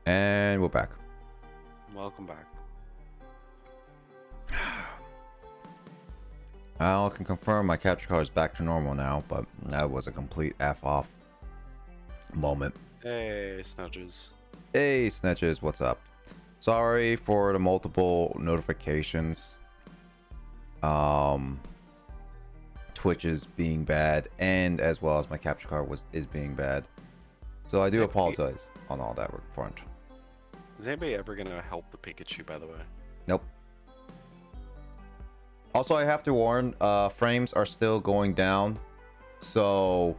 And we're back. Welcome back. I can confirm my capture card is back to normal now, but that was a complete F off moment. Hey, Snudges. Hey, Snitches, what's up? Sorry for the multiple notifications. Twitch is being bad, and as well as my capture card is being bad. So I do apologize on all that front. Is anybody ever gonna help the Pikachu, by the way? Nope. Also, I have to warn, frames are still going down, so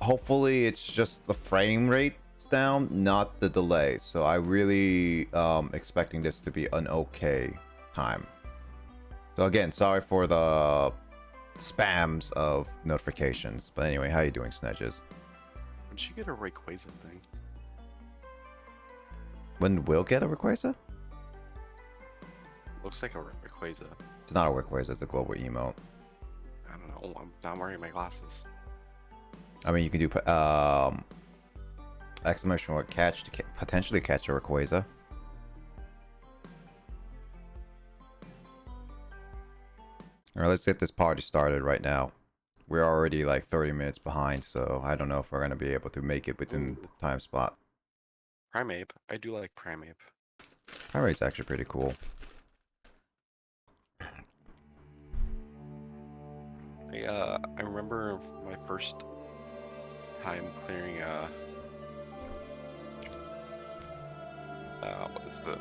hopefully it's just the frame rate's down, not the delay. So I really expecting this to be an okay time. So again, sorry for the spams of notifications. But anyway, how you doing, Snedges? When did you get a Rayquaza thing? When will get a Rayquaza? Looks like a Rayquaza. It's not a Rayquaza, it's a global emote. I don't know. I'm not wearing my glasses. I mean, you can do exclamation mark catch to potentially catch a Rayquaza. Alright, let's get this party started right now. We're already like 30 minutes behind, so I don't know if we're going to be able to make it within the time spot. Primeape. I do like Primeape. Alright, it's actually pretty cool. I remember my first time clearing what is the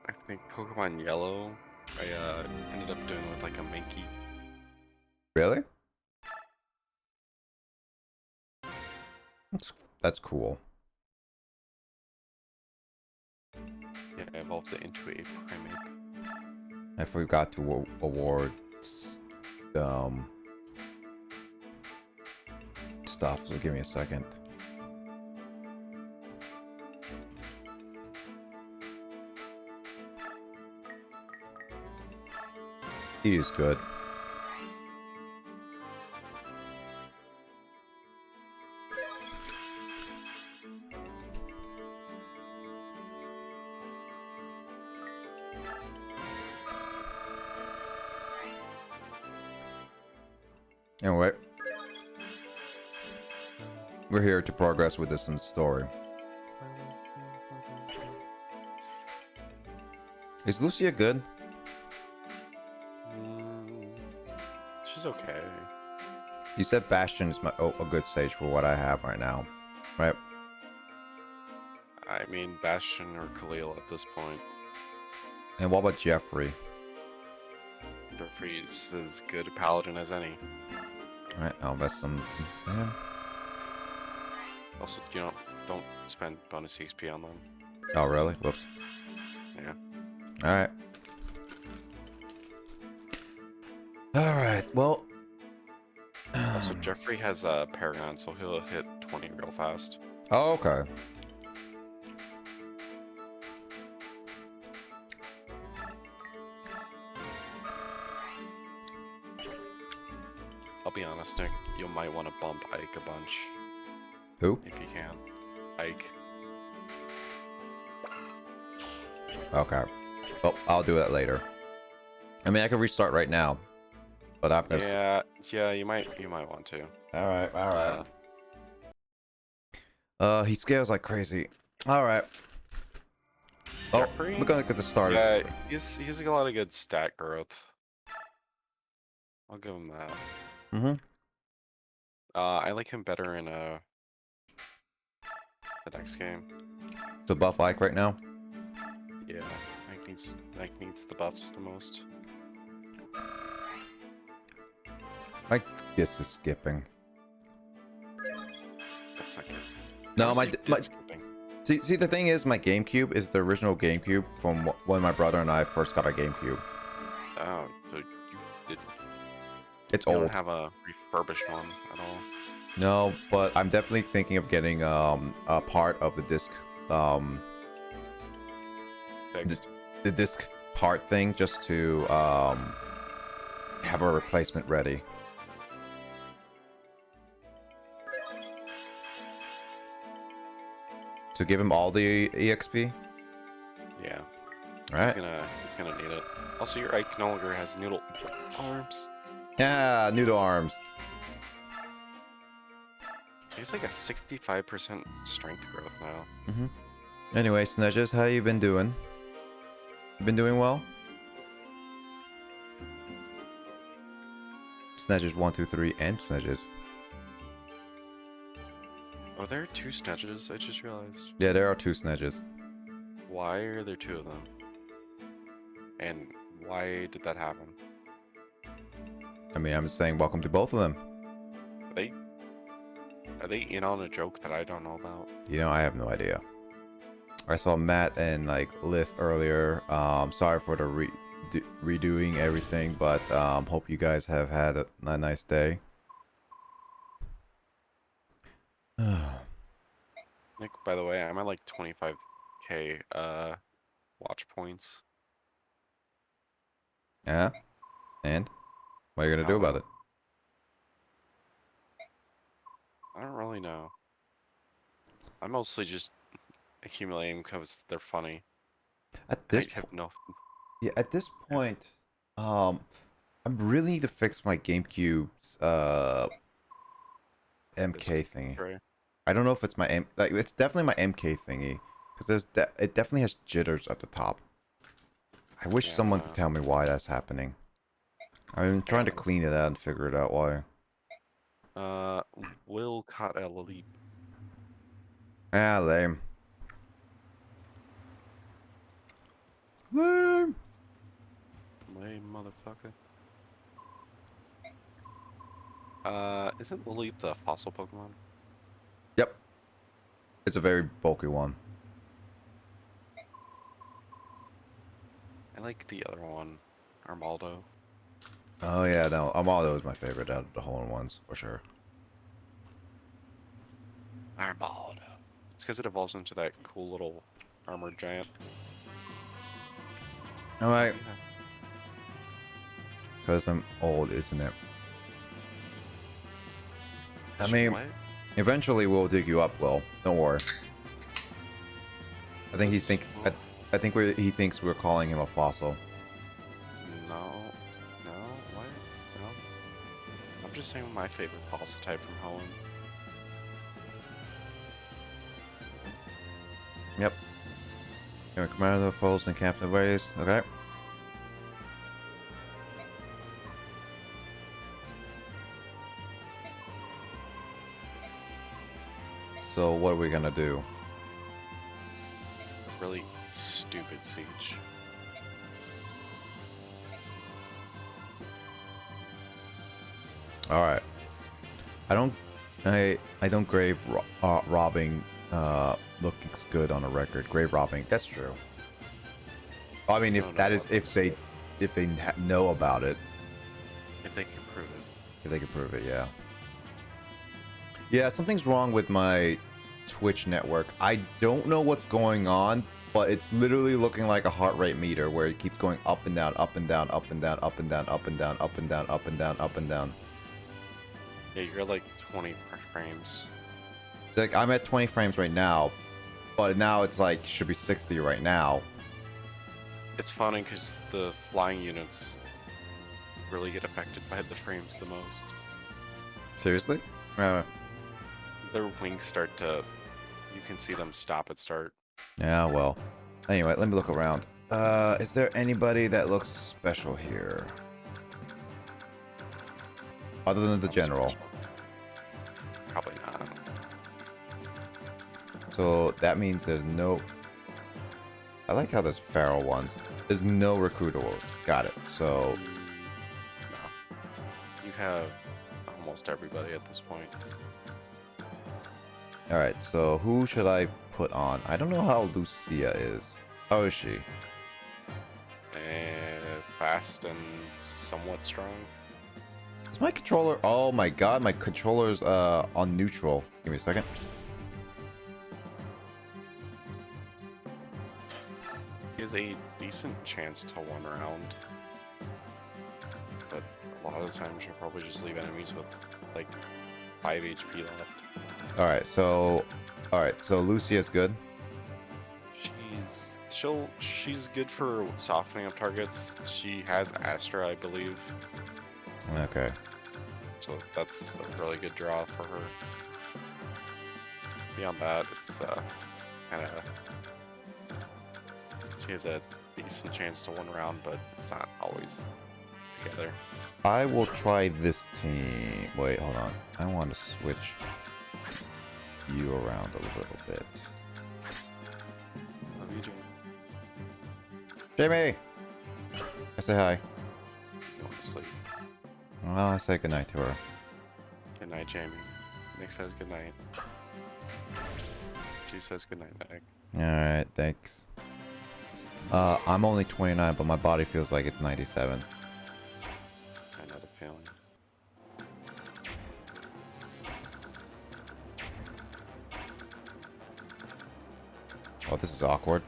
I think Pokemon Yellow. I ended up doing with like a Mankey. Really? That's cool. Yeah, I evolved it into a Primeape. I forgot to award stuff, so give me a second. He is good. Anyway, we're here to progress with this story. Is Lucia good? She's okay. You said Bastion is a good stage for what I have right now, right? I mean, Bastion or Khalil at this point. And what about Jeffrey? Jeffrey's as good a paladin as any. Alright, I'll invest some. Yeah. Also, you know, don't spend bonus XP on them. Oh, really? Whoops. Yeah. Alright. Alright, well. Also, Jeffrey has a Paragon, so he'll hit 20 real fast. Oh, okay. I'll be honest, Nick, you might want to bump Ike a bunch. Who? If you can. Ike. Okay. Well, I'll do that later. I mean, I can restart right now. But I'm gonna... Yeah, you might want to. Alright. He scales like crazy. Alright. Oh, Jeffrey? we're gonna get this started. Yeah, he's a lot of good stat growth. I'll give him that. Mm-hmm. I like him better in the next game. So buff Ike right now? Yeah, Ike needs the buffs the most. Like this is skipping. That's not good. No, my see the thing is, my GameCube is the original GameCube from when my brother and I first got our GameCube. Oh, so you It's you old. don't have a refurbished one at all. No, but I'm definitely thinking of getting a part of the disc Fixed. the disc part thing just to have a replacement ready. To give him all the EXP? Yeah. Alright. He's gonna need it. Also, your Ike no longer has noodle arms. Yeah, noodle arms. He's like a 65% strength growth now. Anyway, Snedges, how you been doing? You been doing well? Snedges 1, 2, 3, and Snedges. Oh, there are 2 Snedges, I just realized. Yeah, there are 2 Snedges. Why are there 2 of them? And why did that happen? I mean, I'm just saying welcome to both of them. Are they in on a joke that I don't know about? You know, I have no idea. I saw Matt and like Lith earlier. Sorry for the redoing everything, but hope you guys have had a nice day. Nick, by the way, I'm at like 25k watch points. Yeah? And? What are you gonna I do don't about know. it? I don't really know. I'm mostly just accumulating because they're funny. At this I have no. Yeah, at this point, I really need to fix my GameCube's MK thingy. Right. I don't know if it's my it's definitely my MK thingy because it definitely has jitters at the top. I wish someone could tell me why that's happening. I've been trying to clean it out and figure it out why. Will caught a leap. Ah, lame. Lame. Lame motherfucker. Isn't Lily the fossil Pokemon? Yep. It's a very bulky one. I like the other one, Armaldo. Oh yeah, no, Armaldo is my favorite out of the whole ones for sure. Armaldo. It's because it evolves into that cool little armored giant. All right. Because I'm old, isn't it? I mean, What? eventually we'll dig you up, Will. Don't worry. I think he thinks we're calling him a fossil. No. No? What? No? I'm just saying my favorite fossil type from Hoenn. Yep. You're a commander of foes and captain ways. Okay. So what are we gonna do? Really stupid siege. All right. I don't grave robbing looks good on a record. Grave robbing, that's true. I mean, if they know about it. If they can prove it. If they can prove it, yeah. Yeah, something's wrong with my Twitch network. I don't know what's going on, but it's literally looking like a heart rate meter where it keeps going up and down, up and down, up and down, up and down, up and down, up and down, up and down, up and down. Yeah, you're like 20 frames. Like I'm at 20 frames right now, but now it's like should be 60 right now. It's funny because the flying units really get affected by the frames the most. Seriously? Their wings start to... You can see them stop at start. Yeah, well. Anyway, let me look around. Is there anybody that looks special here? Other than the general. Special. Probably not. So that means there's no... I like how there's feral ones. There's no recruitables. Got it. So... No. You have almost everybody at this point. Alright, so who should I put on? I don't know how Lucia is. How is she? Fast and somewhat strong. Is my controller... Oh my god, my controller's on neutral. Give me a second. Is a decent chance to one round, but lot of the times you'll probably just leave enemies with like 5 HP left. Alright, so Lucia's good. She's good for softening up targets. She has Astra, I believe. Okay. So that's a really good draw for her. Beyond that, it's kind of she has a decent chance to win round, but it's not always together. I will try this team. Wait, hold on. I want to switch you around a little bit. What are you doing? Jamie! I say hi. You want to sleep? Well, I say goodnight to her. Good night, Jamie. Nick says good night. She says good night, Nick. Alright, thanks. I'm only 29, but my body feels like it's 97. I know the feeling. Oh, this is awkward.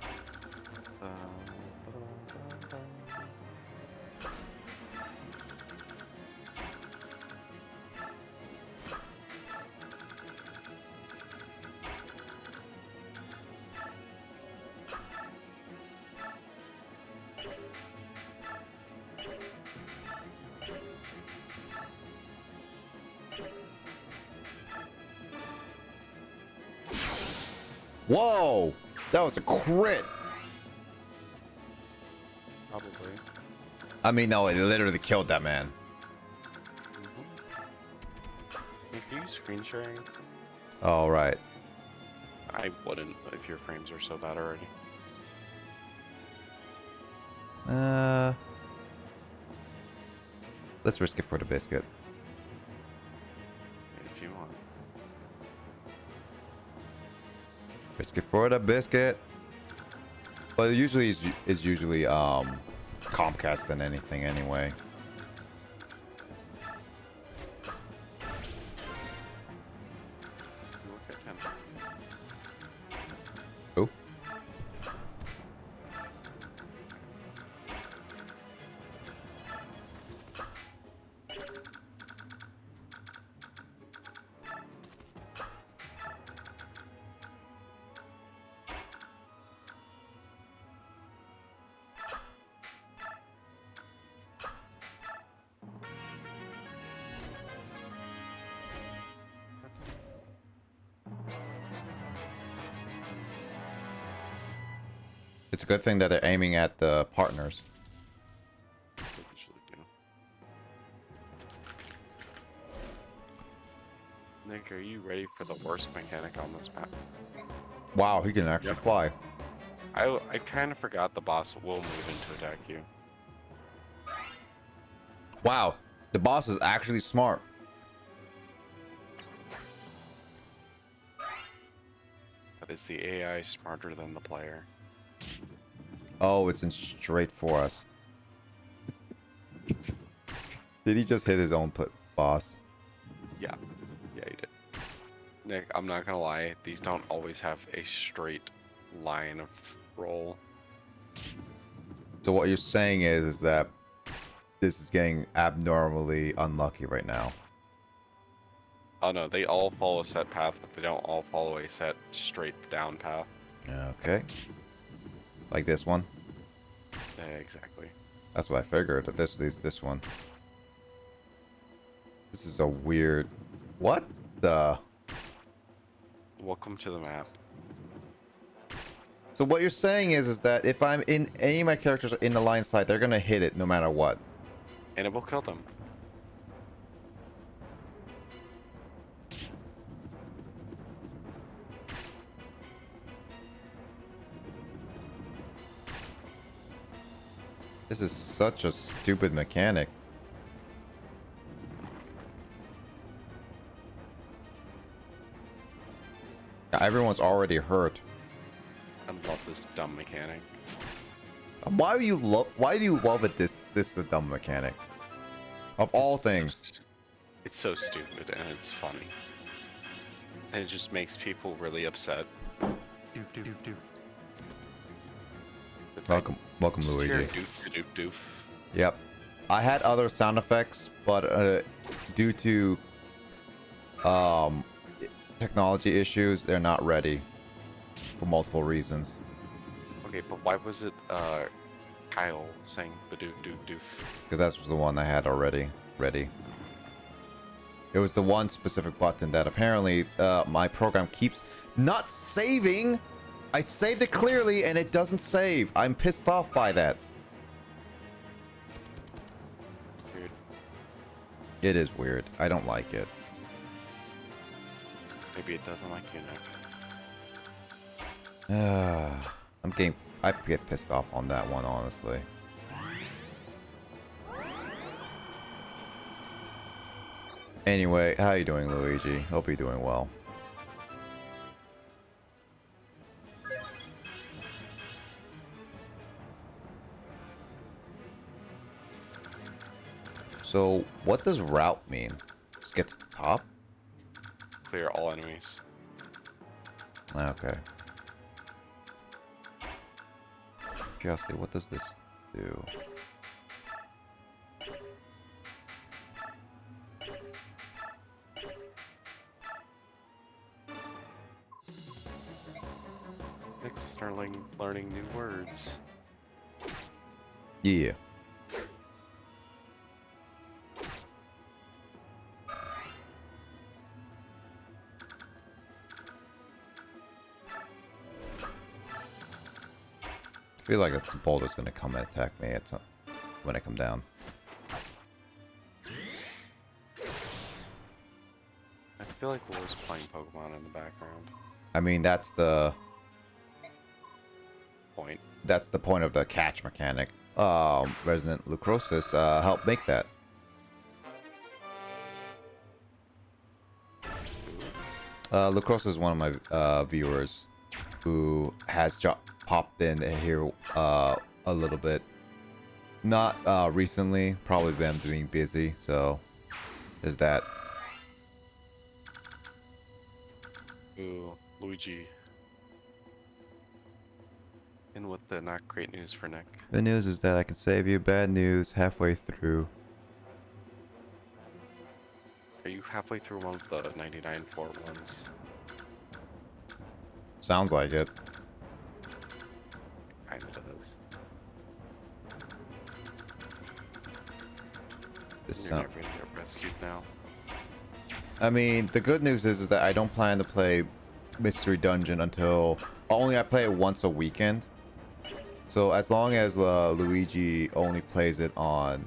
Whoa! That was a crit! Probably. I mean, no, it literally killed that man. Nick, are you screen sharing? All right. I wouldn't if your frames are so bad already. Let's risk it for the biscuit. If you want. Risk it for the biscuit. But usually is usually Comcast than anything anyway. You work at 10. Oh. It's a good thing that they're aiming at the partners. They usually do. Nick, are you ready for the worst mechanic on this map? Wow, he can actually fly. I kind of forgot the boss will move in to attack you. Wow, the boss is actually smart. But is the AI smarter than the player? Oh, it's in straight for us. Did he just hit his own boss? Yeah. Yeah, he did. Nick, I'm not gonna lie, these don't always have a straight line of roll. So what you're saying is that this is getting abnormally unlucky right now. Oh no, they all follow a set path, but they don't all follow a set straight down path. Okay. Like this one? Yeah, exactly. That's what I figured. If this is this one. This is a weird... What the... Welcome to the map. So what you're saying is that if I'm in any of my characters in the line sight, they're gonna hit it no matter what. And it will kill them. This is such a stupid mechanic. Everyone's already hurt. I love this dumb mechanic. Why do you love it? This is the dumb mechanic. Of all things. It's so stupid and it's funny. And it just makes people really upset. Doof, doof, doof, doof. Welcome Just Luigi. hear doof, doof, doof. Yep. I had other sound effects, but due to technology issues, they're not ready for multiple reasons. Okay, but why was it Kyle saying badoo doof doof? Because that was the one I had already ready. It was the one specific button that apparently my program keeps not saving. I saved it clearly and it doesn't save. I'm pissed off by that. Weird. It is weird. I don't like it. Maybe it doesn't like you now. I get pissed off on that one, honestly. Anyway, how you doing, Luigi? Hope you're doing well. So, what does route mean? Just get to the top? Clear all enemies. Okay. Curiosity, what does this do? Next, start learning new words. Yeah. I feel like a boulder's gonna come and attack me at when I come down. I feel like Will's playing Pokemon in the background. I mean, that's the Point. That's the point of the catch mechanic. Resident Lucrosis helped make that. Lucrosis is one of my viewers who has popped in here a little bit. Not recently, probably them being busy, so there's that. Ooh, Luigi. And with the not great news for Nick. Good news is that I can save you. Bad news, halfway through. Are you halfway through one of the 99 fort ones? Sounds like it. Kinda does. This You're never gonna get rescued now. I mean, the good news is that I don't plan to play Mystery Dungeon until... Only I play it once a weekend. So as long as Luigi only plays it on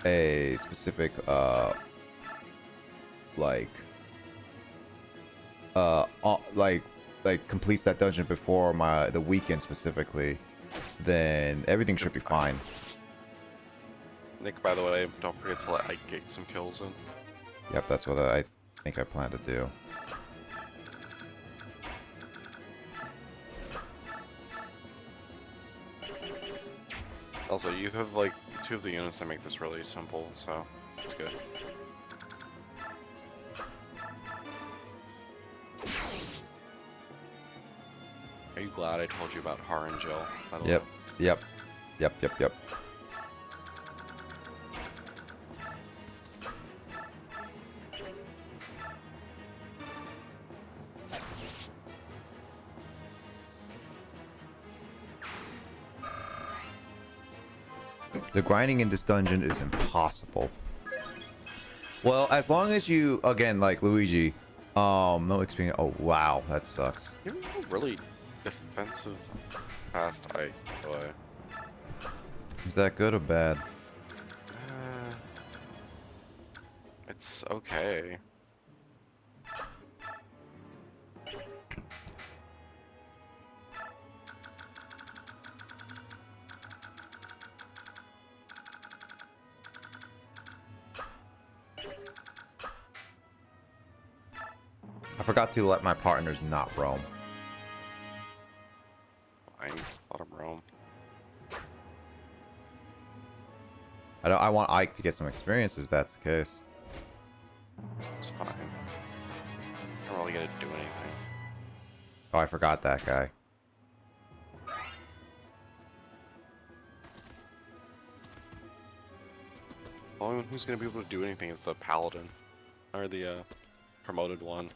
a specific, like completes that dungeon before the weekend specifically, then everything should be fine. Nick, by the way, don't forget to let Ike get some kills in. Yep, that's what I think I plan to do. Also, you have like 2 of the units that make this really simple, so it's good. Are you glad I told you about Har and Jill, by the way? Yep. The grinding in this dungeon is impossible. Well, as long as you, again, like Luigi, no experience. Oh, wow, that sucks. You're a really defensive fast Ike, by the way. Is that good or bad? It's okay. I forgot to let my partners not roam. Fine, let him roam. I want Ike to get some experience if that's the case. It's fine. I'm not really gonna do anything. Oh, I forgot that guy. The only one who's gonna be able to do anything is the paladin, or the promoted one.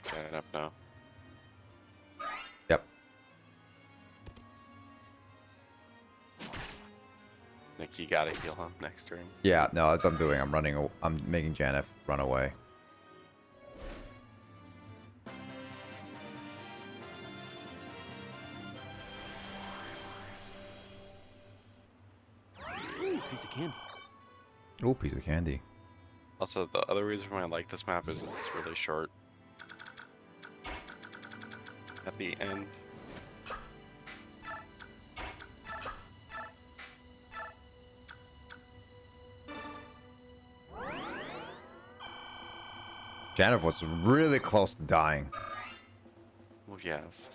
Get up now. Yep. Nick, you gotta heal him next turn. Yeah, no, that's what I'm doing. I'm making Janeth run away. Ooh, piece of candy. Ooh, piece of candy. Also, the other reason why I like this map is it's really short. At the end. Janeth was really close to dying. Well, yes.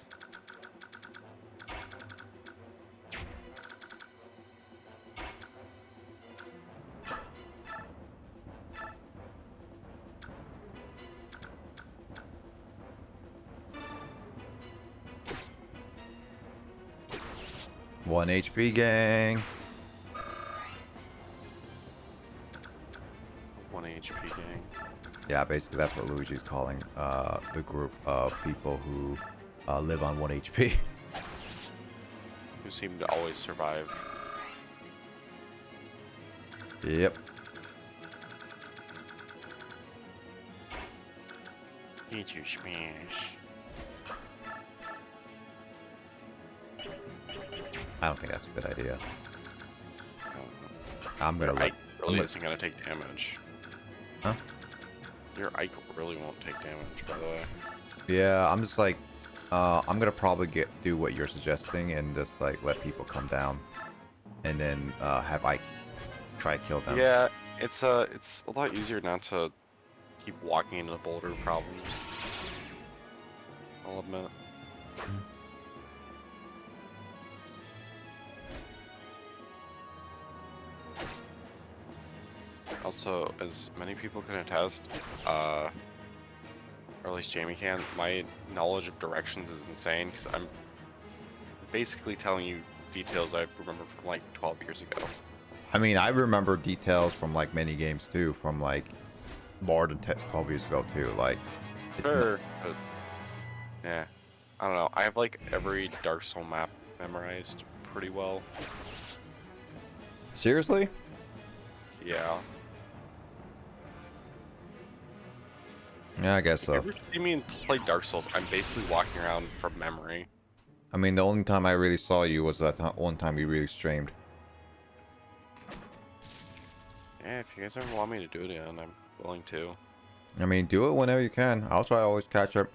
One HP, gang. 1 HP gang. Yeah, basically that's what Luigi's calling the group of people who live on 1 HP. Who seem to always survive. Yep. Eat your smash. I don't think that's a good idea. Oh, I'm gonna your let. Ike really isn't gonna take damage. Huh? Your Ike really won't take damage, by the way. Yeah, I'm just like, I'm gonna probably do what you're suggesting and just like let people come down, and then have Ike try to kill them. Yeah, it's a lot easier not to keep walking into boulder problems. I'll admit. Also, as many people can attest, or at least Jamie can, my knowledge of directions is insane because I'm basically telling you details I remember from like 12 years ago. I mean, I remember details from like many games too, from like more than 12 years ago too. Like, it's Sure, but yeah, I don't know. I have like every Dark Soul map memorized pretty well. seriously? Yeah. Yeah, I guess If so. you ever see me play Dark Souls, I'm basically walking around from memory. I mean, the only time I really saw you was that one time you really streamed. Yeah, if you guys ever want me to do it again, I'm willing to. I mean, do it whenever you can. I'll try to always catch up.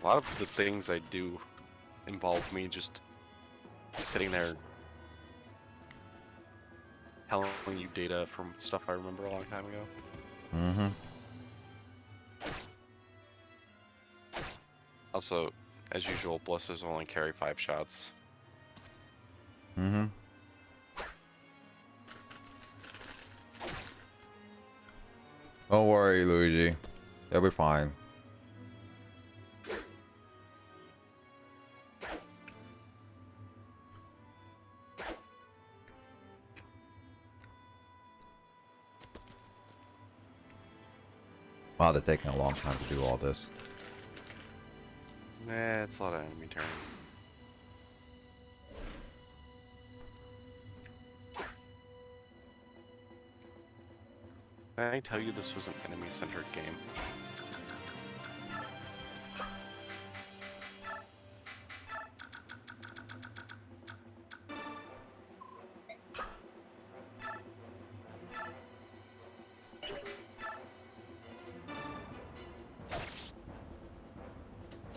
A lot of the things I do involve me just sitting there telling you data from stuff I remember a long time ago. Mm-hmm. Also, as usual, blisters only carry 5 shots. Mm-hmm. Don't worry, Luigi. They'll be fine. Wow, they're taking a long time to do all this. Nah, it's a lot of enemy turn. Did I tell you this was an enemy-centered game?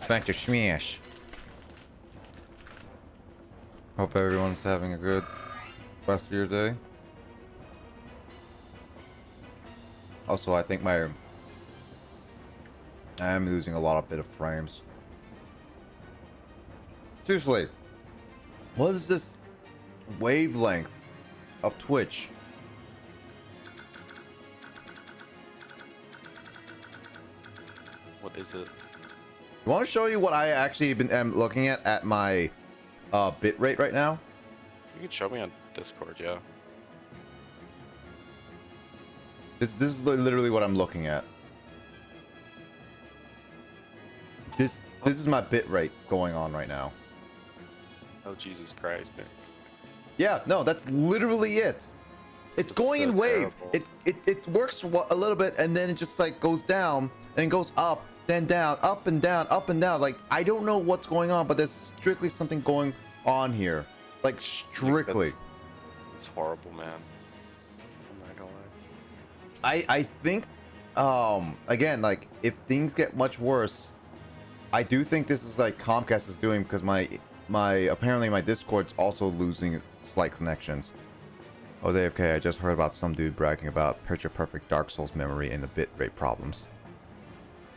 Thank you, Smash. Hope everyone's having a good rest of your day. Also, I think I am losing a lot of bit of frames. Seriously, what is this wavelength of Twitch? What is it? You want to show you what I actually am looking at my bit rate right now? You can show me on Discord, yeah. This is literally what I'm looking at. This is my bit rate going on right now. Oh Jesus Christ, Nick. Yeah, no, that's literally it. It's going so in wave. terrible. It works a little bit and then it just like goes down and goes up, then down, up and down, up and down. Like I don't know what's going on, but there's strictly something going on here. Like strictly. It's horrible, man. I'm not gonna lie. I think again, like if things get much worse, I do think this is like Comcast is doing because my apparently my Discord's also losing slight connections. Oh, AFK, I just heard about some dude bragging about picture perfect Dark Souls memory and the bitrate problems.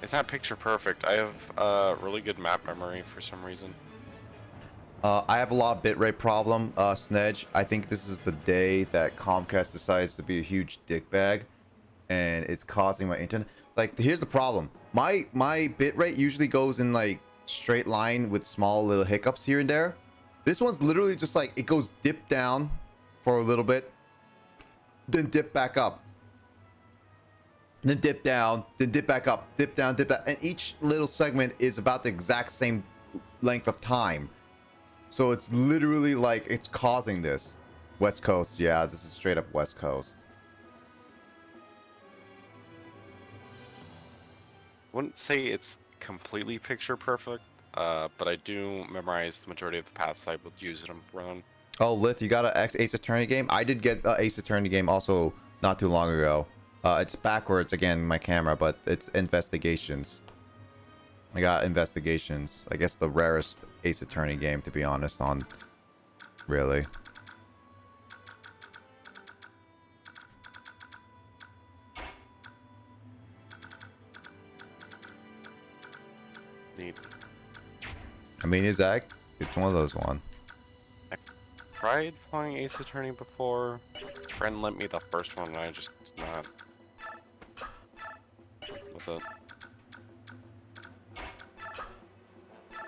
It's not picture perfect. I have really good map memory for some reason. I have a lot of bitrate problem, Snedge. I think this is the day that Comcast decides to be a huge dickbag and it's causing my internet. Like, here's the problem. My bitrate usually goes in like straight line with small little hiccups here and there. This one's literally just like it goes dip down for a little bit, then dip back up, then dip down, then dip back up, dip down, dip down, and each little segment is about the exact same length of time. So it's literally like it's causing this. West Coast, yeah, this is straight up West Coast. Wouldn't say it's completely picture perfect, but I do memorize the majority of the paths I would use it and run. Oh, Lith, you got an Ace Attorney game? I did get an Ace Attorney game also not too long ago. It's backwards again, my camera, but it's Investigations. I got Investigations. I guess the rarest Ace Attorney game, to be honest, on... Really. Neat. I mean, it's one of those one. Tried playing Ace Attorney before. Friend lent me the first one, and I just not with it.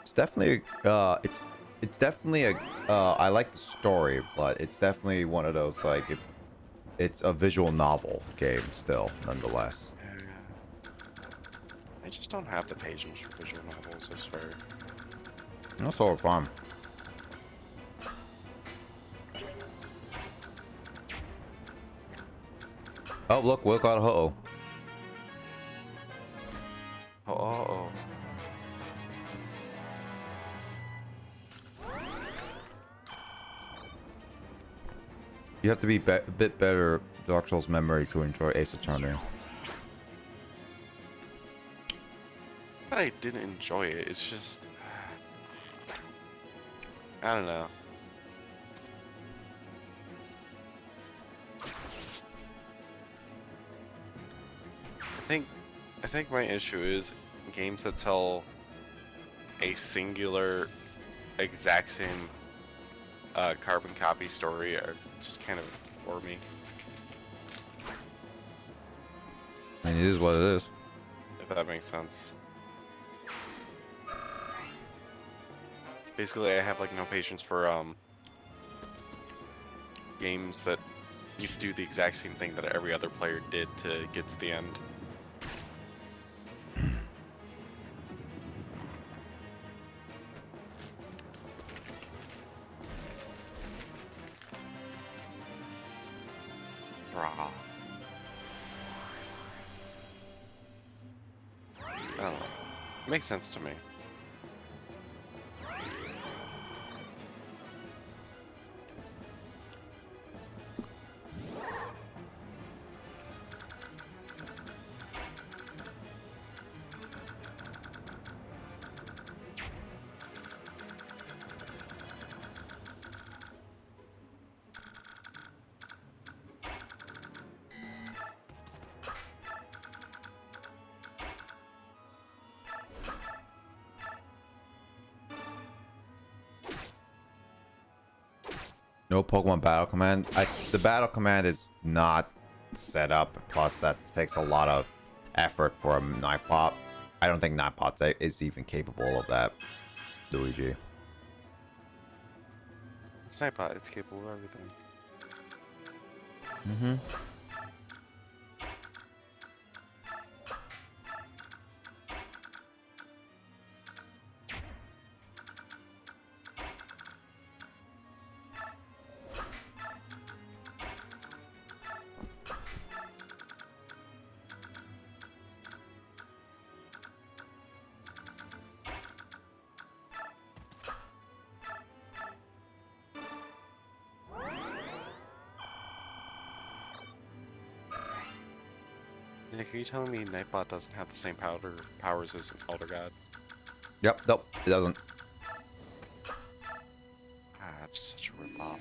It's definitely it's definitely a I like the story, but it's definitely one of those like if it's a visual novel game still, nonetheless. I just don't have the patience for visual novels, I swear. That's sort of fun. Oh, look, Will got a ho-oh. Oh. You have to be a bit better Dark Souls memory to enjoy Ace Attorney. But I didn't enjoy it. It's just I don't know. I think my issue is games that tell a singular, exact same carbon copy story are just kind of for me. I mean, it is what it is. If that makes sense. Basically, I have like no patience for games that you do the exact same thing that every other player did to get to the end. Rah. I don't know. It makes sense to me. No Pokemon battle command. The battle command is not set up. Plus, that takes a lot of effort for a Nightpop. I don't think Nightbot is even capable of that, Luigi. It's Nightbot. It's capable of everything. Mm-hmm. Nick, are you telling me Nightbot doesn't have the same powers as Elder God? Yep. Nope. It doesn't. Ah, that's such a ripoff.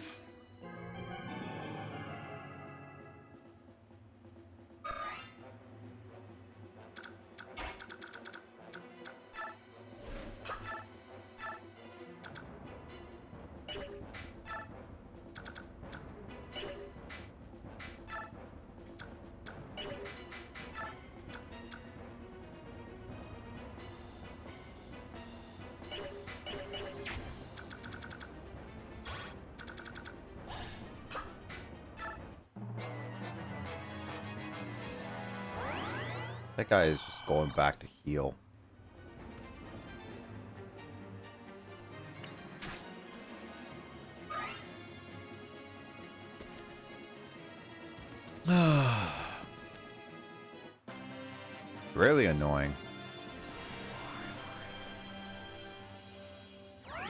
That guy is just going back to heal. Really annoying. I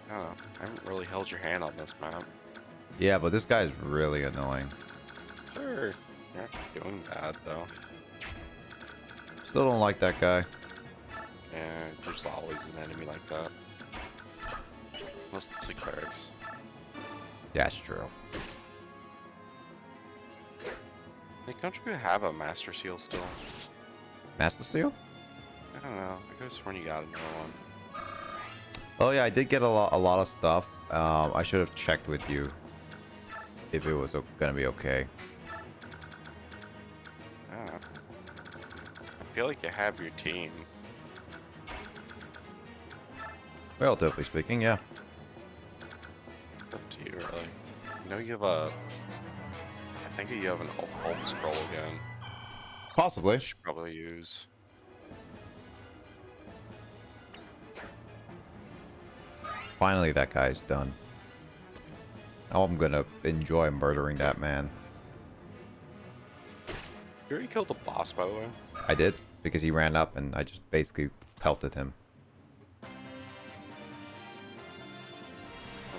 don't know. I haven't really held your hand on this map. Yeah, but this guy is really annoying. Sure. You're not doing bad, though. Still don't like that guy. And there's always an enemy like that. Mostly clerics. Yeah, it's true. Like, don't you have a Master Seal still? Master Seal? I don't know. I could have sworn you got another one. Oh yeah, I did get a lot of stuff. I should have checked with you if it was gonna be okay. Yeah. I feel like you have your team. Relatively speaking, yeah. It's up to you, really. You know, you have a... I think you have an alt scroll again. Possibly. You should probably use. Finally, that guy's done. Now I'm gonna enjoy murdering that man. You already killed the boss, by the way. I did, because he ran up and I just basically pelted him. That's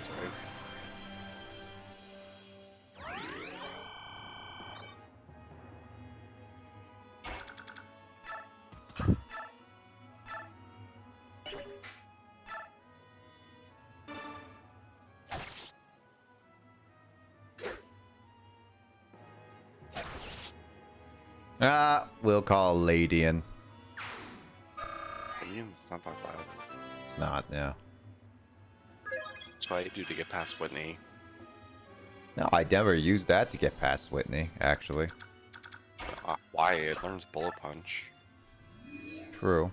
right. We'll call Ladian. It's not that bad. It's not, yeah. That's what I do to get past Whitney. No, I never used that to get past Whitney, actually. Why? It learns Bullet Punch. True.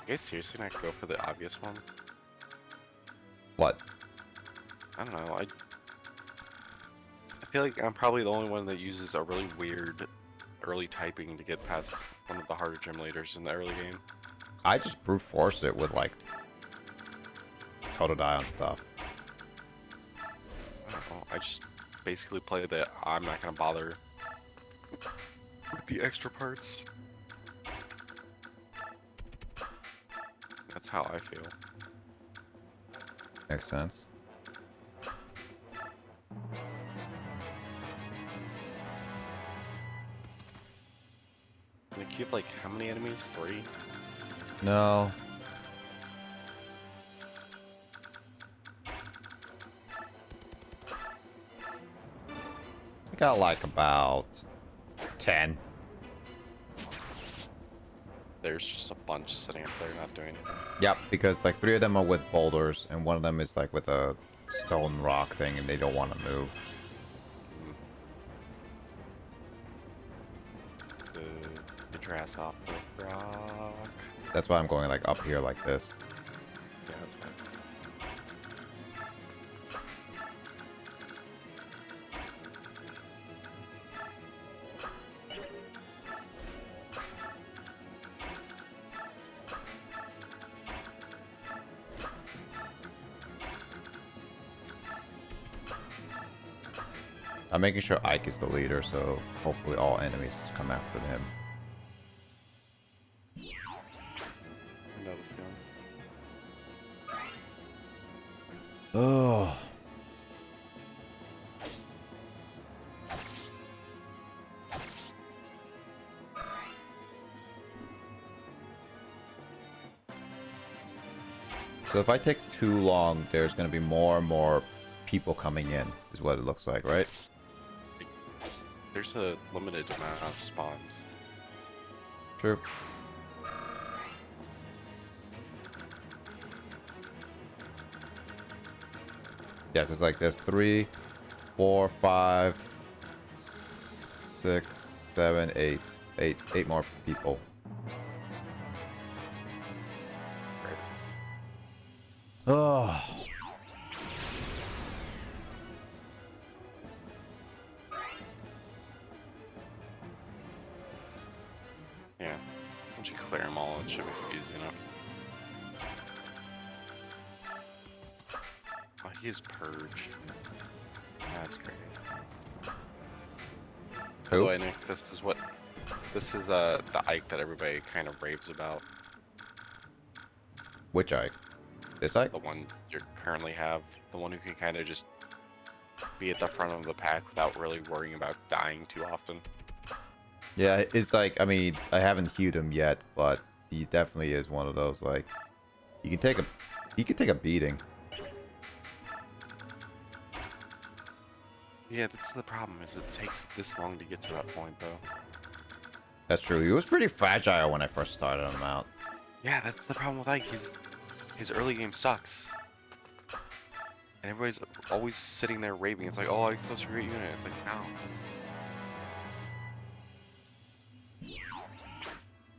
You guys seriously not go for the obvious one? What? I don't know. I feel like I'm probably the only one that uses a really weird early typing to get past one of the harder gym leaders in the early game. I just brute force it with, like, Totodile and stuff. I don't know. I just basically play that I'm not gonna bother with the extra parts. That's how I feel. Makes sense. Like, you have like how many enemies? 3? No. I got like about 10. There's just a bunch sitting up there not doing anything. Yep, because like 3 of them are with boulders, and one of them is like with a stone rock thing, and they don't want to move. Get your ass off the rock. That's why I'm going like up here like this. Yeah, that's fine. I'm making sure Ike is the leader, so hopefully all enemies come after him. I know the feeling. Oh. So if I take too long, there's going to be more and more people coming in, is what it looks like, right? There's a limited amount of spawns. True. Yes, it's like there's 3, 4, 5, 6, 7, 8. 8 more people. Oh. Yeah. Once you clear them all, it should be easy enough. Oh, he is Purge. That's great. By the way, Nick, this is the Ike that everybody kind of raves about. Which Ike? This Ike? The one you currently have. The one who can kind of just be at the front of the pack without really worrying about dying too often. Yeah, it's like, I mean, I haven't healed him yet, but he definitely is one of those, like, he can take a beating. Yeah, that's the problem, is it takes this long to get to that point, though. That's true. He was pretty fragile when I first started him out. Yeah, that's the problem with Ike. His early game sucks. And everybody's always sitting there raving. It's like, oh, Ike's such a great unit. It's like, no.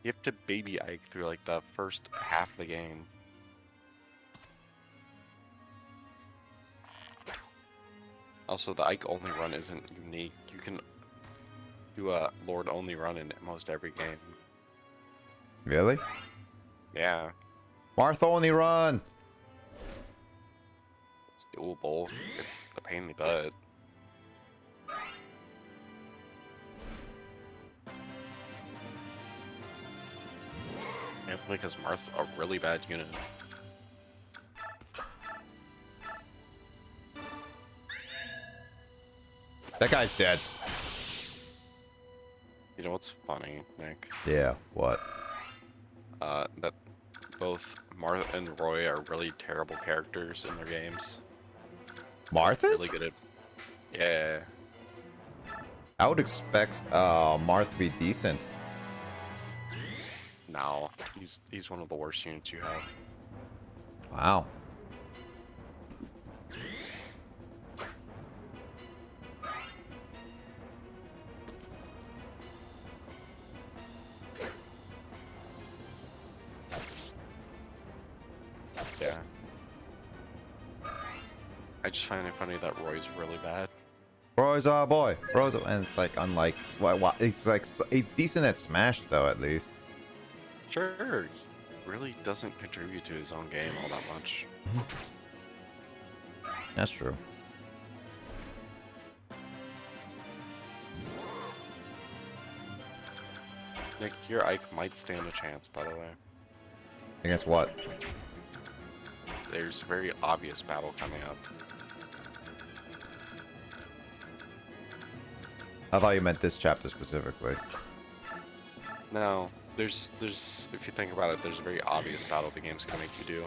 You have to baby Ike through like the first half of the game. Also, the Ike only run isn't unique. You can do a Lord only run in almost every game. Really? Yeah, Martha only run! it's doable. It's the pain in the butt. And because Marth's a really bad unit. That guy's dead. You know what's funny, Nick? Yeah, what? That both Martha and Roy are really terrible characters in their games. Martha's? Really good at... Yeah. I would expect Martha to be decent. No, he's one of the worst units you have. Wow. Yeah. I just find it funny that Roy's really bad. Roy's our boy. Roy's, and it's like, unlike, it's like, he's decent at Smash though, at least. Sure, he really doesn't contribute to his own game all that much. That's true. Nick, your Ike might stand a chance, by the way. Against what? There's a very obvious battle coming up. I thought you meant this chapter specifically. No, there's if you think about it, there's a very obvious battle the game's gonna make you do.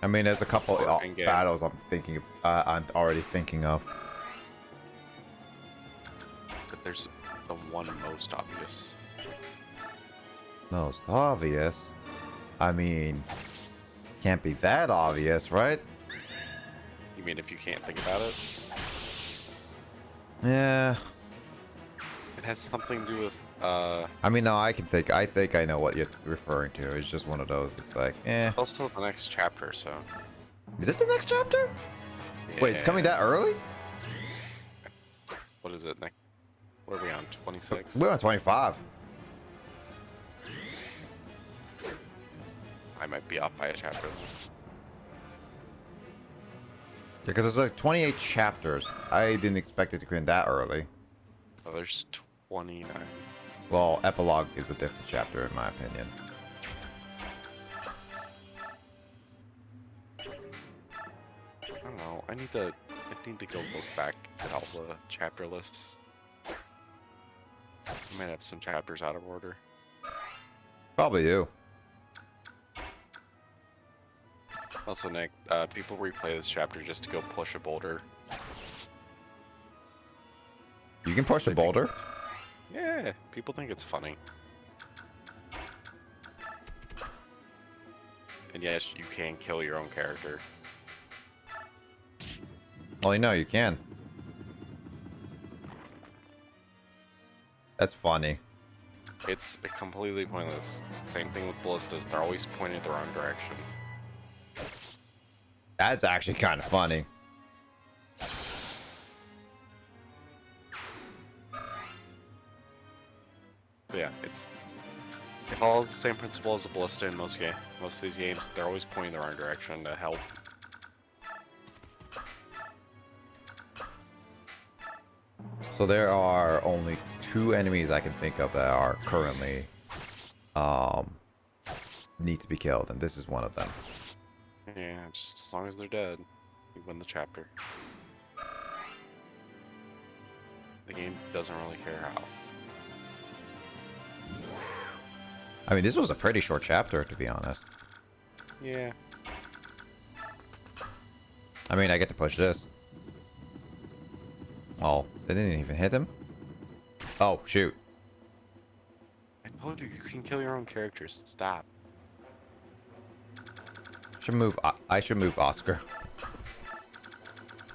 I mean, there's a couple Or in-game. battles I'm already thinking of. But there's the one most obvious. Most obvious? I mean, can't be that obvious, right? You mean if you can't think about it? Yeah. It has something to do with, I mean, no, I can think. I think I know what you're referring to. It's just one of those. It's like, eh. also the next chapter, so. Is it the next chapter? Wait, it's coming that early? What is it, Nick? What are we on, 26? We're on 25. I might be off by a chapter. Yeah, because it's like 28 chapters. I didn't expect it to come in that early. Oh, there's 29. Well, epilogue is a different chapter, in my opinion. I don't know. I need to go look back at all the chapter lists. I might have some chapters out of order. Probably do. Also, Nick, people replay this chapter just to go push a boulder. You can push a boulder? Yeah, people think it's funny. And yes, you can kill your own character. Well, you know, you can. That's funny. It's completely pointless. Same thing with ballistas. They're always pointing the wrong direction. That's actually kind of funny. But yeah, it follows the same principle as a ballista in most of these games. They're always pointing the wrong direction to help. So there are only 2 enemies I can think of that are currently need to be killed, and this is one of them. Yeah, just as long as they're dead, you win the chapter. The game doesn't really care how. I mean, this was a pretty short chapter, to be honest. Yeah. I mean, I get to push this. Oh, they didn't even hit him? Oh, shoot. I told you, you can kill your own characters. Stop. I should move Oscar.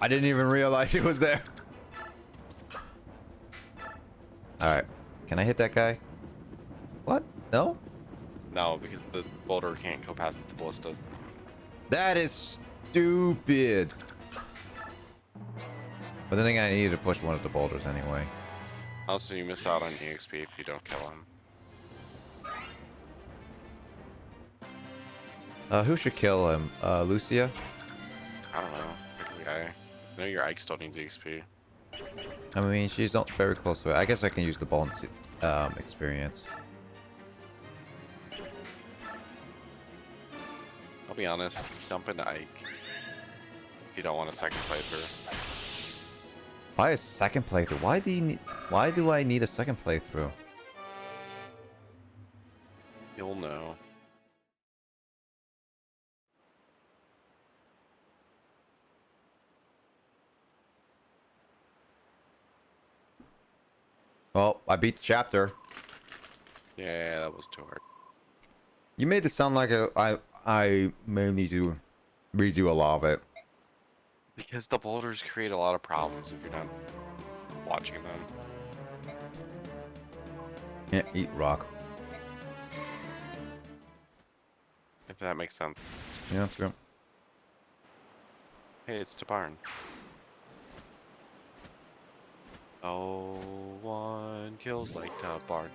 I didn't even realize he was there. Alright. Can I hit that guy? What? No? No, because the boulder can't go past the ballistas. That is stupid. But then again, I needed to push one of the boulders anyway. Also, you miss out on EXP if you don't kill him. Who should kill him? Lucia? I don't know. Pick a guy. I know your Ike still needs EXP. I mean, she's not very close to it. I guess I can use the bones experience. I'll be honest, jump into Ike if you don't want a second playthrough. Why a second playthrough? Why do I need a second playthrough? You'll know. Well, I beat the chapter. Yeah, that was too hard. You made it sound like I may need to redo a lot of it. Because the boulders create a lot of problems if you're not watching them. Can't eat rock. If that makes sense. Yeah, true. Hey, it's the barn. Oh, one kills like the barn.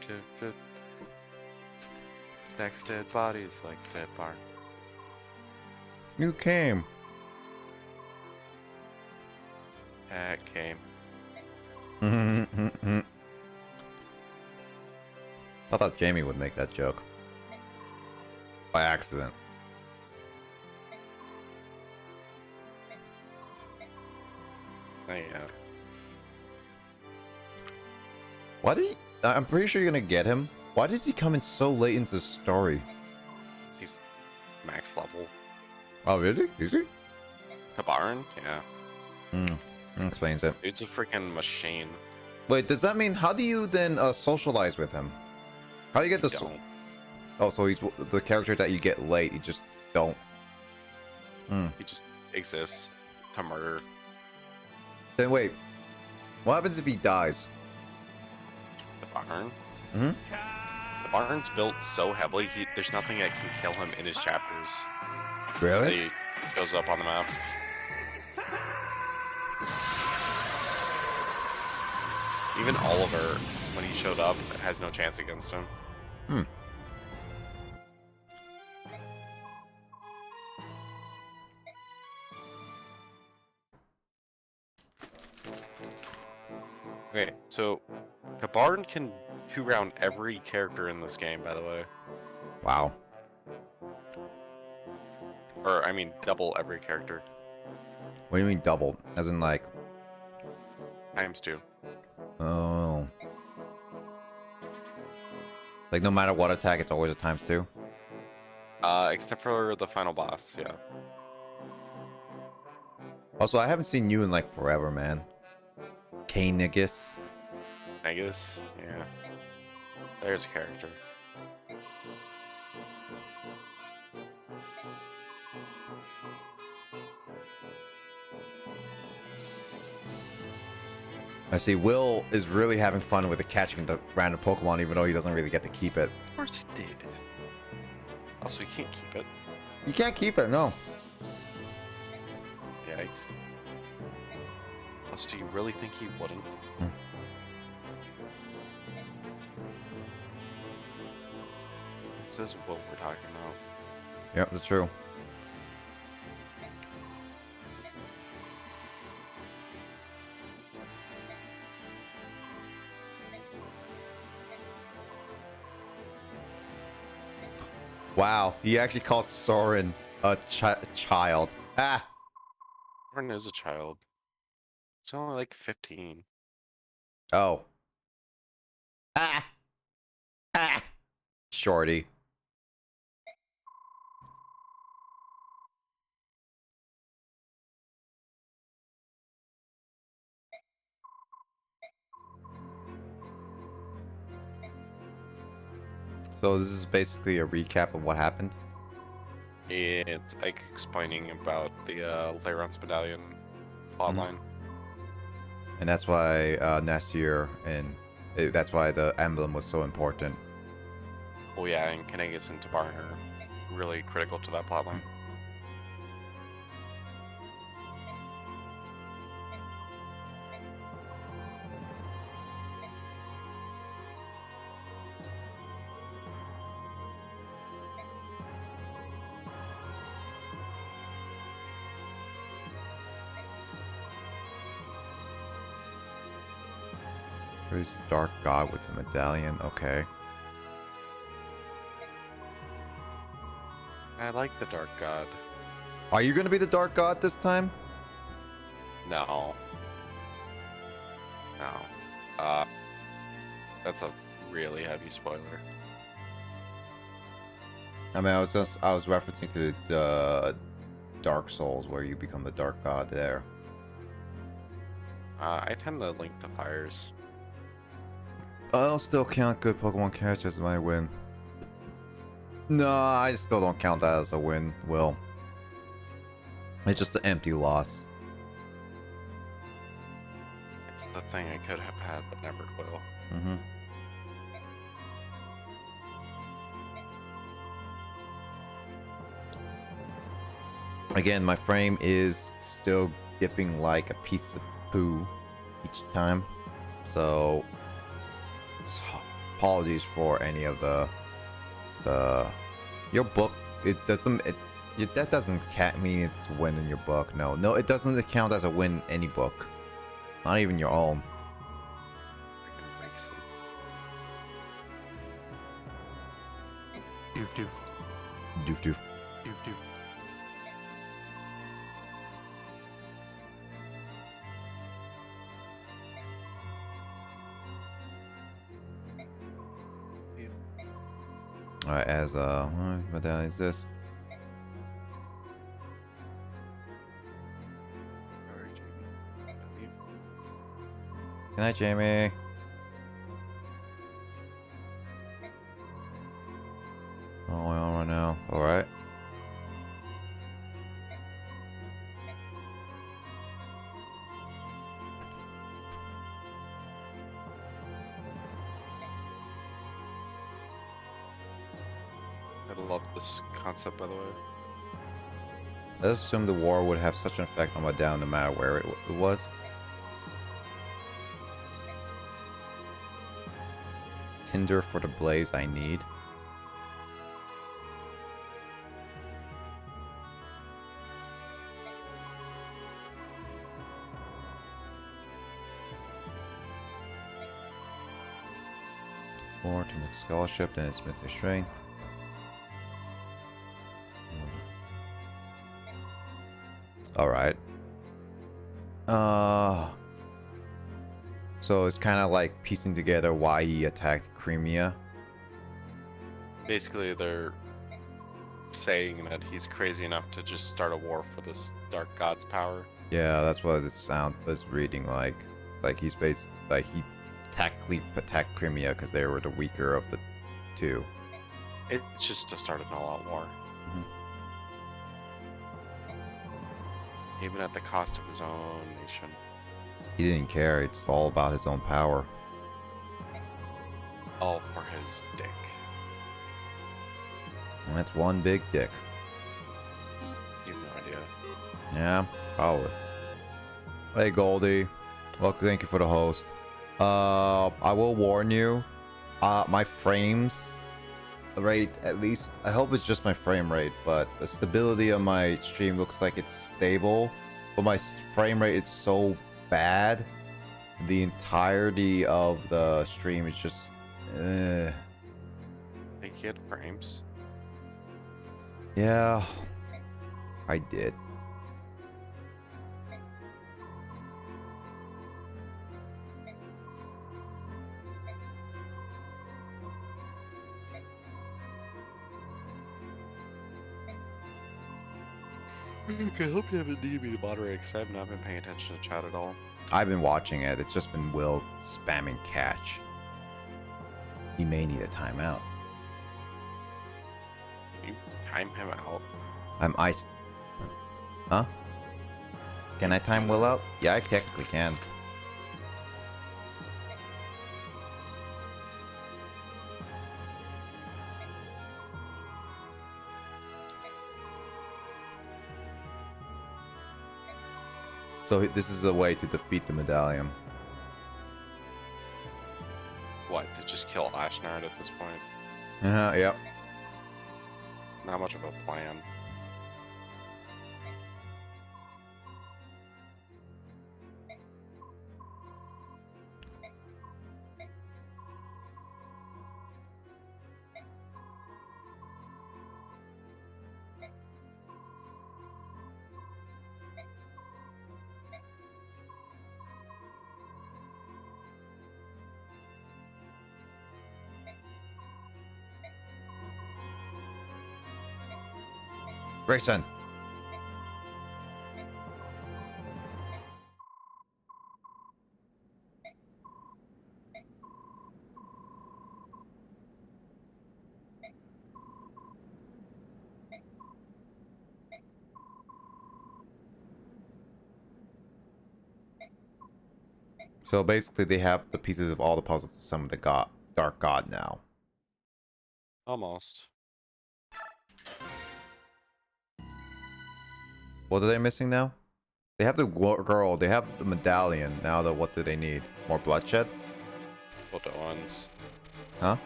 Stacks dead bodies like that barn. You came. Cat came. I thought Jamie would make that joke. By accident. Oh, yeah. Why did he... I'm pretty sure you're gonna get him. Why does he come in so late into the story? He's max level. Oh, really? Is he? The barn? Yeah. That explains it. Dude's a freaking machine. Wait, does that mean... How do you then socialize with him? How do you get You the... don't. Oh, so he's the character that you get late. You just don't. He just exists to murder. Then wait, what happens if he dies? The Barn. Mm-hmm. The Barn's built so heavily, there's nothing that can kill him in his chapters. Really? He goes up on the map. Even Oliver, when he showed up, has no chance against him. Hmm. Okay, so Kabarn can 2-round every character in this game, by the way. Wow. Or, I mean, double every character. What do you mean double? As in like? ×2. Oh. Like no matter what attack, it's always a ×2. Except for the final boss, yeah. Also, I haven't seen you in like forever, man. K-Nigus. Negus, yeah. There's a character. I see. Will is really having fun with the catching the random Pokemon, even though he doesn't really get to keep it. Of course he did. Also, you can't keep it. You can't keep it, no. Yikes. Also, do you really think he wouldn't? It says what we're talking about. Yep, that's true. Wow, he actually called Soren a child. Ah! Soren is a child. He's only like 15. Oh. Ah! Ah! Shorty. So this is basically a recap of what happened? It's like explaining about the Laron's medallion plotline. And that's why Nasir and that's why the emblem was so important. Oh yeah, and Kanagas and Tabarn are really critical to that plotline. There's a dark god with the medallion. Okay. I like the Dark God. Are you gonna be the dark god this time? No. No. That's a really heavy spoiler. I mean, I was referencing to the Dark Souls where you become the dark god there. I tend to link the fires. I'll still count good Pokemon catch as my win. No, I still don't count that as a win, Will. It's just an empty loss. It's the thing I could have had but never will. Mm-hmm. Again, my frame is still dipping like a piece of poo each time. So apologies for any of the your book. It doesn't that doesn't mean it's a win in your book. No, it doesn't count as a win in any book, not even your own. I can break some. Doof doof. Doof doof. Doof doof. Alright, as what the hell is this? Alright, Jamie. Good night, Jamie. now. Alright. I love this concept, by the way. Let's assume the war would have such an effect on my down no matter where it was. Tinder for the blaze I need. More to make scholarship, then it's military strength. Alright. So it's kind of like piecing together why he attacked Crimea. Basically, they're saying that he's crazy enough to just start a war for this Dark God's power. Yeah, that's what it sounds. It's reading like. Like he's basically like he tactically attacked Crimea because they were the weaker of the two. It's just to start an all-out war. Mhm. Even at the cost of his own nation. He didn't care. It's all about his own power. All for his dick. And that's one big dick. You have no idea. Yeah, probably. Hey Goldie, well, thank you for the host. I will warn you, my frames rate, at least, I hope it's just my frame rate, but the stability of my stream looks like it's stable, but my frame rate is so bad, the entirety of the stream is just, I think he had frames. yeah, I did. Okay, I hope you haven't needed me to moderate, because I have not been paying attention to chat at all. I've been watching it. It's just been Will spamming catch. He may need a timeout. You time him out. I'm iced. Huh? Can I time Will out? Yeah, I technically can. So this is a way to defeat the medallion. What, to just kill Ashnard at this point? Yep. Not much of a plan. Grayson. So basically they have the pieces of all the puzzles to summon the Dark God now. Almost. What are they missing now? They have the girl, they have the medallion. Now what do they need? More bloodshed? Well, the ones. Huh?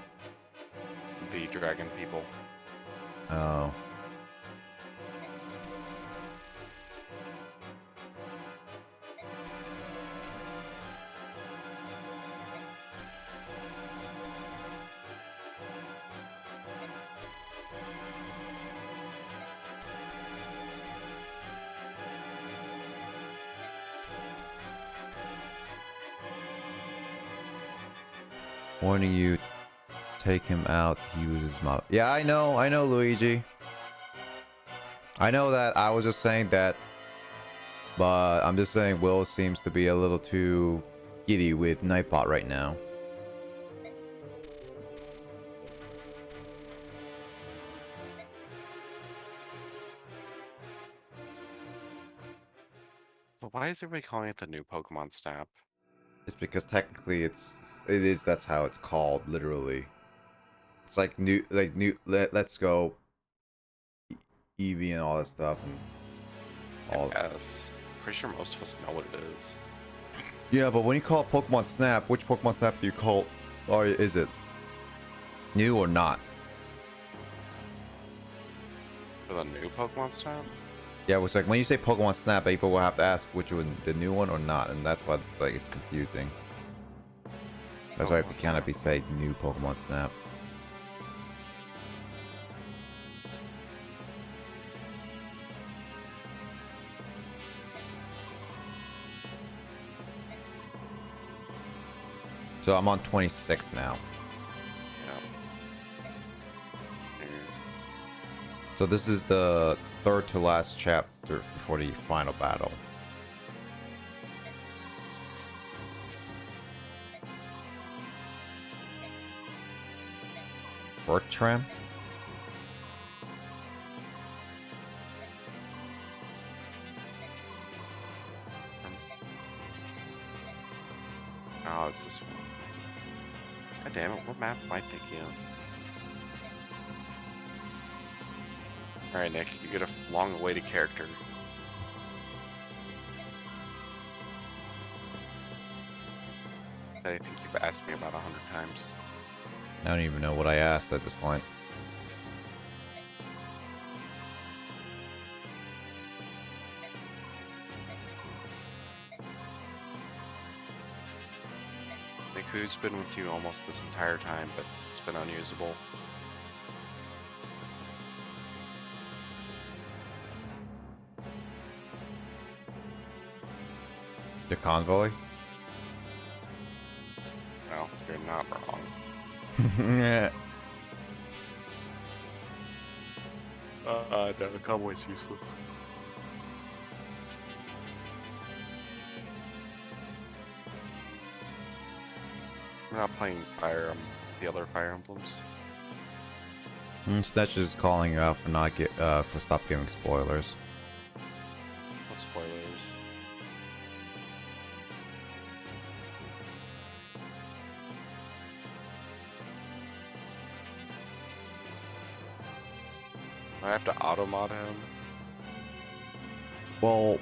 The dragon people. Oh. Warning you, take him out, he loses my... Yeah, I know, Luigi. I know that, I was just saying that, but I'm just saying Will seems to be a little too giddy with Nightbot right now. But why is everybody calling it the new Pokemon Snap? It's because technically that's how it's called, literally. It's like let's go Eevee and all that stuff and all. Yes. Pretty sure most of us know what it is. Yeah, but when you call it Pokemon Snap, which Pokemon Snap do you call, or is it new or not? For the new Pokemon Snap? Yeah, it's like when you say Pokemon Snap, people will have to ask which one, the new one or not, and that's why it's confusing. That's why I have to Pokemon kind of Snap. be say new Pokemon Snap. So I'm on 26 now. Yeah. Here. So this is the third to last chapter before the final battle. Bertram? Oh, it's this one. God damn it, what map am I thinking of? Alright, Nick, you get a long-awaited character. That I think you've asked me about 100 times. I don't even know what I asked at this point. Nick, who's been with you almost this entire time, but it's been unusable? The convoy? No, you're not wrong. Yeah. No, Convoy's useless. We're not playing the other Fire Emblems. Snatch is calling you out for not for stop giving spoilers. What spoilers? I have to automod him. Well,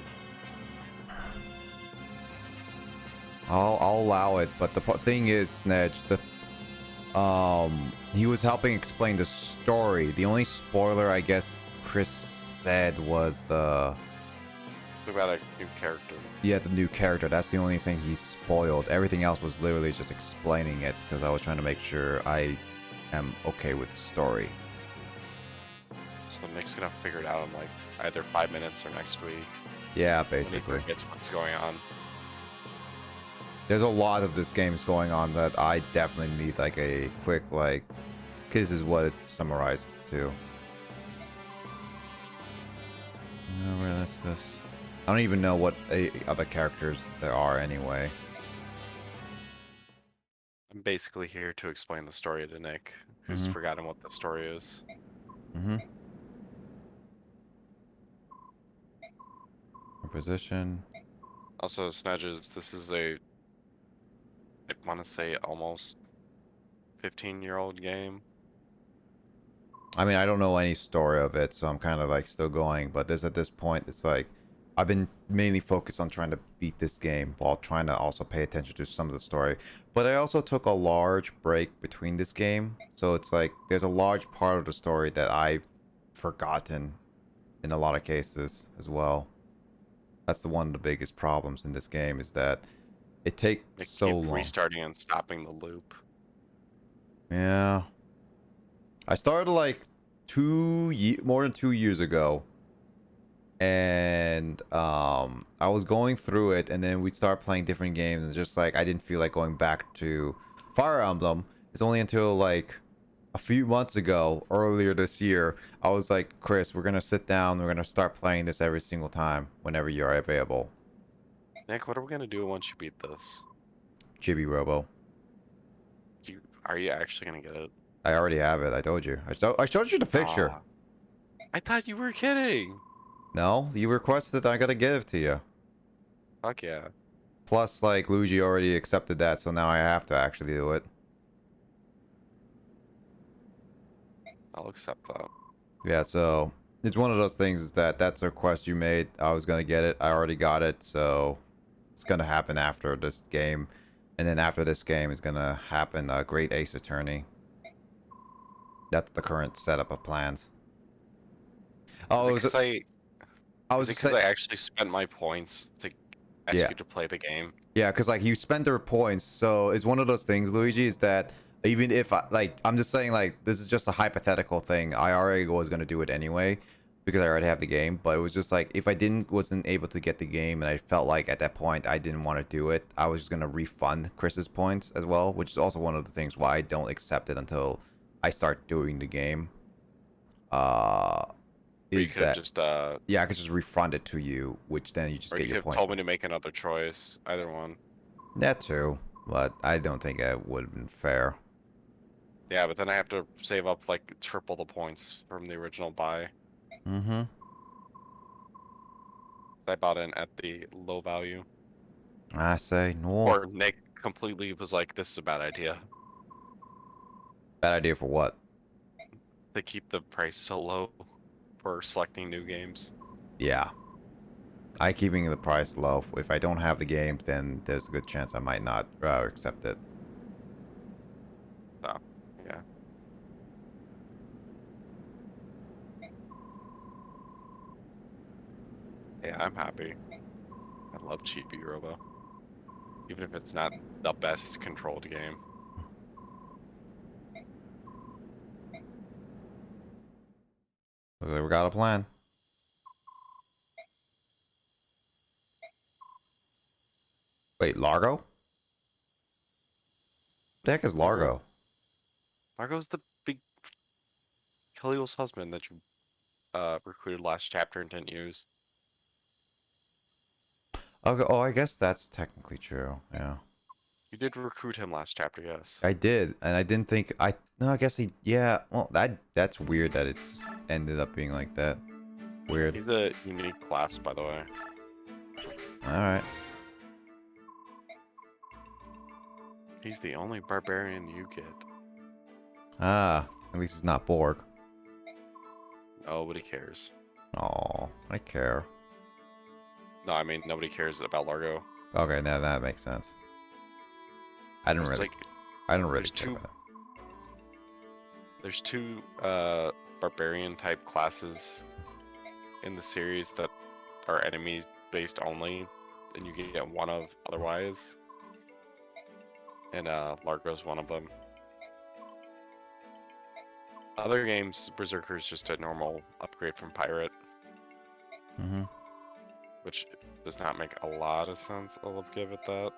I'll allow it, but the thing is, Snedge, he was helping explain the story. The only spoiler I guess Chris said was the About a new character. yeah, the new character. That's the only thing he spoiled. Everything else was literally just explaining it because I was trying to make sure I am okay with the story. So Nick's gonna figure it out in like either 5 minutes or next week. Yeah, When he basically. forgets what's going on. There's a lot of this games going on that I definitely need like a quick like, this is what it summarizes to. No, where that's this. I don't even know what other characters there are anyway. I'm basically here to explain the story to Nick, who's forgotten what the story is. Position. Also, Snedges, this is I want to say almost 15-year-old game. I mean, I don't know any story of it, so I'm kind of like still going. But at this point, it's like I've been mainly focused on trying to beat this game while trying to also pay attention to some of the story. But I also took a large break between this game, so it's like there's a large part of the story that I've forgotten in a lot of cases as well. That's one of the biggest problems in this game is that it takes They so keep long. restarting and stopping the loop. Yeah. I started like more than 2 years ago. And I was going through it and then we'd start playing different games and just like I didn't feel like going back to Fire Emblem. It's only until like a few months ago, earlier this year, I was like, Chris, we're gonna sit down, we're gonna start playing this every single time whenever you're available. Nick, what are we gonna do once you beat this? Chibi Robo. Are you actually gonna get it? I already have it. I told you. I showed you the picture. Aw, I thought you were kidding. No, you requested. I gotta give it to you. Fuck yeah. Plus, like, Luigi already accepted that, so now I have to actually do it. I'll accept that. Yeah, so it's one of those things is that that's a request you made. I was gonna get it. I already got it, so it's gonna happen after this game. And then after this game is gonna happen Great Ace Attorney. That's the current setup of plans. Oh, Is it I is was it just because saying, I actually spent my points to ask yeah. you to play the game? Yeah, because like you spend their points, so it's one of those things, Luigi, is that even if I'm just saying like this is just a hypothetical thing. I already was gonna do it anyway because I already have the game, but it was just like if I wasn't able to get the game and I felt like at that point I didn't want to do it, I was just gonna refund Chris's points as well, which is also one of the things why I don't accept it until I start doing the game. Uh, Or you is could have that just yeah, I could just refund it to you, which then you just or get you your could have points told back. me to make another choice. Either one. That too, but I don't think it would have been fair. Yeah, but then I have to save up like triple the points from the original buy. Mm-hmm. I bought in at the low value. I say no. Or Nick completely was like, "This is a bad idea Bad idea for what? to keep the price so low for selecting new games." Yeah. I keeping the price low. If I don't have the game, then there's a good chance I might not accept it. So, yeah. Yeah, I'm happy. I love Chibi Robo. Even if it's not the best controlled game. Looks like we got a plan. Wait, Largo? What the heck is Largo? Largo? Largo's the big Khalil's husband that you recruited last chapter and didn't use. Okay, oh, I guess that's technically true. Yeah. You did recruit him last chapter, yes. I did, and I didn't think no, I guess he yeah, well that's weird that it just ended up being like that. Weird. He's a unique class, by the way. Alright. He's the only barbarian you get. Ah, at least it's not Borg. Nobody cares. Oh, I care. No, I mean nobody cares about Largo. Okay, now that makes sense. I didn't It's really like I didn't really there's care two about it. there's two barbarian type classes in the series that are enemies based only, and you can get one of otherwise. And Largo's one of them. Other games, Berserker's just a normal upgrade from Pirate, Mm-hmm. which does not make a lot of sense. I'll give it that.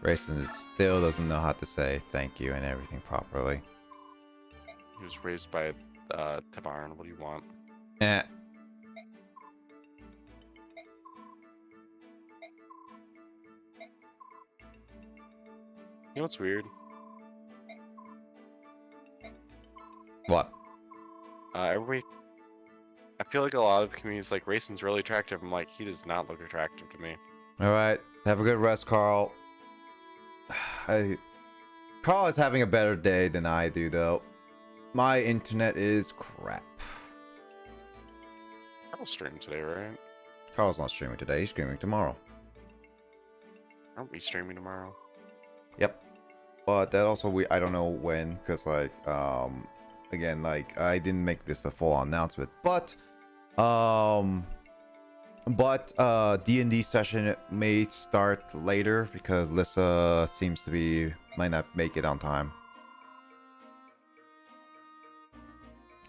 Grayson still doesn't know how to say thank you and everything properly. He was raised by Tabaran. What do you want? Eh. You know what's weird? What? Everybody, I feel like a lot of the community's like, Rayson's really attractive. I'm like, he does not look attractive to me. Alright. Have a good rest, Carl. Carl is having a better day than I do, though. My internet is crap. I'll stream today, right? Carl's not streaming today. He's streaming tomorrow. I'll be streaming tomorrow. Yep. But that also I don't know when, because like again, like I didn't make this a full announcement, but D&D session may start later because Lissa seems to be might not make it on time.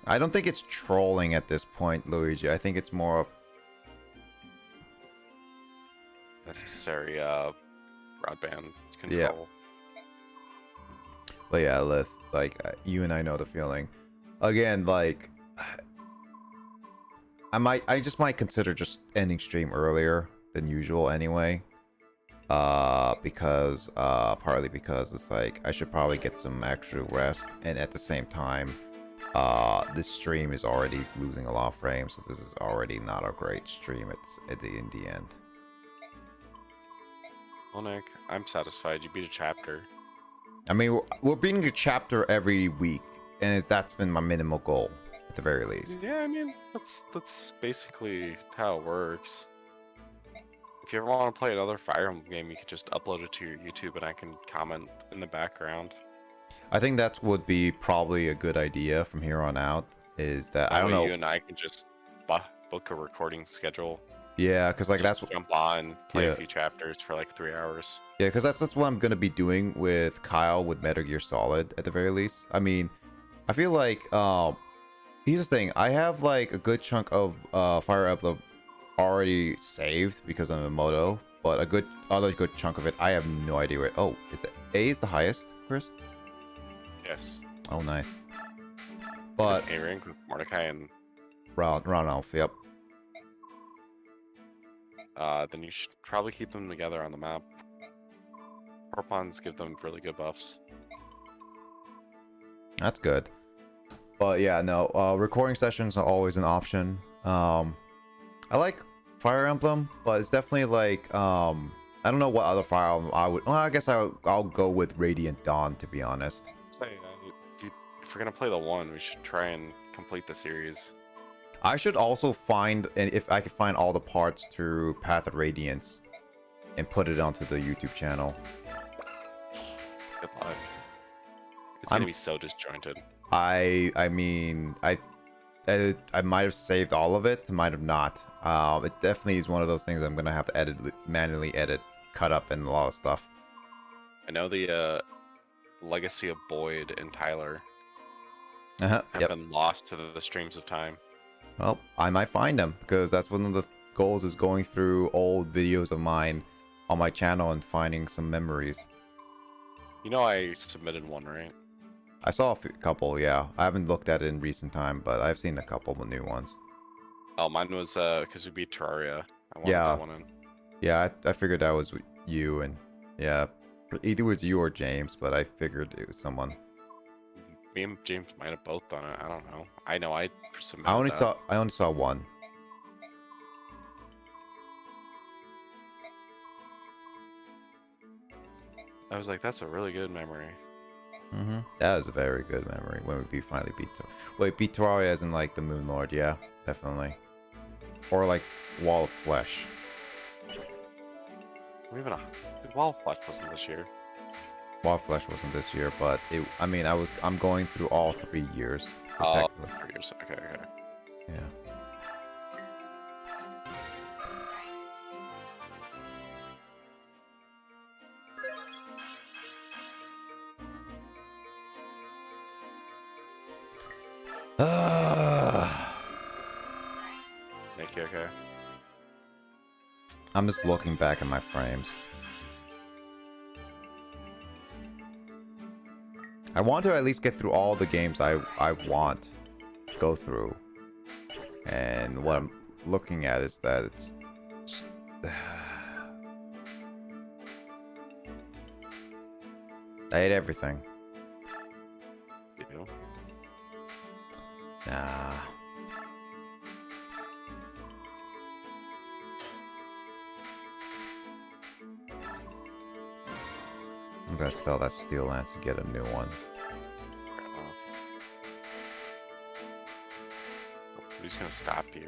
I don't think it's trolling at this point, Luigi. I think it's more of Necessary broadband control. Yeah. But yeah, Lith, like you and I know the feeling. Again, like I just might consider just ending stream earlier than usual anyway. Because partly because it's like I should probably get some extra rest, and at the same time, this stream is already losing a lot of frames, so this is already not a great stream. In the end. Well, Nick, I'm satisfied. You beat a chapter. I mean, we're beating a chapter every week, and that's been my minimal goal at the very least. Yeah, I mean, that's basically how it works. If you ever want to play another Fire Emblem game, you could just upload it to your YouTube and I can comment in the background. I think that would be probably a good idea from here on out. Is that I That don't way know? you and I can just book a recording schedule. Yeah, because like Just that's jump on, play yeah. a few chapters for like 3 hours. Yeah, because that's what I'm gonna be doing with Kyle with Metal Gear Solid at the very least. I mean, I feel like here's the thing. I have like a good chunk of Fire Emblem already saved because I'm a moto, but other good chunk of it I have no idea where. Oh, is it A is the highest, Chris? Yes. Oh, nice. But A rank with Mordecai and round off. Yep. then you should probably keep them together on the map. Corpons give them really good buffs. That's good. But yeah, no, recording sessions are always an option. I like Fire Emblem, but it's definitely like I don't know what other Fire Emblem I would. Well, I guess I'll go with Radiant Dawn, to be honest. Say, if we're gonna play the one, we should try and complete the series. I should also find, and if I could find all the parts to Path of Radiance and put it onto the YouTube channel. Good luck. It's gonna be so disjointed. I mean, I might have saved all of it, might have not. It definitely is one of those things I'm gonna have to manually edit, cut up, and a lot of stuff. I know the legacy of Boyd and Tyler Yep. have been lost to the streams of time. Well, I might find them because that's one of the goals, is going through old videos of mine on my channel and finding some memories. You know, I submitted one, right? I saw a couple, yeah. I haven't looked at it in recent time, but I've seen a couple of new ones. Oh, mine was because we beat Terraria. I wanted Yeah. that one in. Yeah, I figured that was you, and yeah, either it was you or James, but I figured it was someone. Me and James might have both done it. I don't know. I know I submitted I only that. saw one. I was like, that's a really good memory. That is a very good memory when we finally beat. Wait, beat Terraria as in like the Moon Lord? Yeah, definitely. Or like Wall of Flesh. Even Wall Flesh wasn't this year. Wall of Flesh wasn't this year, but it. I mean, I'm going through all 3 years. so Oh, technically- 3 years. Okay, okay. Yeah. Nick, you okay? I'm just looking back at my frames. I want to at least get through all the games I want to go through. And what I'm looking at is that it's... I hate everything. You do? Nah. I'm gonna sell that steel lance and get a new one. Fair enough. Nobody's gonna stop you.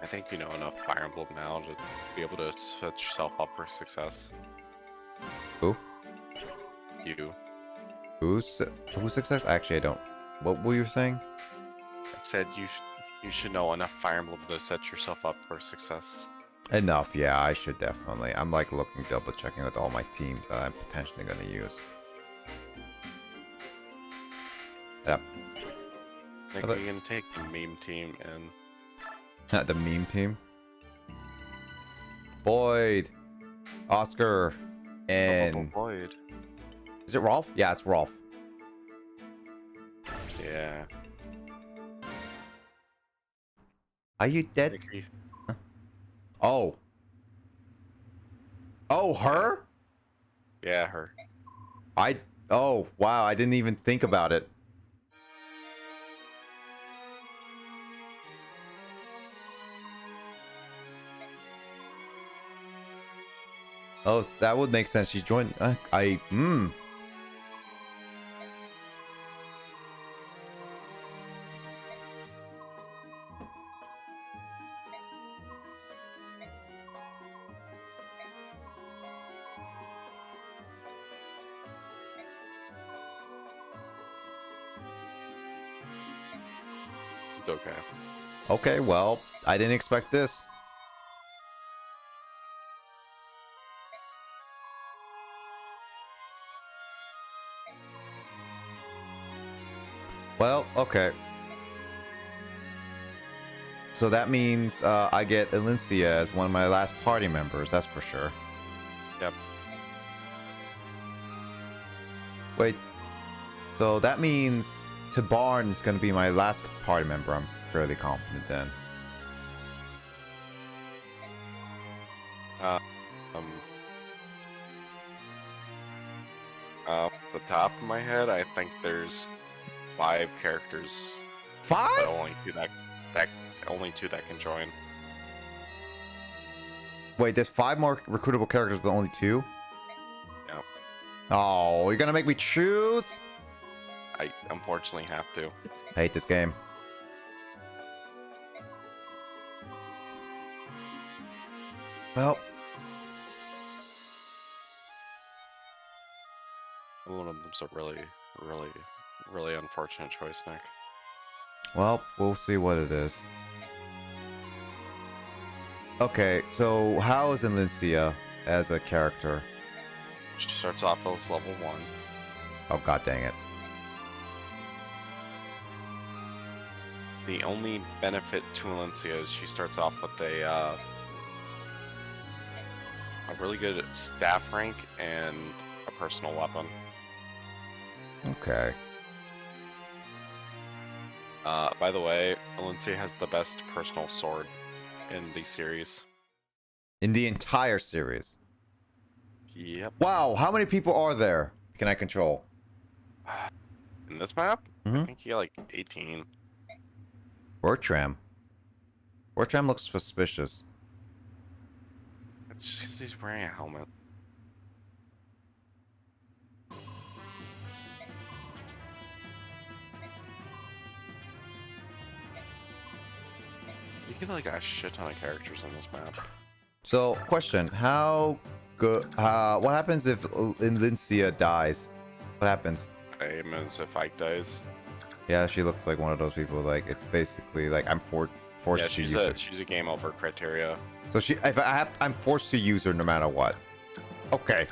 I think you know enough Fire Emblem now to be able to set yourself up for success. Who? You. Who's success? Actually, I don't. What were you saying? I said you should know enough Fire Emblem to set yourself up for success. Enough, yeah, I should definitely. I'm like looking, double checking with all my teams that I'm potentially gonna use. Yep. Nick, Other- you can take the meme team and The meme team. Boyd, Oscar, and Boyd. is it Rolf? Yeah, it's Rolf. Yeah. Are you dead? Nick, Oh. Oh, her? Yeah, her. Oh, wow, I didn't even think about it. Oh, that would make sense. She joined. It's okay. Okay, well, I didn't expect this. Well, okay. So that means I get Elincia as one of my last party members, that's for sure. Yep. Wait. So that means Tabarn is going to be my last party member, I'm fairly confident then. Off the top of my head, I think there's 5 characters, but 5? only two that can join. Wait, there's 5 more recruitable characters, but only 2? Yep. Oh, you're going to make me choose? I unfortunately have to. I hate this game. Well, One of them's a really unfortunate choice, Nick. well, we'll see what it is. Okay, so how is Elincia as a character? She starts off as level 1. Oh, god dang it. The only benefit to Valencia is she starts off with a really good staff rank and a personal weapon. Okay. By the way, Valencia has the best personal sword in the series. In the entire series. Yep. Wow, how many people are there? Can I control? In this map, I Mhm. think you got like 18. Bertram. Bertram looks suspicious. It's just because he's wearing a helmet. You get like a shit ton of characters on this map. So, question: how good? What happens if Elincia dies? What happens? Same as if Ike dies. Yeah, she looks like one of those people. Like it's basically like I'm forced Yeah, to use her. she's a game over criteria. So I'm forced to use her no matter what. Okay.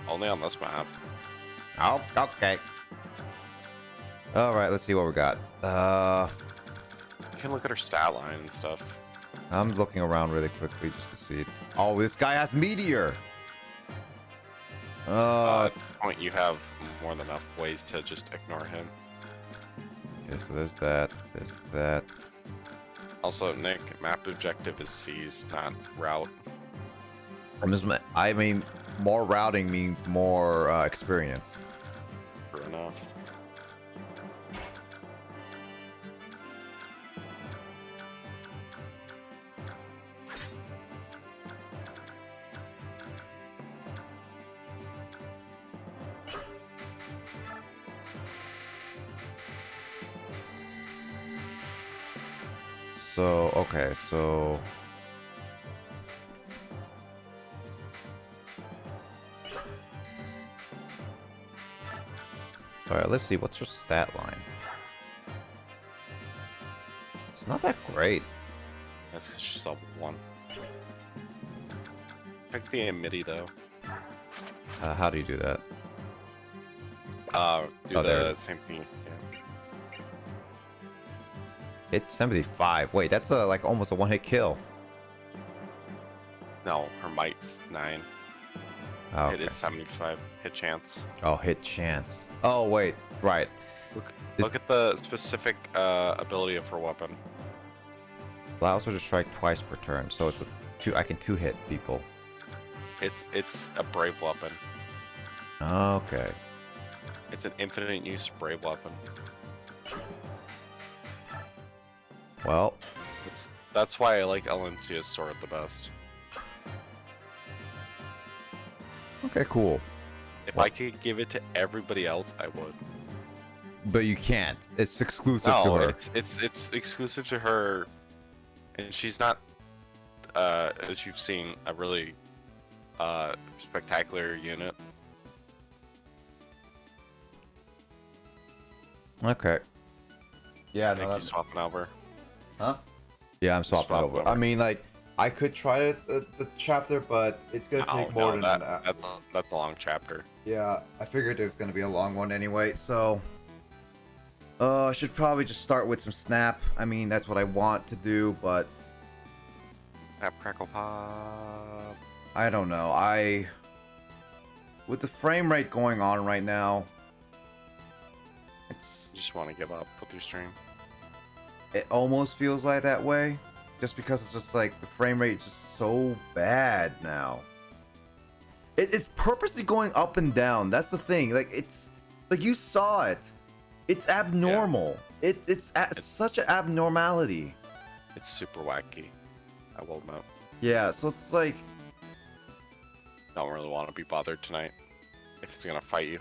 Only on this map. Oh, okay. All right, let's see what we got. You can look at her stat line and stuff. I'm looking around really quickly just to see. Oh, this guy has meteor. At this point, you have more than enough ways to just ignore him. Okay, so there's that. There's that. Also, Nick, map objective is C's, not route. I mean, more routing means more experience. True enough. So, okay, so... Alright, let's see, what's your stat line? It's not that great. That's because she's level 1. Check the MIDI though. How do you do that? Do Oh, there it the is. same thing. Yeah. Hit 75. Wait, that's like almost a one-hit kill. No, her might's 9. Oh, It okay. is 75 hit chance. Oh, hit chance. Oh, wait, right. Look at the specific ability of her weapon. Allows her to strike twice per turn, so it's a I can two hit people. It's a brave weapon. Okay. It's an infinite use brave weapon. Well, That's why I like Alencia's sword the best. okay, cool. If I could give it to everybody else, I would. But you can't. It's exclusive to No, her. it's exclusive to her, and she's not, as you've seen, a really spectacular unit. Okay. Yeah, Thank you, swapping over. Huh? Yeah, I'm swapping Swap over. over. I mean, like, I could try the chapter, but it's gonna take more than that. That's a long chapter. Yeah, I figured it was gonna be a long one anyway, so I should probably just start with some snap. I mean, that's what I want to do, but Snap, crackle, pop. I don't know. With the frame rate going on right now, You just want to give up with your stream. it almost feels like that way, just because it's just like the frame rate is just so bad now. It's purposely going up and down. That's the thing. Like, it's like, you saw it. It's abnormal. Yeah. It's such an abnormality. It's super wacky. I will admit. Yeah, so it's like, Don't really want to be bothered tonight. If it's gonna fight you.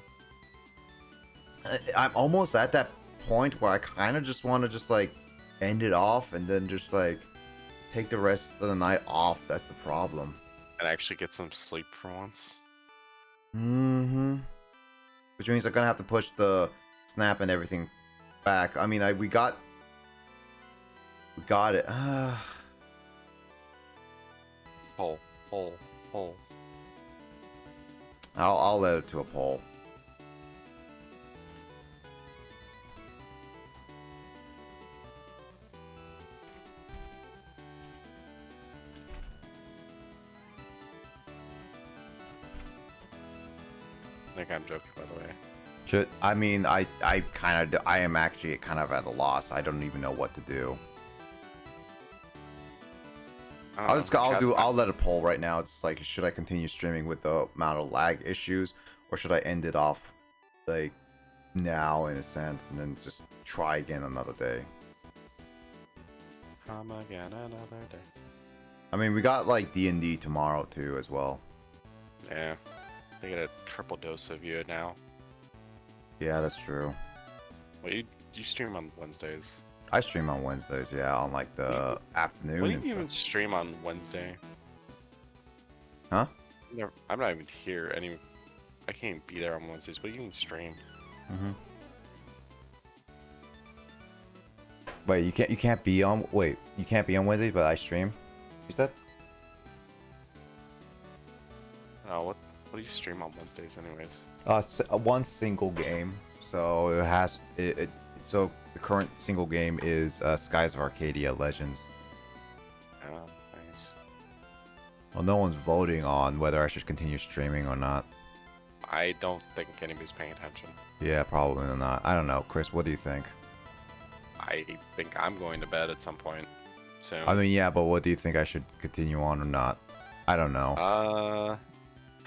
I'm almost at that point where I kind of just want to just like end it off and then just like take the rest of the night off. That's the problem. And actually get some sleep for once. Mm-hmm. Which means I'm gonna have to push the snap and everything back. I mean, we got it. Pull. I'll let it to a poll. I think I'm joking, by the way. I mean, I am actually kind of at a loss. I don't even know what to do. I'll let it poll right now. It's like, should I continue streaming with the amount of lag issues, or should I end it off like now in a sense and then just try again another day? Come again another day. I mean, we got like D&D tomorrow too as well. Yeah. They get a triple dose of you now. Yeah, that's true. Well, you stream on Wednesdays. I stream on Wednesdays, yeah, on like the afternoon. When do and you even stuff. stream on Wednesday? Huh? I'm not even here. I can't even be there on Wednesdays. What do you even stream? Mm-hmm. Wait, you can't be on. Wait, you can't be on Wednesdays, but I stream. You said? Oh, what do you stream on Wednesdays, anyways? One single game. So it has it. So the current single game is Skies of Arcadia Legends. Oh, nice. Well, no one's voting on whether I should continue streaming or not. I don't think anybody's paying attention. Yeah, probably not. I don't know, Chris. What do you think? I think I'm going to bed at some point soon. I mean, yeah, but what do you think I should continue on or not? I don't know.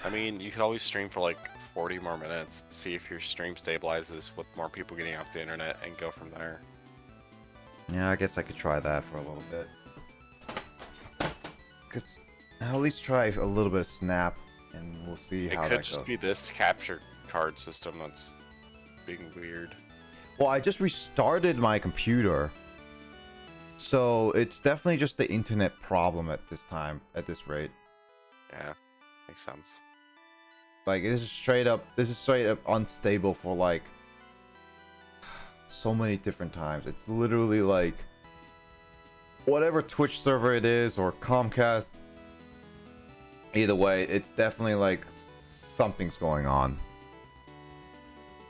I mean, you could always stream for like 40 more minutes, see if your stream stabilizes with more people getting off the internet, and go from there. Yeah, I guess I could try that for a little bit. I'll at least try a little bit of snap, and we'll see how that goes. It could just be this capture card system that's being weird. Well, I just restarted my computer, so it's definitely just the internet problem at this rate. Yeah, makes sense. Like, this is straight up unstable for like so many different times. It's literally like whatever Twitch server it is or Comcast. Either way, it's definitely like something's going on.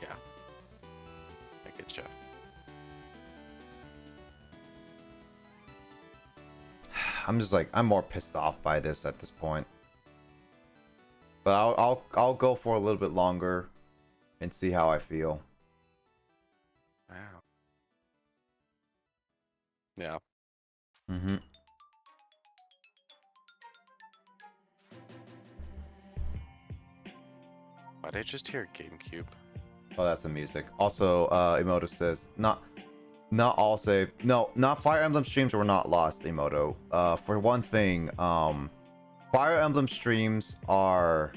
Yeah, I get you. I'm more pissed off by this at this point. But I'll go for a little bit longer and see how I feel. Wow. Yeah. Mm-hmm. Did I just hear GameCube? Oh, that's the music. Also, Emoto says not all save. No, not Fire Emblem streams were not lost, Emoto. For one thing, Fire Emblem streams are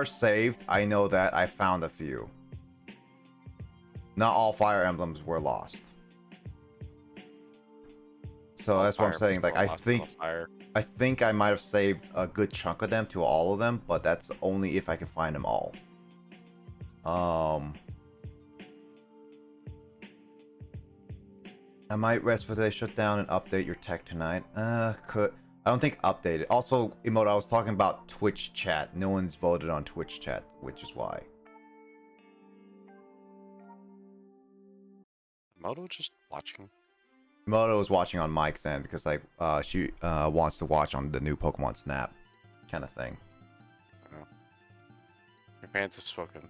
saved. I know that. I found a few. Not all Fire Emblems were lost. So that's what I'm saying. Like, I think I might have saved a good chunk of them to all of them, but that's only if I can find them all. I might rest for today, shut down and update your tech tonight. I don't think update it. Also, Emote, I was talking about Twitch chat. No one's voted on Twitch chat, which is why. Moto just watching. Emoto is watching on Mike's end because like she wants to watch on the new Pokemon Snap kind of thing. Oh. Your fans have spoken.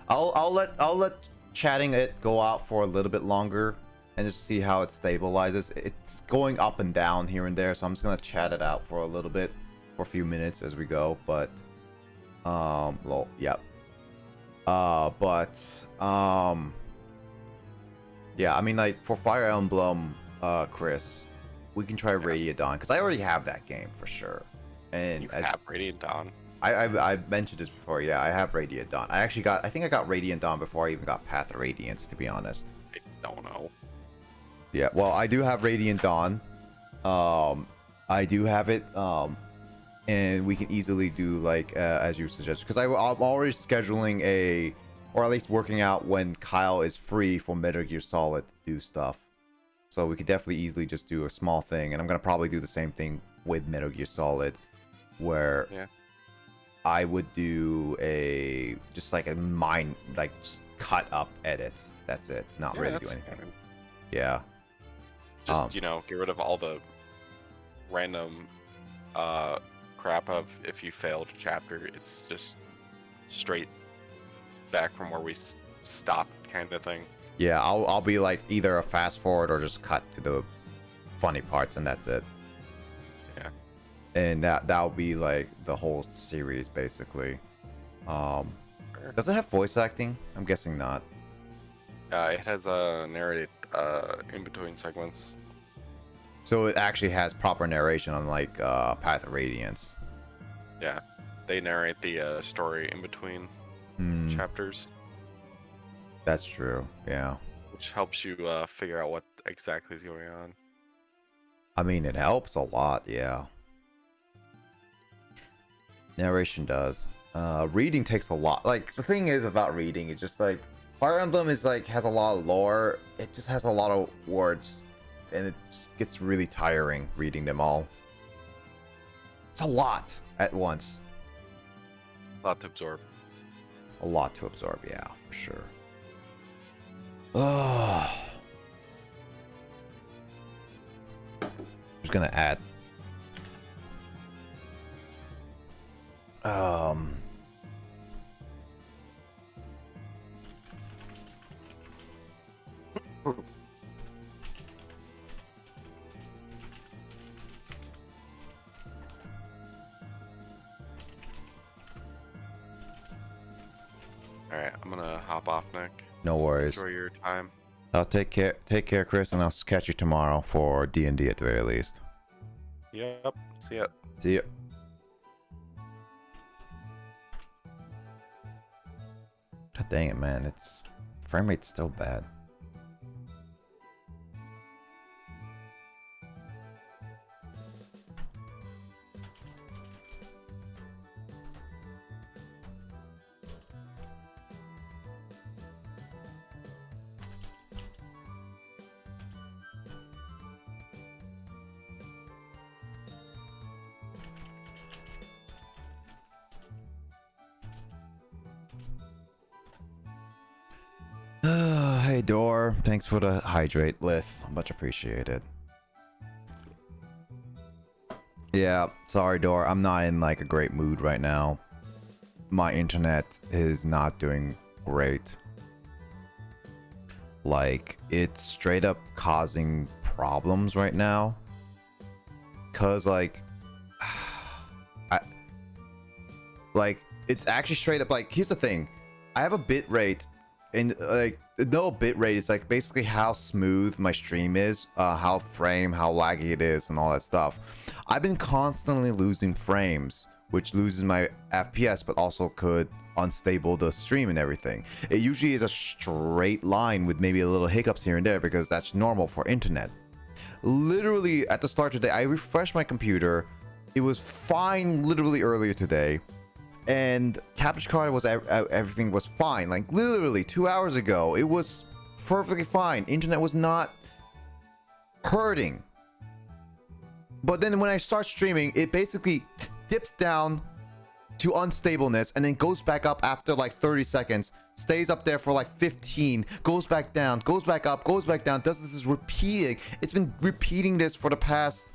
I'll let chatting it go out for a little bit longer and just see how it stabilizes. It's going up and down here and there, so I'm just gonna chat it out for a little bit, for a few minutes as we go. But well, yep. Yeah, I mean, like for Fire Emblem, Chris, we can try Radiant Dawn because I already have that game for sure. And you have Radiant Dawn. I mentioned this before. Yeah, I have Radiant Dawn. I think I got Radiant Dawn before I even got Path of Radiance, to be honest. I don't know. Yeah, well, I do have Radiant Dawn. I do have it. And we can easily do like as you suggested, because I'm already scheduling or at least working out when Kyle is free for Metal Gear Solid to do stuff. So we could definitely easily just do a small thing, and I'm gonna probably do the same thing with Metal Gear Solid, where I would do just like just cut up edits. That's it. Not really do anything. Fine. Yeah. Just get rid of all the random crap of if you failed a chapter, it's just straight back from where we stopped kind of thing. Yeah, I'll be like either a fast forward or just cut to the funny parts, and that's it. Yeah. And that'll be like the whole series basically. Does it have voice acting? I'm guessing not. It has narrated in between segments. So it actually has proper narration, unlike Path of Radiance. Yeah, they narrate the story in between chapters. That's true, yeah. Which helps you figure out what exactly is going on. I mean, it helps a lot, yeah. Narration does. Reading takes a lot. Like, the thing is about reading, it's just like, Fire Emblem is like, has a lot of lore. It just has a lot of words, and it just gets really tiring reading them all. It's a lot at once. A lot to absorb. A lot to absorb, yeah, for sure. I'm just gonna add. Alright, I'm gonna hop off, Nick. No worries. Enjoy your time. I'll take care, Chris, and I'll catch you tomorrow for D&D at the very least. Yep. See ya. See ya. God dang it, man. It's frame rate's still bad. Hey Door, thanks for the hydrate, Lith. Much appreciated. Yeah, sorry Door, I'm not in like a great mood right now. My internet is not doing great. Like, it's straight up causing problems right now. Cause like, it's actually straight up like, here's the thing. I have a bit rate, and like, no bit rate is like basically how smooth my stream is, how laggy it is, and all that stuff. I've been constantly losing frames, which loses my FPS, but also could unstable the stream and everything. It usually is a straight line with maybe a little hiccups here and there because that's normal for internet. Literally at the start today, I refreshed my computer. It was fine literally earlier today, and capture card was everything was fine. Like literally 2 hours ago, it was perfectly fine. Internet was not hurting. But then when I start streaming, it basically dips down to unstableness and then goes back up after like 30 seconds, stays up there for like 15, goes back down, goes back up, goes back down, does this is repeating. It's been repeating this for the past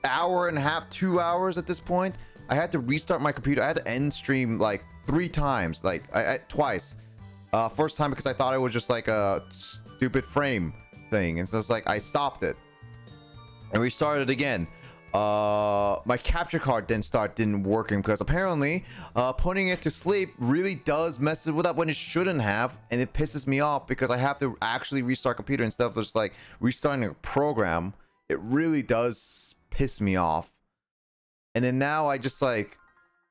hour and a half, 2 hours at this point. I had to restart my computer. I had to end stream like 3 times, like twice. First time because I thought it was just like a stupid frame thing, and so it's like I stopped it and restarted again. My capture card didn't working because apparently putting it to sleep really does mess it up when it shouldn't have, and it pisses me off because I have to actually restart computer instead of just like restarting a program. It really does piss me off. And then now I just like,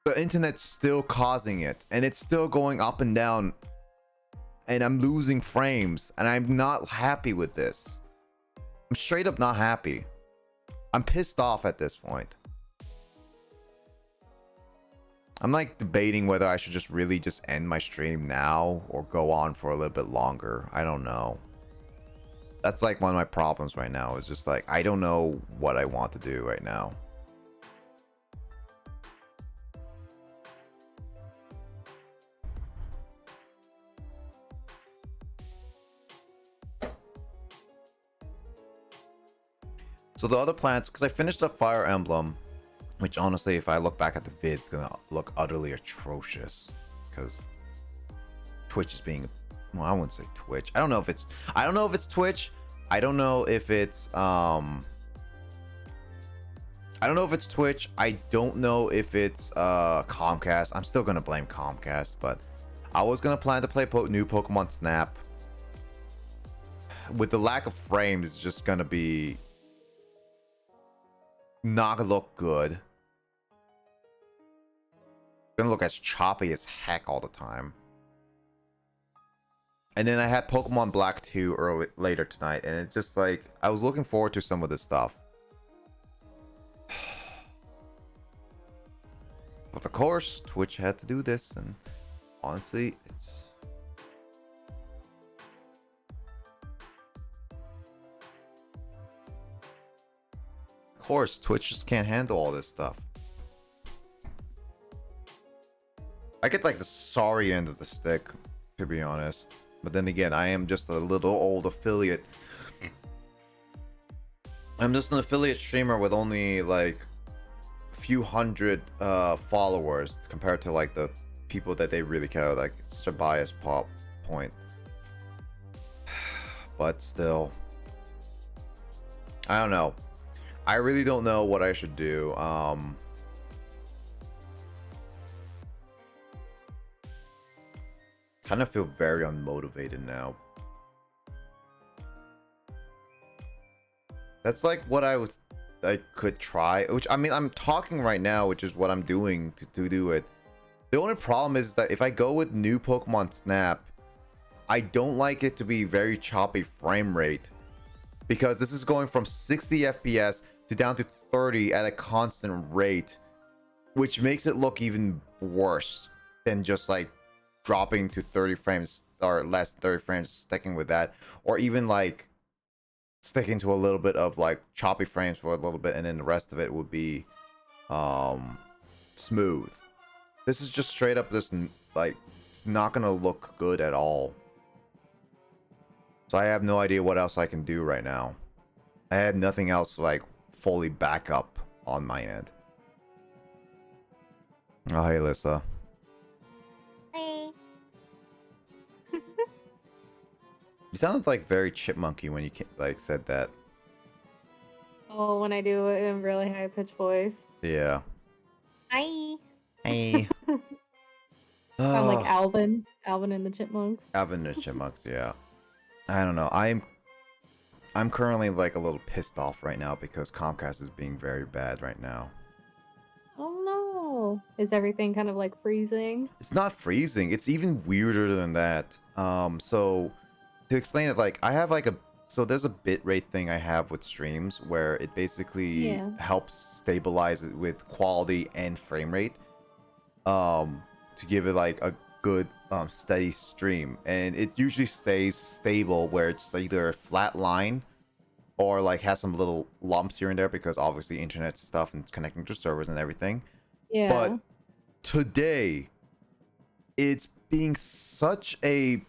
the internet's still causing it, and it's still going up and down, and I'm losing frames, and I'm not happy with this. I'm straight up not happy. I'm pissed off at this point. I'm like debating whether I should just really just end my stream now or go on for a little bit longer. I don't know. That's like one of my problems right now, is just like I don't know what I want to do right now. So the other plans, because I finished up Fire Emblem, which honestly, if I look back at the vid, it's gonna look utterly atrocious because Twitch is being, well, I wouldn't say Twitch. I don't know if it's Twitch. I don't know if it's Twitch. I don't know if it's Comcast. I'm still gonna blame Comcast, but I was gonna plan to play new Pokemon Snap. With the lack of frames, it's just gonna be not gonna look good. It's gonna look as choppy as heck all the time. And then I had Pokemon Black 2 later tonight, and it's just like I was looking forward to some of this stuff. But of course, Twitch had to do this, and honestly, it's course, Twitch just can't handle all this stuff. I get like the sorry end of the stick, to be honest. But then again, I am just a little old affiliate. I'm just an affiliate streamer with only like a few hundred followers compared to like the people that they really care. Like, it's such a biased point. But still, I don't know. I really don't know what I should do. Kind of feel very unmotivated now. That's like what I could try, which I mean, I'm talking right now, which is what I'm doing to do it. The only problem is that if I go with new Pokemon Snap, I don't like it to be very choppy frame rate, because this is going from 60 FPS to down to 30 at a constant rate, which makes it look even worse than just like dropping to 30 frames or less than 30 frames, sticking with that, or even like sticking to a little bit of like choppy frames for a little bit, and then the rest of it would be smooth. This is just straight up this, like, it's not gonna look good at all. So I have no idea what else I can do right now. I had nothing else like fully back up on my end. Oh, hey, Alyssa. Hey. You sounded like very chipmunky when you like said that. Oh, when I do it in a really high pitched voice. Yeah. Hi. Hey. I'm like Oh, Alvin and the Chipmunks. Alvin and the Chipmunks. Yeah. I don't know. I'm currently like a little pissed off right now because Comcast is being very bad right now. Oh no! Is everything kind of like freezing? It's not freezing. It's even weirder than that. So to explain it, like I have like there's a bitrate thing I have with streams where it basically helps stabilize it with quality and frame rate. To give it like a good steady stream, and it usually stays stable where it's either a flat line or like has some little lumps here and there because obviously internet stuff and connecting to servers and everything. Yeah. But today it's being such a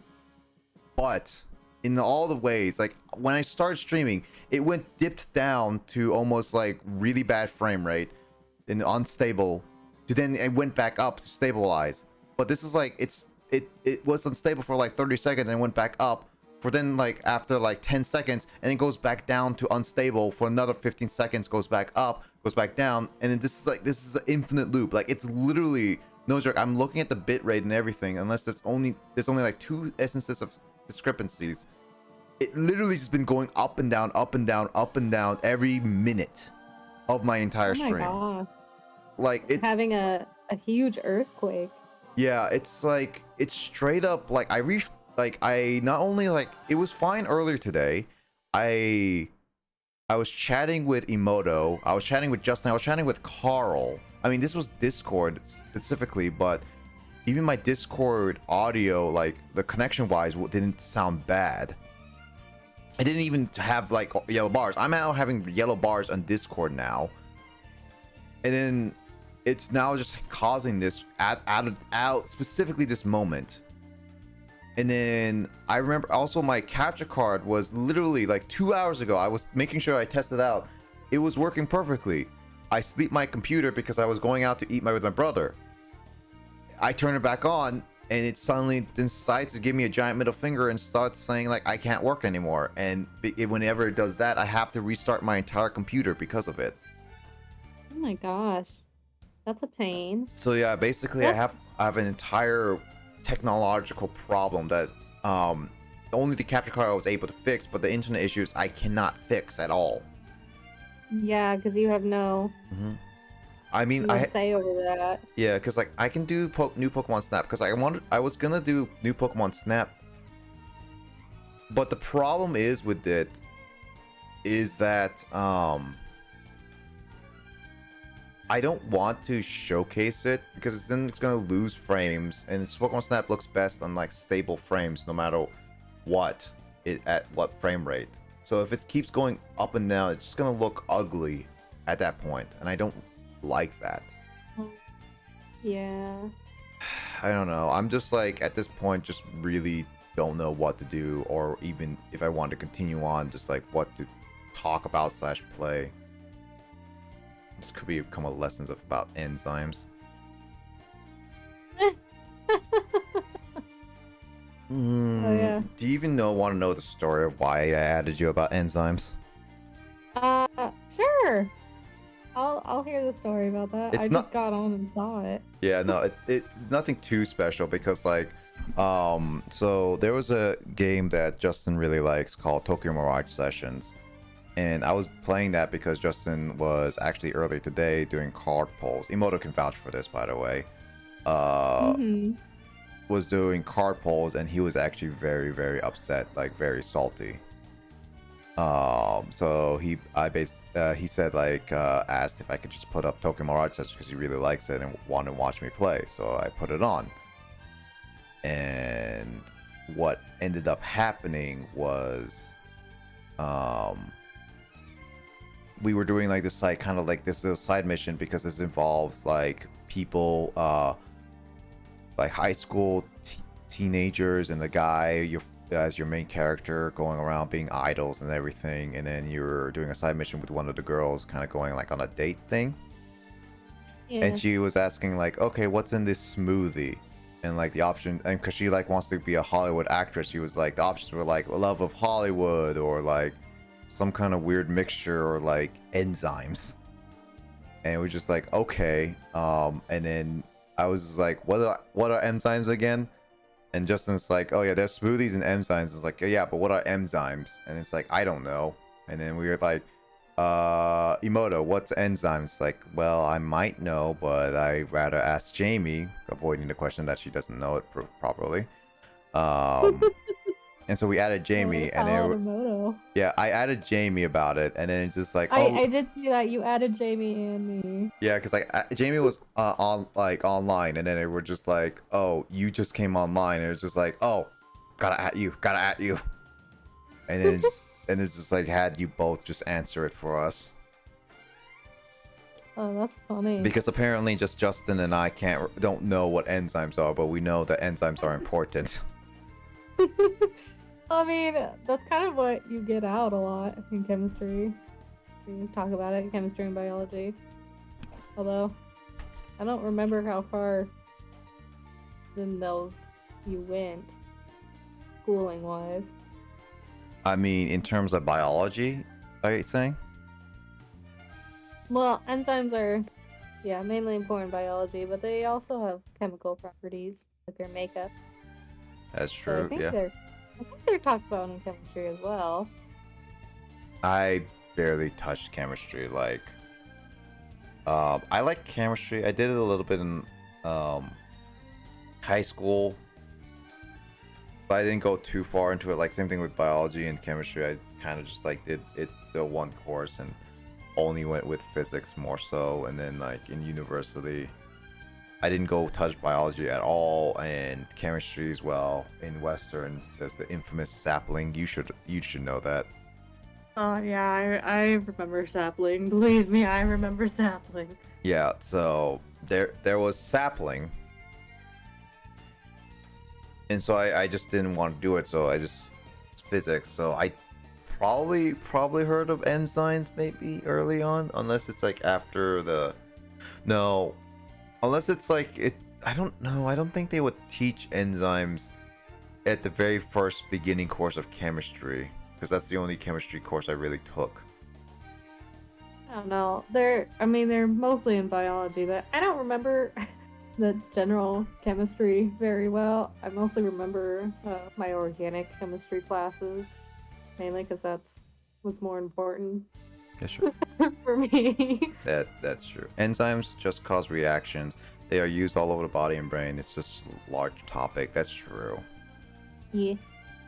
butt in all the ways. Like when I started streaming, it dipped down to almost like really bad frame rate and unstable, to then it went back up to stabilize. But this is like it was unstable for like 30 seconds and went back up for then like after like 10 seconds and it goes back down to unstable for another 15 seconds, goes back up, goes back down, and then this is an infinite loop. Like it's literally no joke. I'm looking at the bit rate and everything, unless there's only like 2 instances of discrepancies. It literally just been going up and down, up and down, up and down every minute of my entire stream. God. Like it having a huge earthquake. Yeah, it's like it's straight up like I not only like it was fine earlier today. I was chatting with Emoto, I was chatting with Justin, I was chatting with Carl. I mean, this was Discord specifically, but even my Discord audio, like the connection wise, didn't sound bad. I didn't even have like yellow bars. I'm now having yellow bars on Discord now, and then it's now just causing this out specifically this moment. And then I remember also my capture card was literally like 2 hours ago. I was making sure I tested out. It was working perfectly. I sleep my computer because I was going out to eat with my brother. I turn it back on and it suddenly decides to give me a giant middle finger and starts saying like I can't work anymore. And whenever it does that, I have to restart my entire computer because of it. Oh my gosh. That's a pain. So yeah, basically I have an entire technological problem that only the capture card I was able to fix, but the internet issues I cannot fix at all. Yeah, because you have no I mean, I say over that. Yeah, because like I can do new Pokemon Snap because I was gonna do new Pokemon Snap, but the problem is with it is that I don't want to showcase it because then it's gonna lose frames, and Pokemon Snap looks best on like stable frames no matter what at what frame rate. So if it keeps going up and down, it's just gonna look ugly at that point, and I don't like that. Yeah. I don't know. I'm just like at this point just really don't know what to do, or even if I want to continue on, just like what to talk about / play. This could become a lessons about enzymes. Oh yeah. Do you even want to know the story of why I added you about enzymes? Sure. I'll hear the story about that. It's I not- just got on and saw it. Yeah, no, it nothing too special because like, so there was a game that Justin really likes called Tokyo Mirage Sessions, and I was playing that because Justin was actually earlier today doing card polls. Emoto can vouch for this, by the way. Was doing card polls, and he was actually very, very upset, like very salty. So he said like asked if I could just put up Tokyo Mirage Sessions because he really likes it and wanted to watch me play. So I put it on, and what ended up happening was, we were doing like this like kind of like this little side mission because this involves like people like high school teenagers and the guy as your main character going around being idols and everything, and then you're doing a side mission with one of the girls kind of going like on a date thing. Yeah. And she was asking like, okay, what's in this smoothie? And like the option, and because she like wants to be a Hollywood actress, she was like the options were like love of Hollywood or like some kind of weird mixture or like enzymes. And we're just like, okay. And then I was just like, what are enzymes again? And Justin's like, oh yeah, there's smoothies and enzymes. It's like, yeah, but what are enzymes? And it's like, I don't know. And then we were like, Emoto, what's enzymes? Like, well, I might know, but I'd rather ask Jamie, avoiding the question that she doesn't know it properly. And so we added Jamie, and Automoto. yeah, I added Jamie about it, and then it's just like, I did see that you added Jamie and me. yeah, because like Jamie was online, and then they were just like, oh, you just came online, and it was just like, oh, gotta at you, and then it's just like had you both just answer it for us. Oh, that's funny. Because apparently just Justin and I don't know what enzymes are, but we know that enzymes are important. I mean, that's kind of what you get out a lot in chemistry. We just talk about it, chemistry and biology. Although, I don't remember how far in those you went, schooling-wise. I mean, in terms of biology, are you saying? Well, enzymes are, yeah, mainly important in biology, but they also have chemical properties, like their makeup. That's So true, yeah. I think they're talked about in chemistry as well. I barely touched chemistry. Like, I like chemistry. I did it a little bit in high school, but I didn't go too far into it. Like, same thing with biology and chemistry. I kind of just like did it the one course and only went with physics more so. And then like in university, I didn't go touch biology at all, and chemistry as well. In Western, there's the infamous sapling. You should know that. Oh yeah, I remember sapling. Believe me, I remember sapling. Yeah, so there was sapling, and so I just didn't want to do it. So I just physics. So I probably heard of enzymes maybe early on, unless it's like after the no. Unless it's like it, I don't know. I don't think they would teach enzymes at the very first beginning course of chemistry, because that's the only chemistry course I really took. I don't know. They're mostly in biology, but I don't remember the general chemistry very well. I mostly remember my organic chemistry classes, mainly because that's what's more important. Yeah, sure. For me. That's true. Enzymes just cause reactions. They are used all over the body and brain. It's just a large topic. That's true. Yeah.